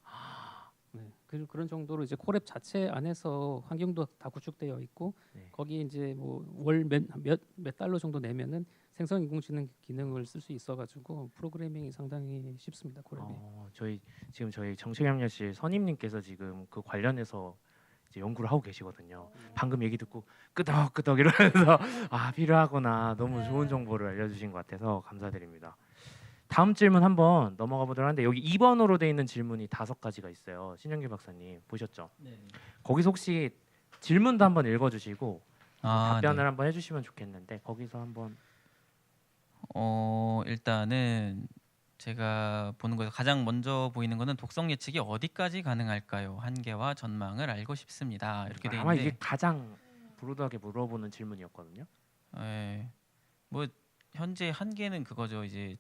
네, 그런 정도로 이제 콜앱 자체 안에서 환경도 다 구축되어 있고 네. 거기 이제 뭐 월 몇 달러 정도 내면은 생성 인공지능 기능을 쓸 수 있어가지고 프로그래밍이 상당히 쉽습니다. 콜앱이. 저희 정책협력실 선임님께서 지금 그 관련해서 이제 연구를 하고 계시거든요. 방금 얘기 듣고 끄덕끄덕 이러면서 아 필요하구나. 너무 좋은 정보를 알려주신 것 같아서 감사드립니다. 다음 질문 한번 넘어가 보도록 하는데 여기 2번으로 돼 있는 질문이 5가지가 있어요. 신영길 박사님 보셨죠? 네. 거기서 혹시 질문도 한번 읽어주시고 답변을 네. 한번 해주시면 좋겠는데 거기서 한번 일단은 제가 보는 거에서 가장 먼저 보이는 거는 독성 예측이 어디까지 가능할까요? 한계와 전망을 알고 싶습니다. 이렇게 돼 아마 있는데 이게 가장 브로드하게 물어보는 질문이었거든요. 뭐 현재 한계는 그거죠. 이제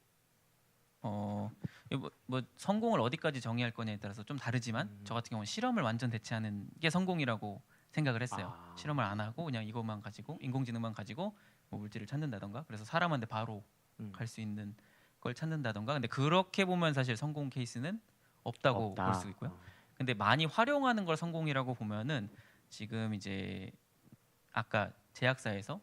뭐 성공을 어디까지 정의할 거냐에 따라서 좀 다르지만 저 같은 경우는 실험을 완전 대체하는 게 성공이라고 생각을 했어요. 아. 실험을 안 하고 그냥 이것만 가지고 인공지능만 가지고 뭐 물질을 찾는다던가 그래서 사람한테 바로 갈 수 있는 걸 찾는다던가 근데 그렇게 보면 사실 성공 케이스는 없다고 없다. 볼 수 있고요. 근데 많이 활용하는 걸 성공이라고 보면은 지금 이제 아까 제약사에서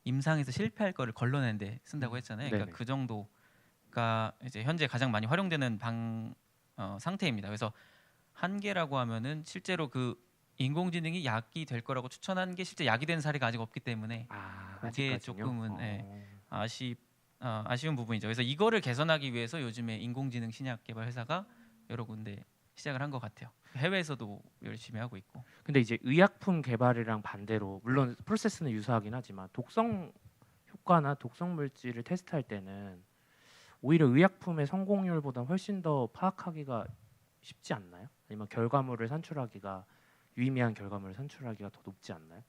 임상에서 실패할 거를 걸러내는데 쓴다고 했잖아요. 그러니까 네네. 그 정도가 이제 현재 가장 많이 활용되는 상태입니다. 그래서 한계라고 하면은 실제로 그 인공지능이 약이 될 거라고 추천한 게 실제 약이 된 사례가 아직 없기 때문에 그게 아직까지는요? 조금은 아쉬운 부분이죠. 그래서 이거를 개선하기 위해서 요즘에 인공지능 신약 개발 회사가 여러 군데 시작을 한 것 같아요. 해외에서도 열심히 하고 있고. 근데 이제 의약품 개발이랑 반대로 물론 프로세스는 유사하긴 하지만 독성 효과나 독성 물질을 테스트할 때는 오히려 의약품의 성공률보다 훨씬 더 파악하기가 쉽지 않나요? 아니면 결과물을 산출하기가 유의미한 결과물을 산출하기가 더 높지 않나요?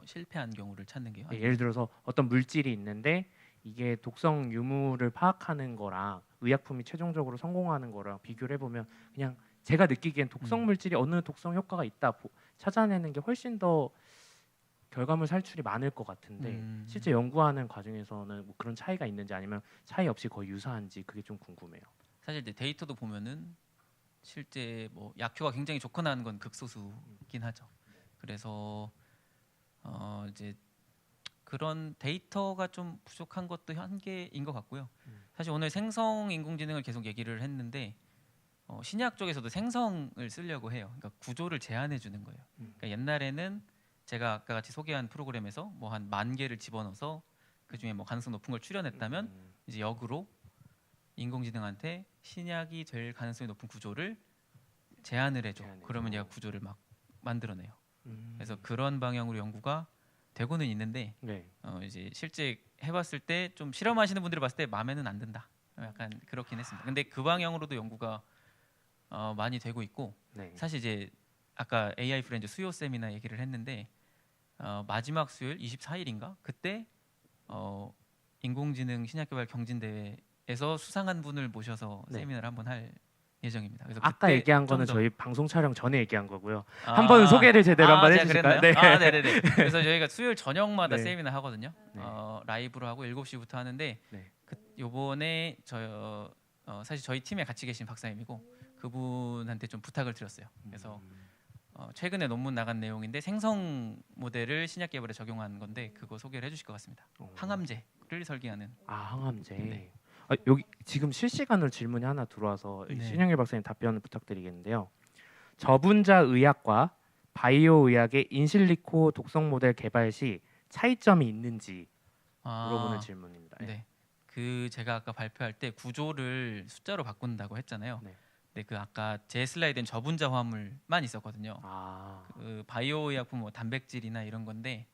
실패한 경우를 찾는 게요. 네, 예를 들어서 어떤 물질이 있는데 이게 독성 유무를 파악하는 거랑 의약품이 최종적으로 성공하는 거랑 비교를 해보면 그냥 제가 느끼기엔 독성 물질이 어느 독성 효과가 있다 찾아내는 게 훨씬 더 결과물 산출이 많을 것 같은데 실제 연구하는 과정에서는 뭐 그런 차이가 있는지 아니면 차이 없이 거의 유사한지 그게 좀 궁금해요. 사실 이제 데이터도 보면은 실제 뭐 약효가 굉장히 좋거나 하는 건 극소수긴 하죠. 그래서 이제 그런 데이터가 좀 부족한 것도 한계인 것 같고요. 사실 오늘 생성 인공지능을 계속 얘기를 했는데 신약 쪽에서도 생성을 쓰려고 해요. 그러니까 구조를 제한해 주는 거예요. 그러니까 옛날에는 제가 아까 같이 소개한 프로그램에서 뭐 한 10,000개를 집어넣어서 그 중에 뭐 가능성 높은 걸 추려냈다면 이제 역으로 인공지능한테 신약이 될 가능성이 높은 구조를 제한을 해줘. 그러면 얘가 구조를 막 만들어내요. 그래서 그런 방향으로 연구가 되고는 있는데 네. 이제 실제 해봤을 때 좀 실험하시는 분들이 봤을 때 마음에는 안 든다. 약간 그렇긴 했습니다. 근데 그 방향으로도 연구가 많이 되고 있고 네. 사실 이제 아까 AI 프렌즈 수요 세미나 얘기를 했는데 마지막 수요일 24일인가 그때 인공지능 신약개발 경진대회에서 수상한 분을 모셔서 네. 세미나를 한번 할 예정입니다. 그래서 아까 그때 얘기한 좀 거는 더- 저희 방송 촬영 전에 얘기한 거고요. 한번 소개를 제대로 한번 제가 해주실까요? 그랬나요? 네. 네네네. 그래서 저희가 수요일 저녁마다 네. 세미나 하거든요. 네. 라이브로 하고 7시부터 하는데 네. 요번에 사실 저희 팀에 같이 계신 박사님이고 그분한테 좀 부탁을 드렸어요. 그래서 최근에 논문 나간 내용인데 생성 모델을 신약 개발에 적용한 건데 그거 소개를 해주실 것 같습니다. 항암제를 설계하는. 항암제. 네. 여기 지금 실시간으로 질문이 하나 들어와서 네. 신영일 박사님 답변을 부탁드리겠는데요. 저분자 의학과 바이오 의학의 인실리코 독성 모델 개발 시 차이점이 있는지 물어보는 질문입니다. 네. 그 제가 아까 발표할 때 구조를 숫자로 바꾼다고 했잖아요. 네. 근데 그 아까 제 슬라이드엔 저분자 화합물만 있었거든요. 그 바이오 의약품 뭐 단백질이나 이런 건데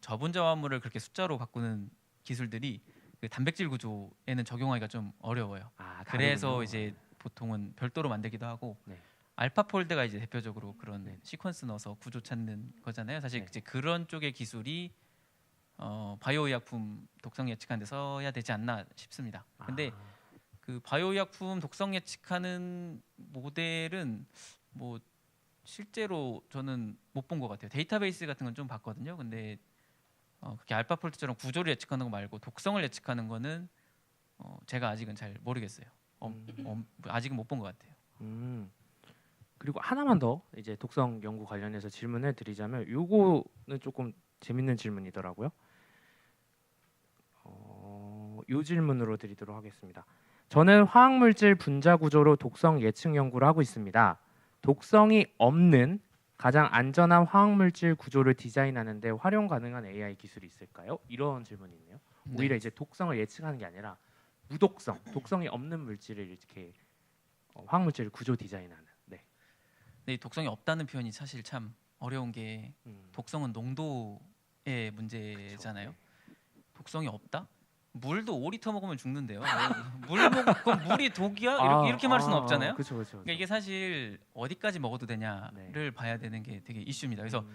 저분자 화합물을 그렇게 숫자로 바꾸는 기술들이 그 단백질 구조에는 적용하기가 좀 어려워요. 그래서 다르군요. 이제 보통은 별도로 만들기도 하고 네. 알파폴드가 이제 대표적으로 그런 네. 시퀀스 넣어서 구조 찾는 거잖아요. 사실 네. 이제 그런 쪽의 기술이 바이오 의약품 독성 예측하는 데 써야 되지 않나 싶습니다. 근데 그 바이오 의약품 독성 예측하는 모델은 뭐 실제로 저는 못 본 것 같아요. 데이터베이스 같은 건 좀 봤거든요. 근데 그렇게 알파폴트처럼 구조를 예측하는 거 말고 독성을 예측하는 거는 제가 아직은 잘 모르겠어요. 아직은 못 본 것 같아요. 그리고 하나만 더 이제 독성 연구 관련해서 질문을 드리자면 요거는 조금 재밌는 질문이더라고요. 요 질문으로 드리도록 하겠습니다. 저는 화학물질 분자 구조로 독성 예측 연구를 하고 있습니다. 독성이 없는 가장 안전한 화학물질 구조를 디자인하는데 활용 가능한 AI 기술이 있을까요? 이런 질문이 있네요. 오히려 네. 이제 독성을 예측하는 게 아니라 무독성, 독성이 없는 물질을 이렇게 화학물질 구조 디자인하는. 네. 근데 이 독성이 없다는 표현이 사실 참 어려운 게 독성은 농도의 문제잖아요. 그쵸. 독성이 없다? 물도 5리터 먹으면 죽는데요. 그럼 물이 독이야? 이렇게 말할 수는 없잖아요. 그렇죠, 그렇죠. 그러니까 이게 사실 어디까지 먹어도 되냐를 네. 봐야 되는 게 되게 이슈입니다. 그래서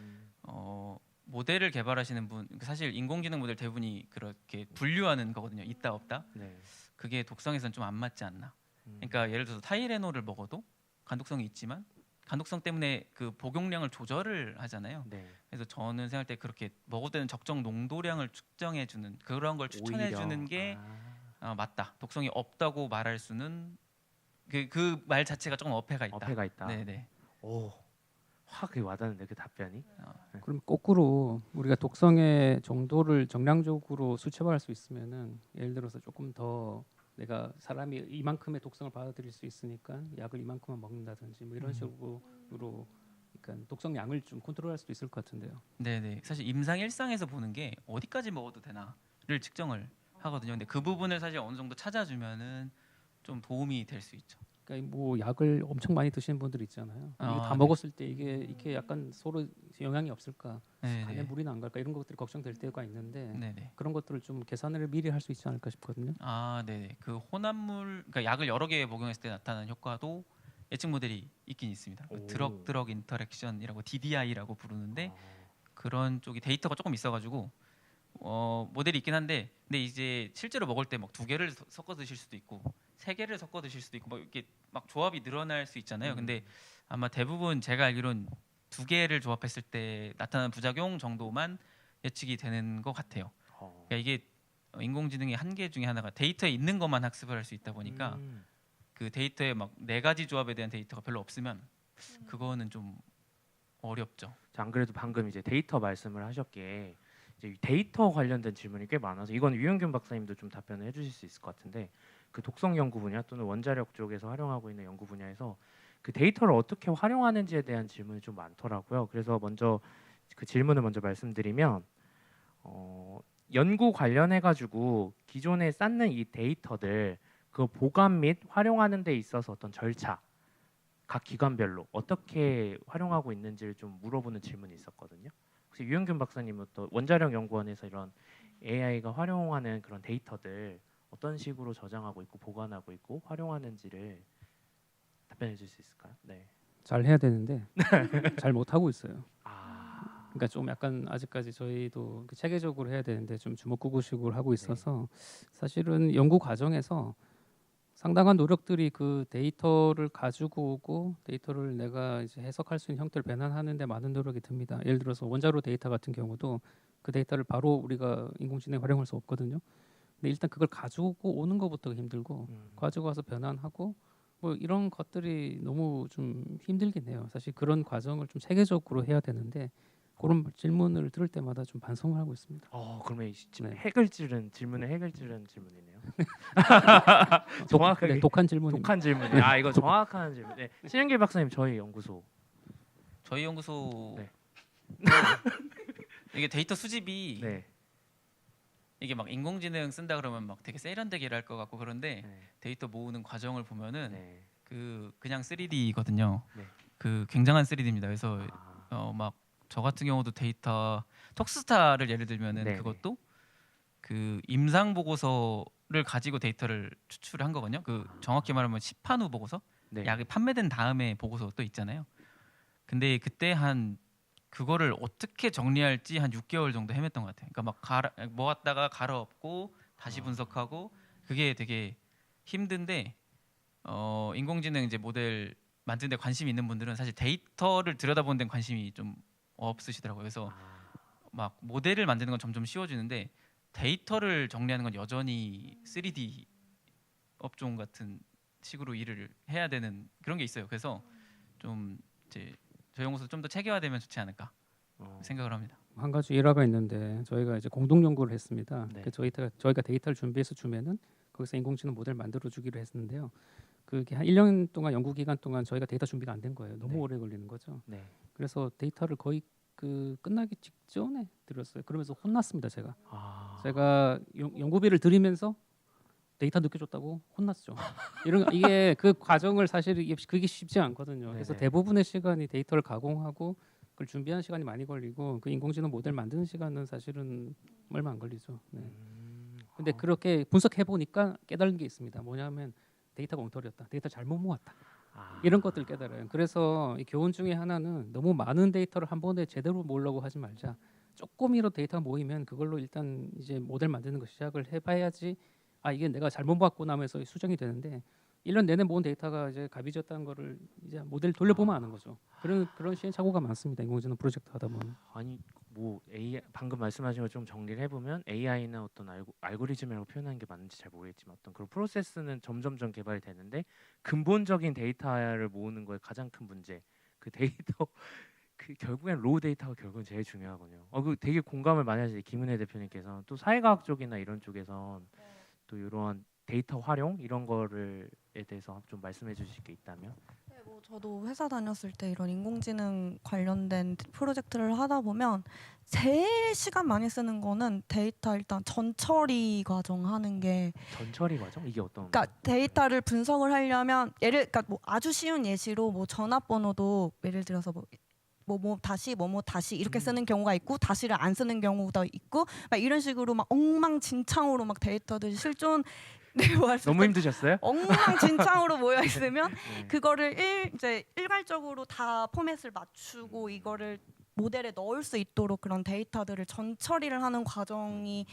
모델을 개발하시는 분, 사실 인공지능 모델 대부분이 그렇게 분류하는 거거든요. 있다 없다. 네. 그게 독성에서는 좀 안 맞지 않나. 그러니까 예를 들어서 타이레놀을 먹어도 간독성이 있지만 간독성 때문에 그 복용량을 조절을 하잖아요. 네. 그래서 저는 생각할 때 그렇게 먹어도 되는 적정 농도량을 측정해 주는 그런 걸 추천해 오히려. 주는 게 맞다. 독성이 없다고 말할 수는 그 말 자체가 조금 어폐가 있다. 어폐가 있다. 네네. 오, 확 와닿는데 그 답변이. 그럼 거꾸로 우리가 독성의 정도를 정량적으로 수치화할 수 있으면은 예를 들어서 조금 더 내가 사람이 이만큼의 독성을 받아들일 수 있으니까 약을 이만큼만 먹는다든지 뭐 이런 식으로 그러니까 독성 양을 좀 컨트롤할 수도 있을 것 같은데요. 네네. 사실 임상 일상에서 보는 게 어디까지 먹어도 되나를 측정을 하거든요. 근데 그 부분을 사실 어느 정도 찾아주면은 좀 도움이 될 수 있죠. 그러니까 뭐 약을 엄청 많이 드시는 분들 있잖아요. 이게 다 네. 먹었을 때 이게 약간 서로 영향이 없을까, 간에 네네. 물이 안 갈까 이런 것들이 걱정될 때가 있는데 네네. 그런 것들을 좀 계산을 미리 할 수 있지 않을까 싶거든요. 네네. 그 혼합물, 그러니까 약을 여러 개 복용했을 때 나타나는 효과도 예측 모델이 있긴 있습니다. 오. 드럭 인터랙션이라고 DDI라고 부르는데 그런 쪽이 데이터가 조금 있어가지고 모델이 있긴 한데, 근데 이제 실제로 먹을 때 막 2개를 섞어 드실 수도 있고 3개를 섞어 드실 수도 있고 막 이렇게 막 조합이 늘어날 수 있잖아요. 근데 아마 대부분 제가 알기로는 2개를 조합했을 때 나타나는 부작용 정도만 예측이 되는 것 같아요. 그러니까 이게 인공지능의 한계 중에 하나가 데이터에 있는 것만 학습을 할 수 있다 보니까 그 데이터에 막 4가지 조합에 대한 데이터가 별로 없으면 그거는 좀 어렵죠. 자, 안 그래도 방금 이제 데이터 말씀을 하셨기에 이제 데이터 관련된 질문이 꽤 많아서 이건 유영균 박사님도 좀 답변을 해주실 수 있을 것 같은데 그 독성 연구 분야 또는 원자력 쪽에서 활용하고 있는 연구 분야에서 그 데이터를 어떻게 활용하는지에 대한 질문이 좀 많더라고요. 그래서 먼저 그 질문을 먼저 말씀드리면 연구 관련해 가지고 기존에 쌓는 이 데이터들 그 보관 및 활용하는 데 있어서 어떤 절차 각 기관별로 어떻게 활용하고 있는지를 좀 물어보는 질문이 있었거든요. 혹시 유영균 박사님은 또 원자력 연구원에서 이런 AI가 활용하는 그런 데이터들 어떤 식으로 저장하고 있고 보관하고 있고 활용하는지를 답변해 줄 수 있을까요? 네. 잘 해야 되는데 잘 못 하고 있어요. 그러니까 좀 약간 아직까지 저희도 체계적으로 해야 되는데 좀 주먹구구식으로 하고 있어서 사실은 연구 과정에서 상당한 노력들이 그 데이터를 가지고 오고 데이터를 내가 이제 해석할 수 있는 형태를 변환하는데 많은 노력이 듭니다. 예를 들어서 원자로 데이터 같은 경우도 그 데이터를 바로 우리가 인공지능에 활용할 수 없거든요. 근데 일단 그걸 가지고 오는 것부터가 힘들고 가지고 와서 변환하고 뭐 이런 것들이 너무 좀 힘들긴 해요. 사실 그런 과정을 좀 체계적으로 해야 되는데 그런 질문을 들을 때마다 좀 반성을 하고 있습니다. 그러면 이 네. 핵을 찌른 질문에 핵을 찌른 질문이네요. 정확하게 독한 질문입니다. 독한 질문. 이거 정확한 질문. 네. 신영길 박사님 저희 연구소. 저희 연구소 네. 이게 데이터 수집이 네. 이게 막 인공지능 쓴다 그러면 막 되게 세련되게 할 것 같고 그런데 네. 데이터 모으는 과정을 보면은 네. 그냥 3D거든요. 네. 그 굉장한 3D입니다. 그래서 막 저 같은 경우도 데이터 톡스타를 예를 들면은 네네. 그것도 그 임상 보고서를 가지고 데이터를 추출한 거거든요. 그 정확히 말하면 시판 후 보고서, 네. 약이 판매된 다음에 보고서 또 있잖아요. 근데 그때 한 그거를 어떻게 정리할지 한 6개월 정도 헤맸던 것 같아요. 그러니까 막 모았다가 갈아엎고 다시 분석하고 그게 되게 힘든데 인공지능 이제 모델 만드는 데 관심이 있는 분들은 사실 데이터를 들여다보는 데는 관심이 좀 없으시더라고요. 그래서 막 모델을 만드는 건 점점 쉬워지는데 데이터를 정리하는 건 여전히 3D 업종 같은 식으로 일을 해야 되는 그런 게 있어요. 그래서 좀 이제 저희 연구소 좀 더 체계화되면 좋지 않을까 생각을 합니다. 한 가지 일화가 있는데 저희가 이제 공동 연구를 했습니다. 네. 그 저희가 데이터를 준비해서 주면은 거기서 인공지능 모델 만들어 주기로 했었는데요. 그게 한 1년 동안 연구 기간 동안 저희가 데이터 준비가 안 된 거예요. 너무 네. 오래 걸리는 거죠. 네. 그래서 데이터를 거의 그 끝나기 직전에 드렸어요. 그러면서 혼났습니다. 제가 연구비를 드리면서 데이터 늦게 줬다고 혼났죠. 이게 그 과정을 사실 그게 쉽지 않거든요. 그래서 네네. 대부분의 시간이 데이터를 가공하고 그걸 준비하는 시간이 많이 걸리고 그 인공지능 모델 만드는 시간은 사실은 얼마 안 걸리죠. 네. 근데 그렇게 분석해 보니까 깨달은 게 있습니다. 뭐냐면 데이터가 엉터리였다. 데이터 잘못 모았다. 이런 것들 깨달아요. 그래서 이 교훈 중에 하나는 너무 많은 데이터를 한 번에 제대로 모으려고 하지 말자. 조금이라도 데이터가 모이면 그걸로 일단 이제 모델 만드는 거 시작을 해봐야지. 아 이게 내가 잘못 봤구나 하면서 수정이 되는데 1년 내내 모은 데이터가 이제 갑이졌다는 거를 이제 모델 돌려보면 아는 거죠. 그런 시행착오가 많습니다. 인공지능 프로젝트 하다 보면. 아니 뭐 AI 방금 말씀하신 걸 좀 정리를 해보면 AI는 어떤 알고리즘이라고 표현하는 게 맞는지 잘 모르겠지만 어떤 그런 프로세스는 점점점 개발이 되는데 근본적인 데이터를 모으는 거에 가장 큰 문제 그 데이터 그 결국엔 로우 데이터가 결국은 제일 중요하거든요. 그 되게 공감을 많이 하시죠. 김은혜 대표님께서 또 사회과학 쪽이나 이런 쪽에선 또 이러한 데이터 활용 이런 거를에 대해서 좀 말씀해 주실 게 있다면. 네, 뭐 저도 회사 다녔을 때 이런 인공지능 관련된 프로젝트를 하다 보면 제일 시간 많이 쓰는 거는 데이터 일단 전처리 과정 하는 게 전처리 과정 이게 어떤? 그러니까 데이터를 분석을 하려면 그러니까 뭐 아주 쉬운 예시로 뭐 전화번호도 예를 들어서 뭐 다시 이렇게 쓰는 경우가 있고 다시를 안 쓰는 경우도 있고 막 이런 식으로 막 엉망진창으로 막 데이터들이 실존 너무 힘드셨어요? 엉망진창으로 모여 있으면 네. 그거를 이제 일괄적으로 다 포맷을 맞추고 이거를 모델에 넣을 수 있도록 그런 데이터들을 전처리를 하는 과정이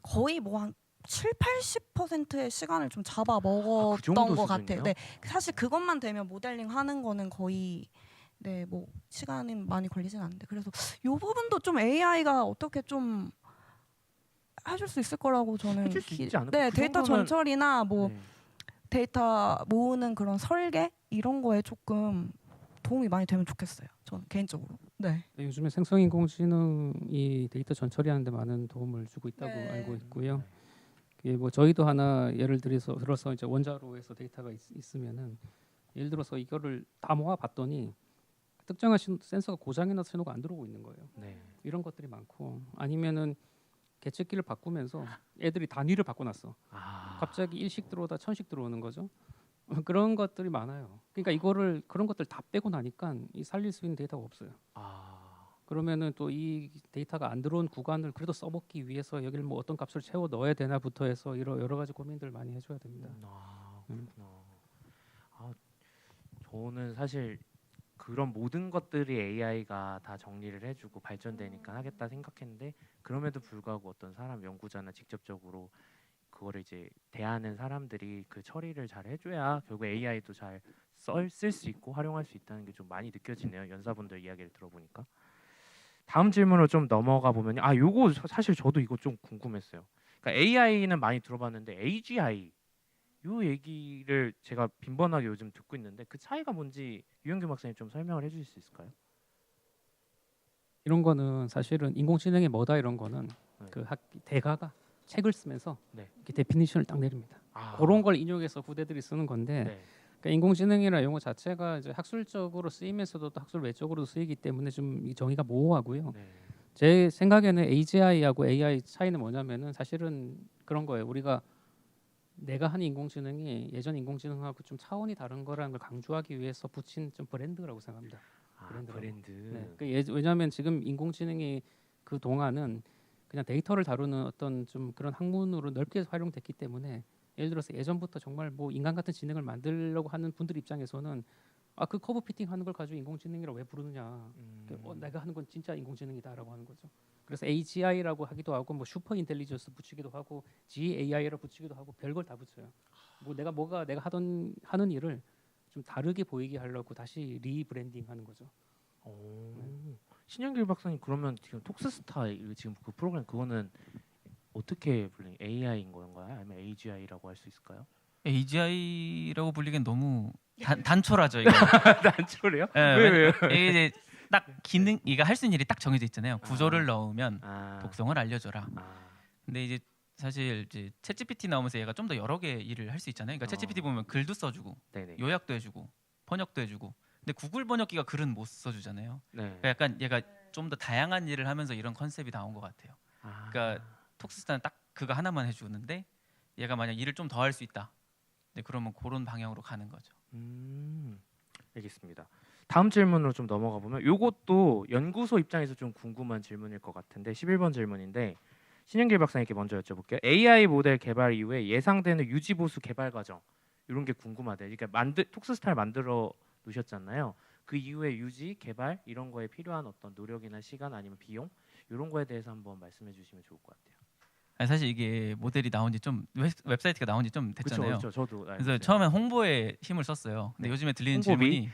거의 뭐 한 7, 80%의 시간을 좀 잡아 먹었던 정도 것 수준이에요? 같아요. 네, 사실 그것만 되면 모델링 하는 거는 거의 네, 뭐 시간이 많이 걸리진 않는데 그래서 이 부분도 좀 AI가 어떻게 좀 해줄 수 있을 거라고 저는 해줄 수 있지 않을까? 네, 그 데이터 정도는- 전처리나 뭐 네. 데이터 모으는 그런 설계 이런 거에 조금 도움이 많이 되면 좋겠어요. 저는 개인적으로. 네. 네, 요즘에 생성인공지능이 데이터 전처리하는 데 많은 도움을 주고 있다고 네. 알고 있고요. 이게 뭐 저희도 하나 예를 들어서 이제 원자로에서 데이터가 있으면은 예를 들어서 이거를 다 모아 봤더니 특정한 센서가 고장이 나서 신호가 안 들어오고 있는 거예요. 네. 이런 것들이 많고 아니면은 계측기를 바꾸면서 애들이 단위를 바꿔놨어. 갑자기 1씩 들어오다 1000씩 들어오는 거죠. 그런 것들이 많아요. 그러니까 그런 것들 다 빼고 나니까 이 살릴 수 있는 데이터가 없어요. 그러면은 또 이 데이터가 안 들어온 구간을 그래도 써먹기 위해서 여기를 뭐 어떤 값을 채워 넣어야 되나부터 해서 여러 가지 고민들 많이 해줘야 됩니다. 그렇구나. 저는 사실 그런 모든 것들이 AI가 다 정리를 해주고 발전되니까 하겠다 생각했는데 그럼에도 불구하고 어떤 사람 연구자나 직접적으로 그거를 이제 대하는 사람들이 그 처리를 잘 해줘야 결국 AI도 잘 쓸 수 있고 활용할 수 있다는 게 좀 많이 느껴지네요. 연사분들 이야기를 들어보니까. 다음 질문으로 좀 넘어가 보면요. 요거 사실 저도 이거 좀 궁금했어요. 그러니까 AI는 많이 들어봤는데 AGI 요 얘기를 제가 빈번하게 요즘 듣고 있는데 그 차이가 뭔지 유영규 박사님 좀 설명을 해주실 수 있을까요? 이런 거는 사실은 인공지능이 뭐다 이런 거는 네. 그 대가가 책을 쓰면서 네. 이렇게 데피니션을 딱 내립니다. 그런 걸 인용해서 후대들이 쓰는 건데 네. 그러니까 인공지능이라는 용어 자체가 이제 학술적으로 쓰이면서도 또 학술 외적으로도 쓰이기 때문에 좀 이 정의가 모호하고요. 네. 제 생각에는 AGI하고 AI 차이는 뭐냐면은 사실은 그런 거예요. 우리가 내가 하는 인공지능이 예전 인공지능하고 좀 차원이 다른 거라는 걸 강조하기 위해서 붙인 좀 브랜드라고 생각합니다. 브랜드. 네. 왜냐하면 지금 인공지능이 그 동안은 그냥 데이터를 다루는 어떤 좀 그런 학문으로 넓게 활용됐기 때문에 예를 들어서 예전부터 정말 뭐 인간 같은 지능을 만들려고 하는 분들 입장에서는 그 커브 피팅 하는 걸 가지고 인공지능이라고 왜 부르느냐. 내가 하는 건 진짜 인공지능이다라고 하는 거죠. 그래서 AGI라고 하기도 하고 뭐 슈퍼 인텔리전스 붙이기도 하고 GAI라고 붙이기도 하고 별걸 다 붙여요. 뭐 내가 하는 일을 좀 다르게 보이게 하려고 다시 리브랜딩하는 거죠. 신영길 박사님 그러면 지금 톡스스타 지금 그 프로그램 그거는 어떻게 불리는 AI인 건가요? 아니면 AGI라고 할 수 있을까요? AGI라고 불리기엔 너무 단촐하죠 이거. 난초래요? 예, 왜요? 이게 이제 딱 기능 이거 할 수 있는 일이 딱 정해져 있잖아요. 구조를 넣으면 아, 독성을 알려줘라. 아, 근데 이제 사실 이제 챗GPT 나오면서 얘가 좀 더 여러 개 일을 할 수 있잖아요. 그러니까 챗GPT 보면 글도 써주고 네네. 요약도 해주고 번역도 해주고. 근데 구글 번역기가 글은 못 써주잖아요. 네. 그러니까 약간 얘가 좀 더 다양한 일을 하면서 이런 컨셉이 나온 것 같아요. 아, 그러니까 톡스타는 딱 그거 하나만 해주는데 얘가 만약 일을 좀 더 할 수 있다. 네, 그러면 그런 방향으로 가는 거죠. 알겠습니다. 다음 질문으로 좀 넘어가 보면 요것도 연구소 입장에서 좀 궁금한 질문일 것 같은데 11번 질문인데 신영길 박사님께 먼저 여쭤볼게요. AI 모델 개발 이후에 예상되는 유지 보수 개발 과정 이런 게 궁금하대요. 그러니까 톡스타를 만들어 놓으셨잖아요. 그 이후에 유지 개발 이런 거에 필요한 어떤 노력이나 시간 아니면 비용 이런 거에 대해서 한번 말씀해 주시면 좋을 것 같아요. 아니, 사실 이게 모델이 나온 지 좀 웹사이트가 나온 지 좀 그렇죠, 됐잖아요. 그렇죠. 저도 알고 그래서 있어요. 처음엔 홍보에 힘을 썼어요. 근데 네. 요즘에 들리는 홍보비? 질문이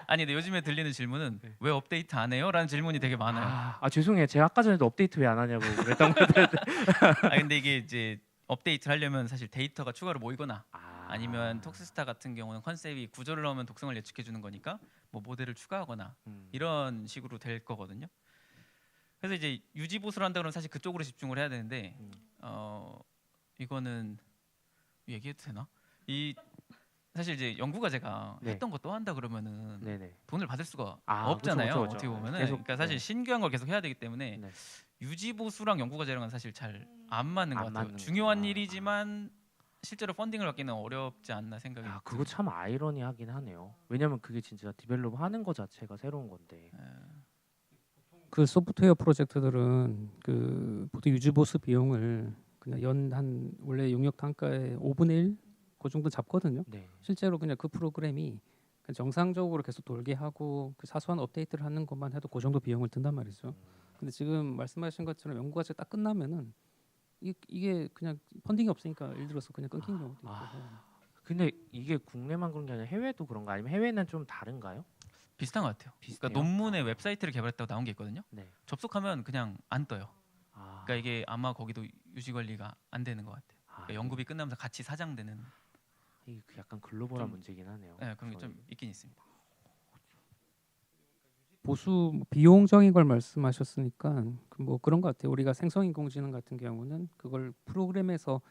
아니 근데 요즘에 들리는 질문은 네. 왜 업데이트 안 해요? 라는 질문이 되게 많아요. 죄송해요. 제가 아까 전에도 업데이트 왜 안 하냐고 그랬던 건데. 근데 이게 이제 업데이트를 하려면 사실 데이터가 추가로 모이거나 아니면 톡스타 같은 경우는 컨셉이 구조를 넣으면 독성을 예측해 주는 거니까 뭐 모델을 추가하거나 이런 식으로 될 거거든요. 그래서 이제 유지 보수를 한다 그러면 사실 그쪽으로 집중을 해야 되는데 이거는 얘기해도 되나? 이 사실 이제 연구 과제가 네. 했던 거 또 한다 그러면은 네네. 돈을 받을 수가 아, 없잖아요. 그쵸, 그쵸, 그쵸. 어떻게 보면은 계속, 그러니까 사실 네. 신규한 걸 계속 해야 되기 때문에 네. 유지 보수랑 연구 과제랑은 사실 잘 안 맞는 것 안 같아요. 맞는 중요한 거구나. 일이지만 실제로 펀딩을 받기는 어렵지 않나 생각이 그거 참 아이러니하긴 하네요. 왜냐면 그게 진짜 디벨롭 하는 거 자체가 새로운 건데. 그 소프트웨어 프로젝트들은 그 보통 유지 보수 비용을 그냥 연 한 원래 용역 단가의 5분의 1 그 정도 잡거든요. 네. 실제로 그냥 그 프로그램이 그냥 정상적으로 계속 돌게 하고 그 사소한 업데이트를 하는 것만 해도 그 정도 비용을 든단 말이죠. 근데 지금 말씀하신 것처럼 연구 과제 딱 끝나면은 이게 그냥 펀딩이 없으니까 예를 들어서 그냥 끊긴 경우도 있고. 근데 이게 국내만 그런 게 아니라 해외도 그런가? 아니면 해외는 좀 다른가요? 비슷한 것 같아요. 비슷해요? 그러니까 논문에 웹사이트를 개발했다고 나온 게 있거든요. 네. 접속하면 그냥 안 떠요. 아, 그러니까 이게 아마 거기도 유지 관리가 안 되는 것 같아요. 아, 그러니까 연구비 끝나면서 같이 사장되는 이게 약간 글로벌한 좀- 문제긴 하네요. 그런 게 좀 있긴 있습니다. 보수 비용적인 걸 말씀하셨으니까 뭐 그런 것 같아요. 우리가 생성인공지능 같은 경우는 그걸 프로그램에서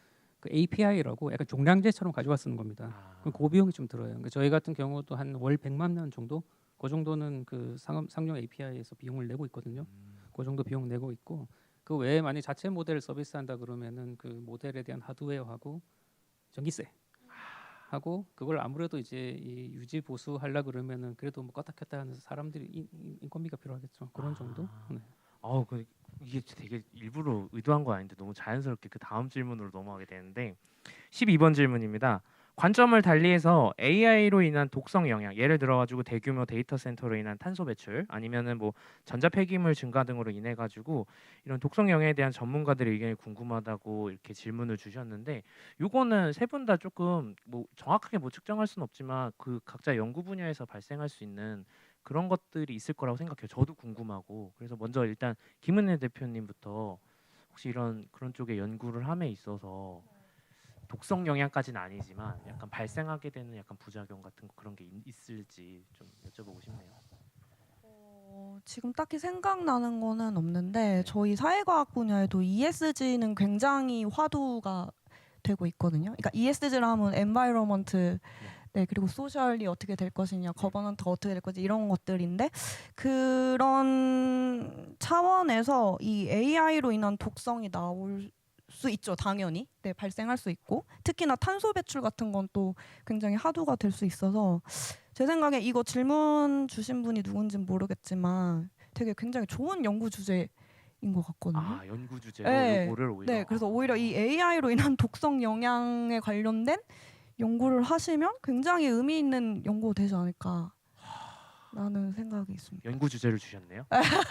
그 API라고 약간 종량제처럼 가져와 쓰는 겁니다. 그럼 그 비용이 좀 들어요. 그러니까 저희 같은 경우도 한 월 100만 원 정도, 그 정도는 그 상용 API에서 비용을 내고 있거든요. 그 정도 비용 내고 있고 그 외에 만약 자체 모델을 서비스한다 그러면은 그 모델에 대한 하드웨어하고 전기세 하고 그걸 아무래도 이제 이 유지 보수 하려 그러면은 그래도 뭐 껐다 켰다 하는 사람들이 인건비가 필요하겠죠. 그런 정도. 네. 이게 되게 일부러 의도한 거 아닌데 너무 자연스럽게 그 다음 질문으로 넘어가게 되는데 12번 질문입니다. 관점을 달리해서 AI로 인한 독성 영향, 예를 들어 가지고 대규모 데이터 센터로 인한 탄소 배출, 아니면은 뭐 전자 폐기물 증가 등으로 인해 가지고 이런 독성 영향에 대한 전문가들의 의견이 궁금하다고 이렇게 질문을 주셨는데, 요거는 세 분 다 조금 뭐 정확하게 뭐 측정할 수는 없지만 그 각자 연구 분야에서 발생할 수 있는 그런 것들이 있을 거라고 생각해요. 저도 궁금하고. 그래서 먼저 일단 김은혜 대표님부터 혹시 그런 쪽에 연구를 함에 있어서 독성 영향까지는 아니지만 약간 발생하게 되는 약간 부작용 같은 그런 게 있을지 좀 여쭤보고 싶네요. 지금 딱히 생각나는 거는 없는데 네. 저희 사회과학 분야에도 ESG는 굉장히 화두가 되고 있거든요. 그러니까 ESG를 하면 environment, 네, 그리고 소셜이 어떻게 될 것이냐, 거버넌트가 어떻게 될 것이 이런 것들인데 그런 차원에서 이 AI로 인한 독성이 나올 수 있죠, 당연히. 네, 발생할 수 있고 특히나 탄소 배출 같은 건 또 굉장히 하도가 될 수 있어서 제 생각에 이거 질문 주신 분이 누군지는 모르겠지만 되게 굉장히 좋은 연구 주제인 것 같거든요. 연구 주제로 네, 요거를 오히려. 네, 그래서 오히려 이 AI로 인한 독성 영향에 관련된 연구를 하시면 굉장히 의미 있는 연구 되지 않을까라는 생각이 있습니다. 연구 주제를 주셨네요.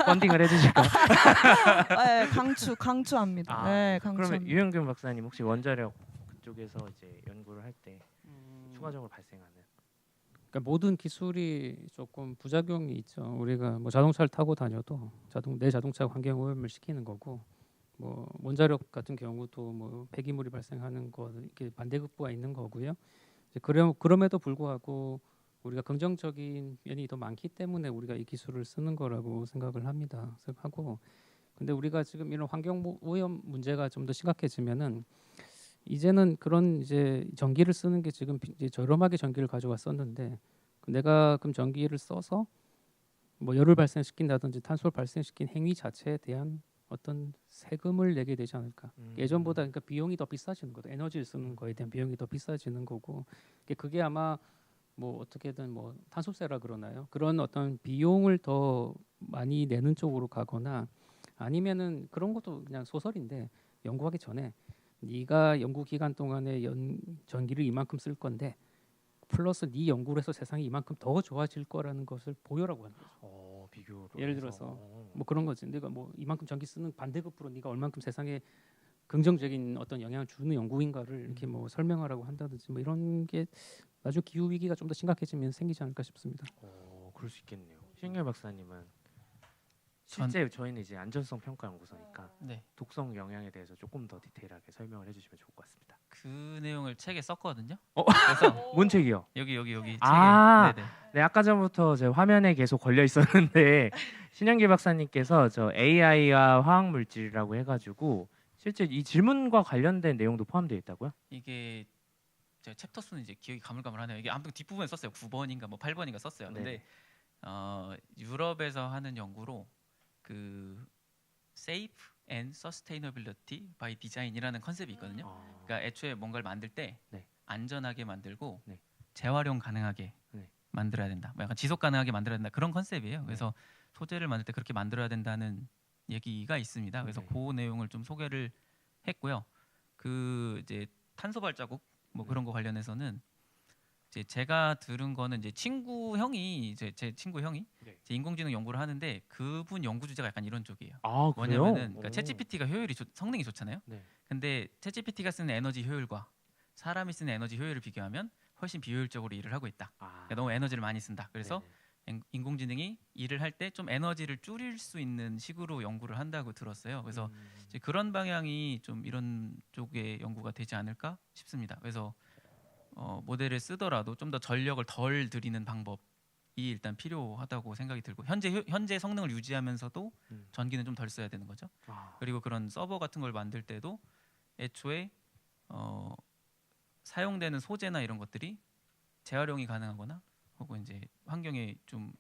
펀딩을 해주실까요? 네, 강추합니다. 네, 그러면 강추합니다. 유영균 박사님 혹시 원자력 그쪽에서 이제 연구를 할 때 추가적으로 발생하는 그러니까 모든 기술이 조금 부작용이 있죠. 우리가 뭐 자동차를 타고 다녀도 내 자동차 환경 오염을 시키는 거고, 뭐 원자력 같은 경우도 뭐 폐기물이 발생하는 거 이렇게 반대급부가 있는 거고요. 이제 그럼에도 불구하고 우리가 긍정적인 면이 더 많기 때문에 우리가 이 기술을 쓰는 거라고 생각을 합니다. 생각하고, 근데 우리가 지금 이런 환경 오염 문제가 좀 더 심각해지면은 이제는 그런 이제 전기를 쓰는 게 지금 이제 저렴하게 전기를 가져왔었는데, 내가 그럼 전기를 써서 뭐 열을 발생시킨다든지 탄소를 발생시킨 행위 자체에 대한 어떤 세금을 내게 되지 않을까. 예전보다 그러니까 비용이 더 비싸지는 거죠. 에너지를 쓰는 거에 대한 비용이 더 비싸지는 거고, 그게 아마 뭐 어떻게든 뭐 탄소세라 그러나요? 그런 어떤 비용을 더 많이 내는 쪽으로 가거나, 아니면은 그런 것도 그냥 소설인데, 연구하기 전에 네가 연구 기간 동안에 전기를 이만큼 쓸 건데 플러스 네 연구를 해서 세상이 이만큼 더 좋아질 거라는 것을 보여라고 하는 거죠. 비교로 예를 해서. 들어서 뭐 그런 거지. 네가 뭐 이만큼 전기 쓰는 반대급부로 네가 얼만큼 세상에 긍정적인 어떤 영향을 주는 연구인가를 이렇게 뭐 설명하라고 한다든지, 뭐 이런 게 나중 기후 위기가 좀 더 심각해지면 생기지 않을까 싶습니다. 그럴 수 있겠네요. 신길 박사님은 실제 저희는 이제 안전성 평가 연구소니까 네. 독성 영향에 대해서 조금 더 디테일하게 설명을 해주시면 좋을 것 같습니다. 그 내용을 책에 썼거든요. 어? 그래서 뭔 책이요? 여기 아, 책에. 네네. 네, 아까 전부터 제 화면에 계속 걸려 있었는데 신영길 박사님께서 저 AI와 화학 물질이라고 해가지고 실제 이 질문과 관련된 내용도 포함되어 있다고요? 이게 제가 챕터 수는 이제 기억이 가물가물하네요. 이게 아무튼 뒷부분에 썼어요. 9번인가 뭐 8번인가 썼어요. 근데 유럽에서 하는 연구로 그 Safe and Sustainability by Design이라는 컨셉이 있거든요. 그러니까 애초에 뭔가를 만들 때 네. 안전하게 만들고 네. 재활용 가능하게 네. 만들어야 된다. 뭐 약간 지속 가능하게 만들어야 된다. 그런 컨셉이에요. 그래서 소재를 만들 때 그렇게 만들어야 된다는 얘기가 있습니다. 그래서 네. 그 내용을 좀 소개를 했고요. 그 이제 탄소 발자국 뭐 그런 거 관련해서는 이제 제가 들은 거는 이제 친구 형이 제 친구 형이 네. 이제 인공지능 연구를 하는데 그분 연구 주제가 약간 이런 쪽이에요. 아, 그래요? 뭐냐면은 그러니까 오. 챗GPT가 성능이 좋잖아요. 네. 근데 챗GPT가 쓰는 에너지 효율과 사람이 쓰는 에너지 효율을 비교하면 훨씬 비효율적으로 일을 하고 있다. 그러니까 너무 에너지를 많이 쓴다. 그래서 인공지능이 일을 할 때 좀 에너지를 줄일 수 있는 식으로 연구를 한다고 들었어요. 그래서 이제 그런 방향이 좀 이런 쪽의 연구가 되지 않을까 싶습니다. 그래서 모델을 쓰더라도 좀 더 전력을 덜 들이는 방법이 일단 필요하다고 생각이 들고 현재 성능을 유지하면서도 전기는 좀 덜 써야 되는 거죠. 그리고 그런 서버 같은 걸 만들 때도 애초에 사용되는 소재나 이런 것들이 재활용이 가능하거나 혹은 이제 환경에 좀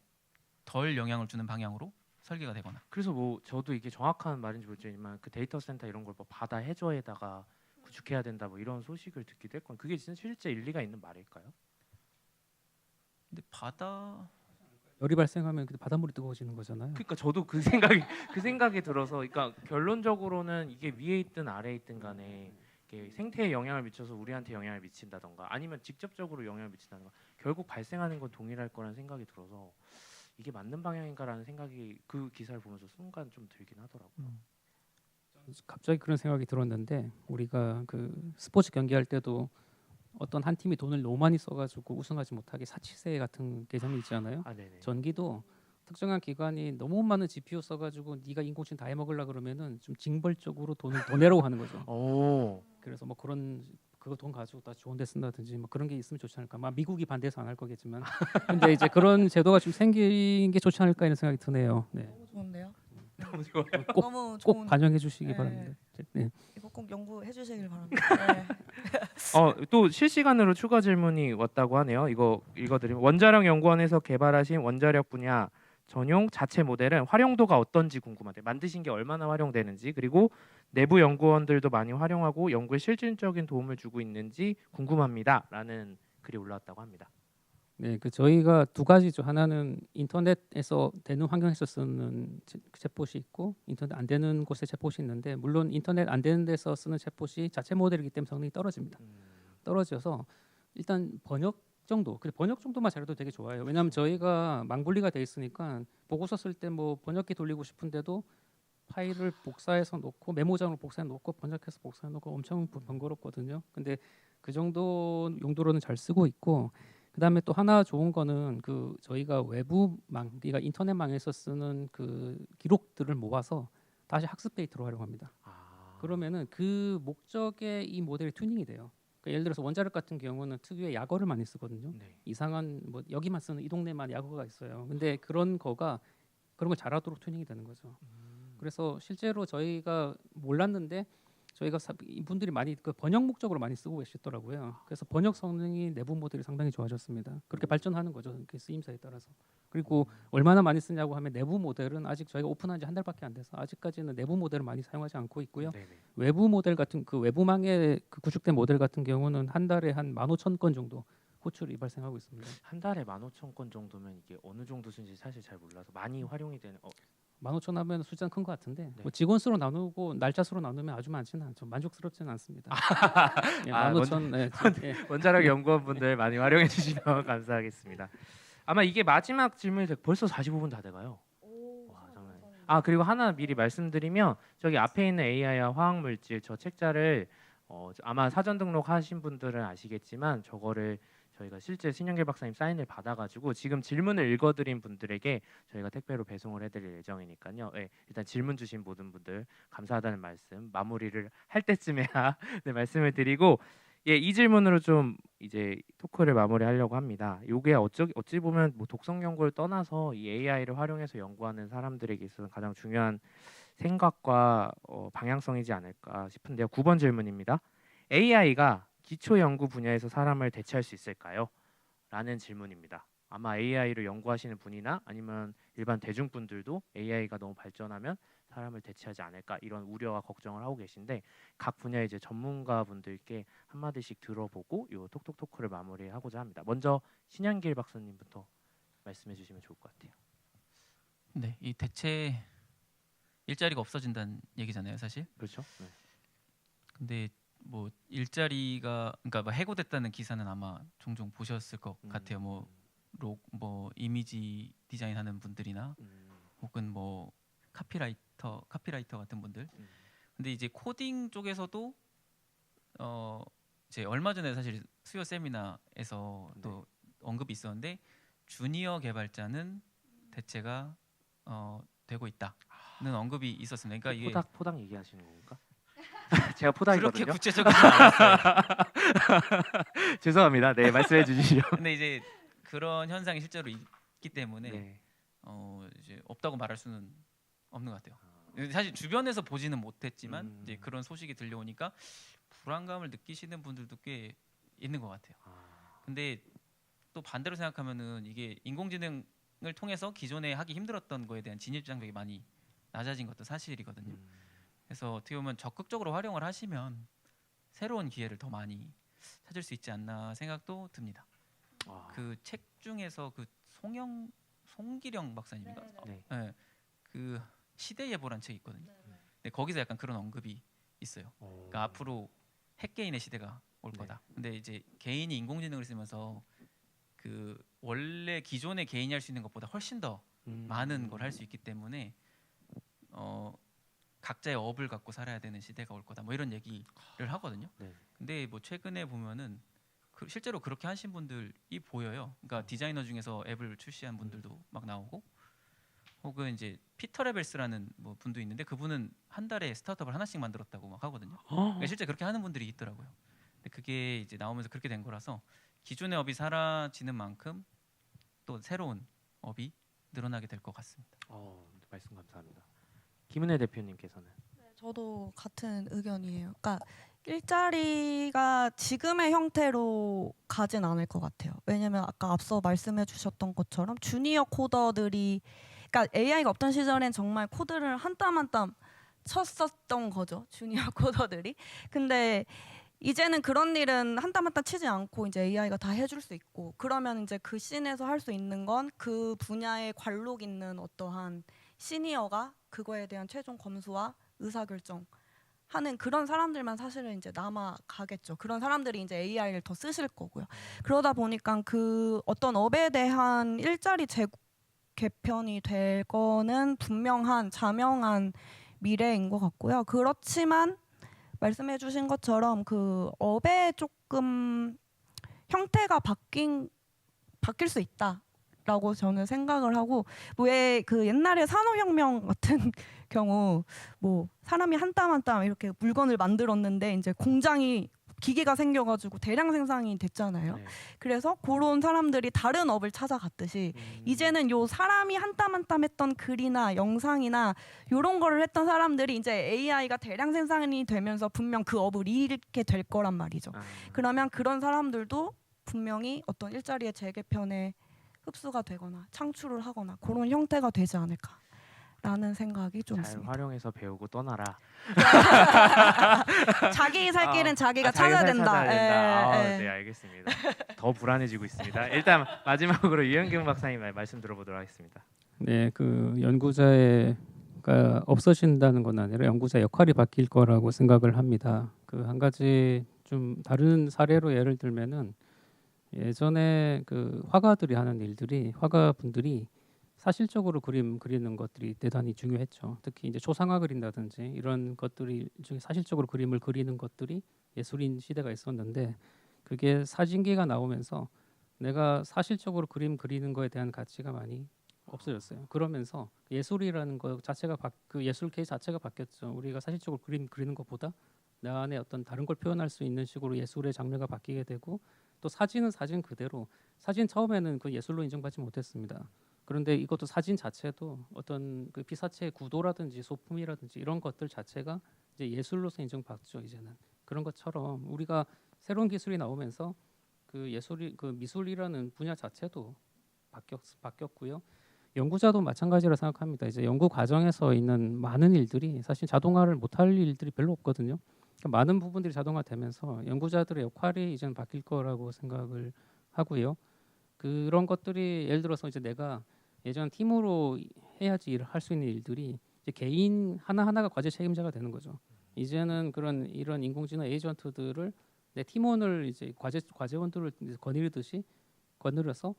덜 영향을 주는 방향으로 설계가 되거나. 그래서 뭐 저도 이게 정확한 말인지 모르지만 그 데이터 센터 이런 걸 뭐 바다 해저에다가 구축해야 된다 뭐 이런 소식을 듣기도 했건 그게 진짜 실제 일리가 있는 말일까요? 근데 바다 열이 발생하면 그 바닷물이 뜨거워지는 거잖아요. 그러니까 저도 그 생각이 들어서 그러니까 결론적으로는 이게 위에 있든 아래에 있든 간에 이게 생태에 영향을 미쳐서 우리한테 영향을 미친다던가 아니면 직접적으로 영향을 미친다던가 결국 발생하는 건 동일할 거라는 생각이 들어서 이게 맞는 방향인가라는 생각이 그 기사를 보면서 순간 좀 들긴 하더라고요. 갑자기 그런 생각이 들었는데, 우리가 그 스포츠 경기할 때도 어떤 한 팀이 돈을 너무 많이 써가지고 우승하지 못하게 사치세 같은 개념이 있잖아요. 네네. 전기도 특정한 기관이 너무 많은 GPU 써가지고 네가 인공지능 다 해먹으려 그러면은 좀 징벌적으로 돈을 더 내라고 하는 거죠. 오. 그래서 뭐 그거 돈 가지고 다 좋은 데 쓴다든지 뭐 그런 게 있으면 좋지 않을까. 미국이 반대해서 안 할 거겠지만, 근데 이제 그런 제도가 좀 생긴 게 좋지 않을까 이런 생각이 드네요. 네. 너무 좋은데요? 너무 좋아요. 너무 꼭 좋은. 반영해 주시기 네. 바랍니다. 네. 이거 꼭 연구해 주시길 바랍니다. 네. 또 실시간으로 추가 질문이 왔다고 하네요. 이거 읽어드리면 원자력 연구원에서 개발하신 원자력 분야 전용 자체 모델은 활용도가 어떤지 궁금한데 만드신 게 얼마나 활용되는지 그리고 내부 연구원들도 많이 활용하고 연구에 실질적인 도움을 주고 있는지 궁금합니다라는 글이 올라왔다고 합니다. 네, 그 저희가 두 가지죠. 하나는 인터넷에서 되는 환경에서 쓰는 챗봇이 있고 인터넷 안 되는 곳에 챗봇이 있는데, 물론 인터넷 안 되는 데서 쓰는 챗봇이 자체 모델이기 때문에 성능이 떨어집니다. 떨어져서 일단 번역 정도만 잘해도 되게 좋아요. 왜냐하면 저희가 망분리가 돼 있으니까 보고서 쓸 때 뭐 번역기 돌리고 싶은데도 파일을 복사해서 놓고 메모장으로 복사해 놓고 번역해서 복사해 놓고 엄청 번거롭거든요. 근데 그 정도 용도로는 잘 쓰고 있고, 그다음에 또 하나 좋은 거는 그 저희가 외부망, 그러니까 인터넷망에서 쓰는 그 기록들을 모아서 다시 학습 데이터로 활용합니다. 그러면은 그 목적에 이 모델이 튜닝이 돼요. 그러니까 예를 들어서 원자력 같은 경우는 특유의 약어를 많이 쓰거든요. 네. 이상한 뭐 여기만 쓰는 이 동네만 약어가 있어요. 근데 그런 거가 그런 걸 잘하도록 튜닝이 되는 거죠. 그래서 실제로 저희가 몰랐는데 저희가 이분들이 많이 그 번역 목적으로 많이 쓰고 계시더라고요. 그래서 번역 성능이 내부 모델이 상당히 좋아졌습니다. 그렇게 발전하는 거죠. 그 쓰임새에 따라서. 그리고 얼마나 많이 쓰냐고 하면 내부 모델은 아직 저희가 오픈한 지 한 달밖에 안 돼서 아직까지는 내부 모델을 많이 사용하지 않고 있고요. 네네. 외부 모델 같은 그 외부망에 그 구축된 모델 같은 경우는 한 달에 한 15,000건 정도 호출이 발생하고 있습니다. 한 달에 15,000건 정도면 이게 어느 정도 수인지 사실 잘 몰라서 많이 활용이 되는. 15,000 하면 숫자는 큰 것 같은데 네. 뭐 직원 수로 나누고 날짜 수로 나누면 아주 많지는 않죠. 만족스럽지는 않습니다. 예, 아, 15,000 네, 예. 원자력 연구원분들 많이 활용해 주시면 감사하겠습니다. 아마 이게 마지막 질문이 벌써 45분 다 돼가요. 와, 장난 아니에요. 아, 그리고 하나 미리 말씀드리면 저기 앞에 있는 AI와 화학물질 저 책자를 아마 사전 등록하신 분들은 아시겠지만 저거를 저희가 실제 신영길 박사님 사인을 받아가지고 지금 질문을 읽어드린 분들에게 저희가 택배로 배송을 해드릴 예정이니까요. 네, 일단 질문 주신 모든 분들 감사하다는 말씀 마무리를 할 때쯤에야 네, 말씀을 드리고 예, 이 질문으로 좀 이제 토크를 마무리하려고 합니다. 이게 어찌 보면 뭐 독성 연구를 떠나서 이 AI를 활용해서 연구하는 사람들에게 있어서 가장 중요한 생각과 방향성이지 않을까 싶은데요. 9번 질문입니다. AI가 기초 연구 분야에서 사람을 대체할 수 있을까요? 라는 질문입니다. 아마 AI를 연구하시는 분이나 아니면 일반 대중분들도 AI가 너무 발전하면 사람을 대체하지 않을까 이런 우려와 걱정을 하고 계신데 각 분야의 이제 전문가분들께 한마디씩 들어보고 요 톡톡 토크를 마무리하고자 합니다. 먼저 신양길 박사님부터 말씀해 주시면 좋을 것 같아요. 네, 이 대체 일자리가 없어진다는 얘기잖아요, 사실. 그렇죠? 네. 근데 뭐 일자리가 그러니까 뭐 해고됐다는 기사는 아마 종종 보셨을 것 같아요. 뭐 이미지 디자인하는 분들이나 혹은 뭐 카피라이터 같은 분들. 근데 이제 코딩 쪽에서도 이제 얼마 전에 사실 수요 세미나에서 또 언급이 있었는데 주니어 개발자는 대체가 되고 있다는 언급이 있었습니다. 그러니까 이게 포닥 얘기하시는 겁니까? 제가 포닥이거든요. 그렇게 구체적이지 않았어요. 죄송합니다. 네, 말씀해 주시죠. 근데 이제 그런 현상이 실제로 있기 때문에 네. 이제 없다고 말할 수는 없는 것 같아요. 사실 주변에서 보지는 못했지만 이제 그런 소식이 들려오니까 불안감을 느끼시는 분들도 꽤 있는 것 같아요. 근데 또 반대로 생각하면은 이게 인공지능을 통해서 기존에 하기 힘들었던 거에 대한 진입 장벽이 많이 낮아진 것도 사실이거든요. 그래서 어떻게 보면 적극적으로 활용을 하시면 새로운 기회를 더 많이 찾을 수 있지 않나 생각도 듭니다. 그 책 중에서 그 송기령 박사님인가? 네. 네. 그 시대예보란 책이 있거든요. 근데 거기서 약간 그런 언급이 있어요. 그러니까 앞으로 핵개인의 시대가 올 거다. 근데 이제 개인이 인공지능을 쓰면서 그 원래 기존의 개인이 할 수 있는 것보다 훨씬 더 많은 걸 할 수 있기 때문에 각자의 업을 갖고 살아야 되는 시대가 올 거다. 뭐 이런 얘기를 하거든요. 네. 근데 뭐 최근에 보면은 실제로 그렇게 하신 분들이 보여요. 그러니까 디자이너 중에서 앱을 출시한 분들도 막 나오고, 혹은 이제 피터 레벨스라는 뭐 분도 있는데 그분은 한 달에 스타트업을 하나씩 만들었다고 막 하거든요. 그러니까 실제 그렇게 하는 분들이 있더라고요. 근데 그게 이제 나오면서 그렇게 된 거라서 기존의 업이 사라지는 만큼 또 새로운 업이 늘어나게 될 것 같습니다. 말씀 감사합니다. 김은혜 대표님께서는 저도 같은 의견이에요. 그러니까 일자리가 지금의 형태로 가진 않을 것 같아요. 왜냐면 아까 앞서 말씀해 주셨던 것처럼 주니어 코더들이, 그러니까 AI가 없던 시절엔 정말 코드를 한 땀 한 땀 쳤었던 거죠. 주니어 코더들이. 근데 이제는 그런 일은 한 땀 한 땀 치지 않고 이제 AI가 다 해줄 수 있고, 그러면 이제 그 씬에서 할 수 있는 건 그 분야에 관록 있는 어떠한 시니어가 그거에 대한 최종 검수와 의사결정 하는 그런 사람들만 사실은 이제 남아 가겠죠. 그런 사람들이 이제 AI를 더 쓰실 거고요. 그러다 보니까 그 어떤 업에 대한 일자리 개편이 될 거는 분명한 자명한 미래인 것 같고요. 그렇지만 말씀해주신 것처럼 그 업에 조금 형태가 바뀐 바뀔 수 있다라고 저는 생각을 하고 왜 그 옛날에 산업혁명 같은 경우 뭐 사람이 한 땀 한 땀 이렇게 물건을 만들었는데 이제 공장이 기계가 생겨가지고 대량 생산이 됐잖아요. 네. 그래서 그런 사람들이 다른 업을 찾아갔듯이 이제는 요 사람이 한 땀 한 땀 했던 글이나 영상이나 요런 거를 했던 사람들이 이제 AI가 대량 생산이 되면서 분명 그 업을 잃게 될 거란 말이죠. 아, 그러면 그런 사람들도 분명히 어떤 일자리의 재개편에 흡수가 되거나 창출을 하거나 그런 형태가 되지 않을까라는 생각이 좀 잘 있습니다. 활용해서 배우고 떠나라. 자기 살 길은 자기가 자기 찾아야 살 된다. 찾아야 된다. 예, 예. 네, 알겠습니다. 더 불안해지고 있습니다. 일단 마지막으로 이현경 박사님 말씀 들어보도록 하겠습니다. 네, 그 연구자가 없어진다는 건 아니라 연구자 역할이 바뀔 거라고 생각을 합니다. 그 한 가지 좀 다른 사례로 예를 들면은 예전에 그 화가들이 하는 일들이 화가분들이 사실적으로 그림 그리는 것들이 대단히 중요했죠. 특히 이제 초상화 그린다든지 이런 것들이 중에 사실적으로 그림을 그리는 것들이 예술인 시대가 있었는데 그게 사진기가 나오면서 내가 사실적으로 그림 그리는 거에 대한 가치가 많이 없어졌어요. 그러면서 예술이라는 것 자체가 그 예술 케이스 자체가 바뀌었죠. 우리가 사실적으로 그림 그리는 것보다 내 안에 어떤 다른 걸 표현할 수 있는 식으로 예술의 장르가 바뀌게 되고 또 사진은 사진 그대로 사진 처음에는 그 예술로 인정받지 못했습니다. 그런데 이것도 사진 자체도 어떤 그 피사체의 구도라든지 소품이라든지 이런 것들 자체가 이제 예술로서 인정받죠. 이제는 그런 것처럼 우리가 새로운 기술이 나오면서 그 예술이 그 미술이라는 분야 자체도 바뀌었고요. 연구자도 마찬가지라 생각합니다. 이제 연구 과정에서 있는 많은 일들이 사실 자동화를 못할 일들이 별로 없거든요. 그러니까 많은 부분들이 자동화되면서 연구자들의 역할이 이제는 바뀔 거라고 생각을 하고요. 그런 것들이 예를 들어서 이제 내가 예전 팀으로 해야지 할 수 있는 일들이 이제 개인 하나하나가 과제 책임자가 되는 거죠. 이제는 이런 인공지능 에이전트들을 내 팀원을 이제 과제원들을 이제 거느려서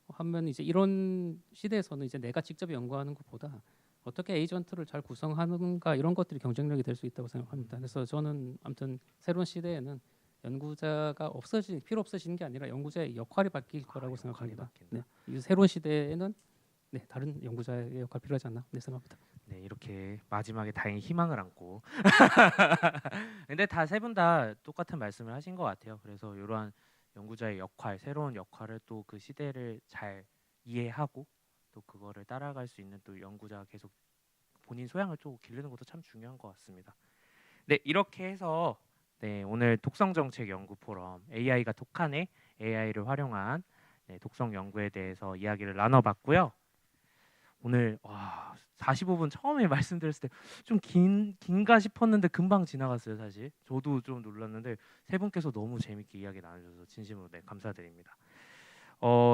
하면 이제 이런 시대에서는 이제 내가 직접 연구하는 것보다 어떻게 에이전트를 잘 구성하는가 이런 것들이 경쟁력이 될 수 있다고 생각합니다. 그래서 저는 아무튼 새로운 시대에는 연구자가 필요 없어지는 게 아니라 연구자의 역할이 바뀔 거라고 생각합니다. 네, 이 새로운 시대에는 네, 다른 연구자의 역할 필요하지 않나 생각합니다. 네, 이렇게 마지막에 다행히 희망을 안고. 근데 다 세 분 다 똑같은 말씀을 하신 것 같아요. 그래서 이러한 연구자의 역할, 새로운 역할을 또 그 시대를 잘 이해하고 또 그거를 따라갈 수 있는 또 연구자가 계속 본인 소양을 또 기르는 것도 참 중요한 것 같습니다. 네, 이렇게 해서 네, 오늘 독성정책 연구 포럼 AI가 독하네 AI를 활용한 독성 연구에 대해서 이야기를 나눠봤고요. 오늘 45분 처음에 말씀드렸을 때 좀 긴가 싶었는데 금방 지나갔어요. 사실 저도 좀 놀랐는데 세 분께서 너무 재밌게 이야기 나눠주셔서 진심으로 감사드립니다.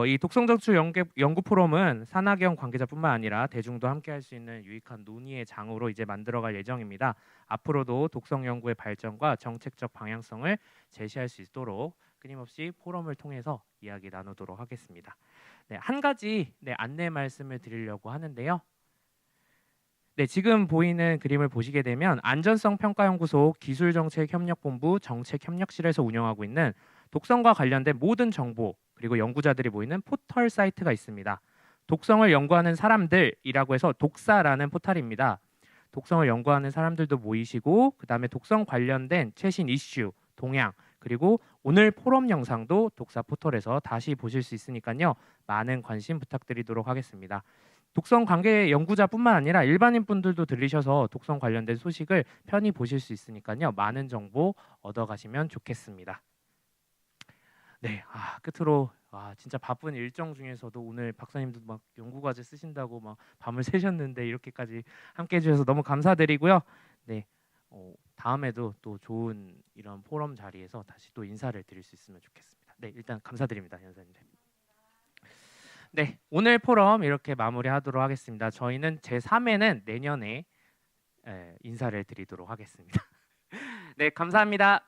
이 독성정책 연구 포럼은 산학연 관계자뿐만 아니라 대중도 함께할 수 있는 유익한 논의의 장으로 이제 만들어갈 예정입니다. 앞으로도 독성 연구의 발전과 정책적 방향성을 제시할 수 있도록 끊임없이 포럼을 통해서 이야기 나누도록 하겠습니다. 네, 한 가지 안내 말씀을 드리려고 하는데요. 네, 지금 보이는 그림을 보시게 되면 안전성평가연구소 기술정책협력본부 정책협력실에서 운영하고 있는 독성과 관련된 모든 정보 그리고 연구자들이 모이는 포털 사이트가 있습니다. 독성을 연구하는 사람들이라고 해서 독사라는 포털입니다. 독성을 연구하는 사람들도 모이시고 그다음에 독성 관련된 최신 이슈, 동향 그리고 오늘 포럼 영상도 독사 포털에서 다시 보실 수 있으니까요. 많은 관심 부탁드리도록 하겠습니다. 독성 관계 연구자뿐만 아니라 일반인 분들도 들리셔서 독성 관련된 소식을 편히 보실 수 있으니까요. 많은 정보 얻어가시면 좋겠습니다. 네, 끝으로 진짜 바쁜 일정 중에서도 오늘 박사님도 막 연구과제 쓰신다고 막 밤을 새셨는데 이렇게까지 함께해 주셔서 너무 감사드리고요. 네, 다음에도 또 좋은 이런 포럼 자리에서 다시 또 인사를 드릴 수 있으면 좋겠습니다. 네, 일단 감사드립니다, 연사님들. 네, 오늘 포럼 이렇게 마무리하도록 하겠습니다. 저희는 제3회는 내년에 인사를 드리도록 하겠습니다. 네, 감사합니다.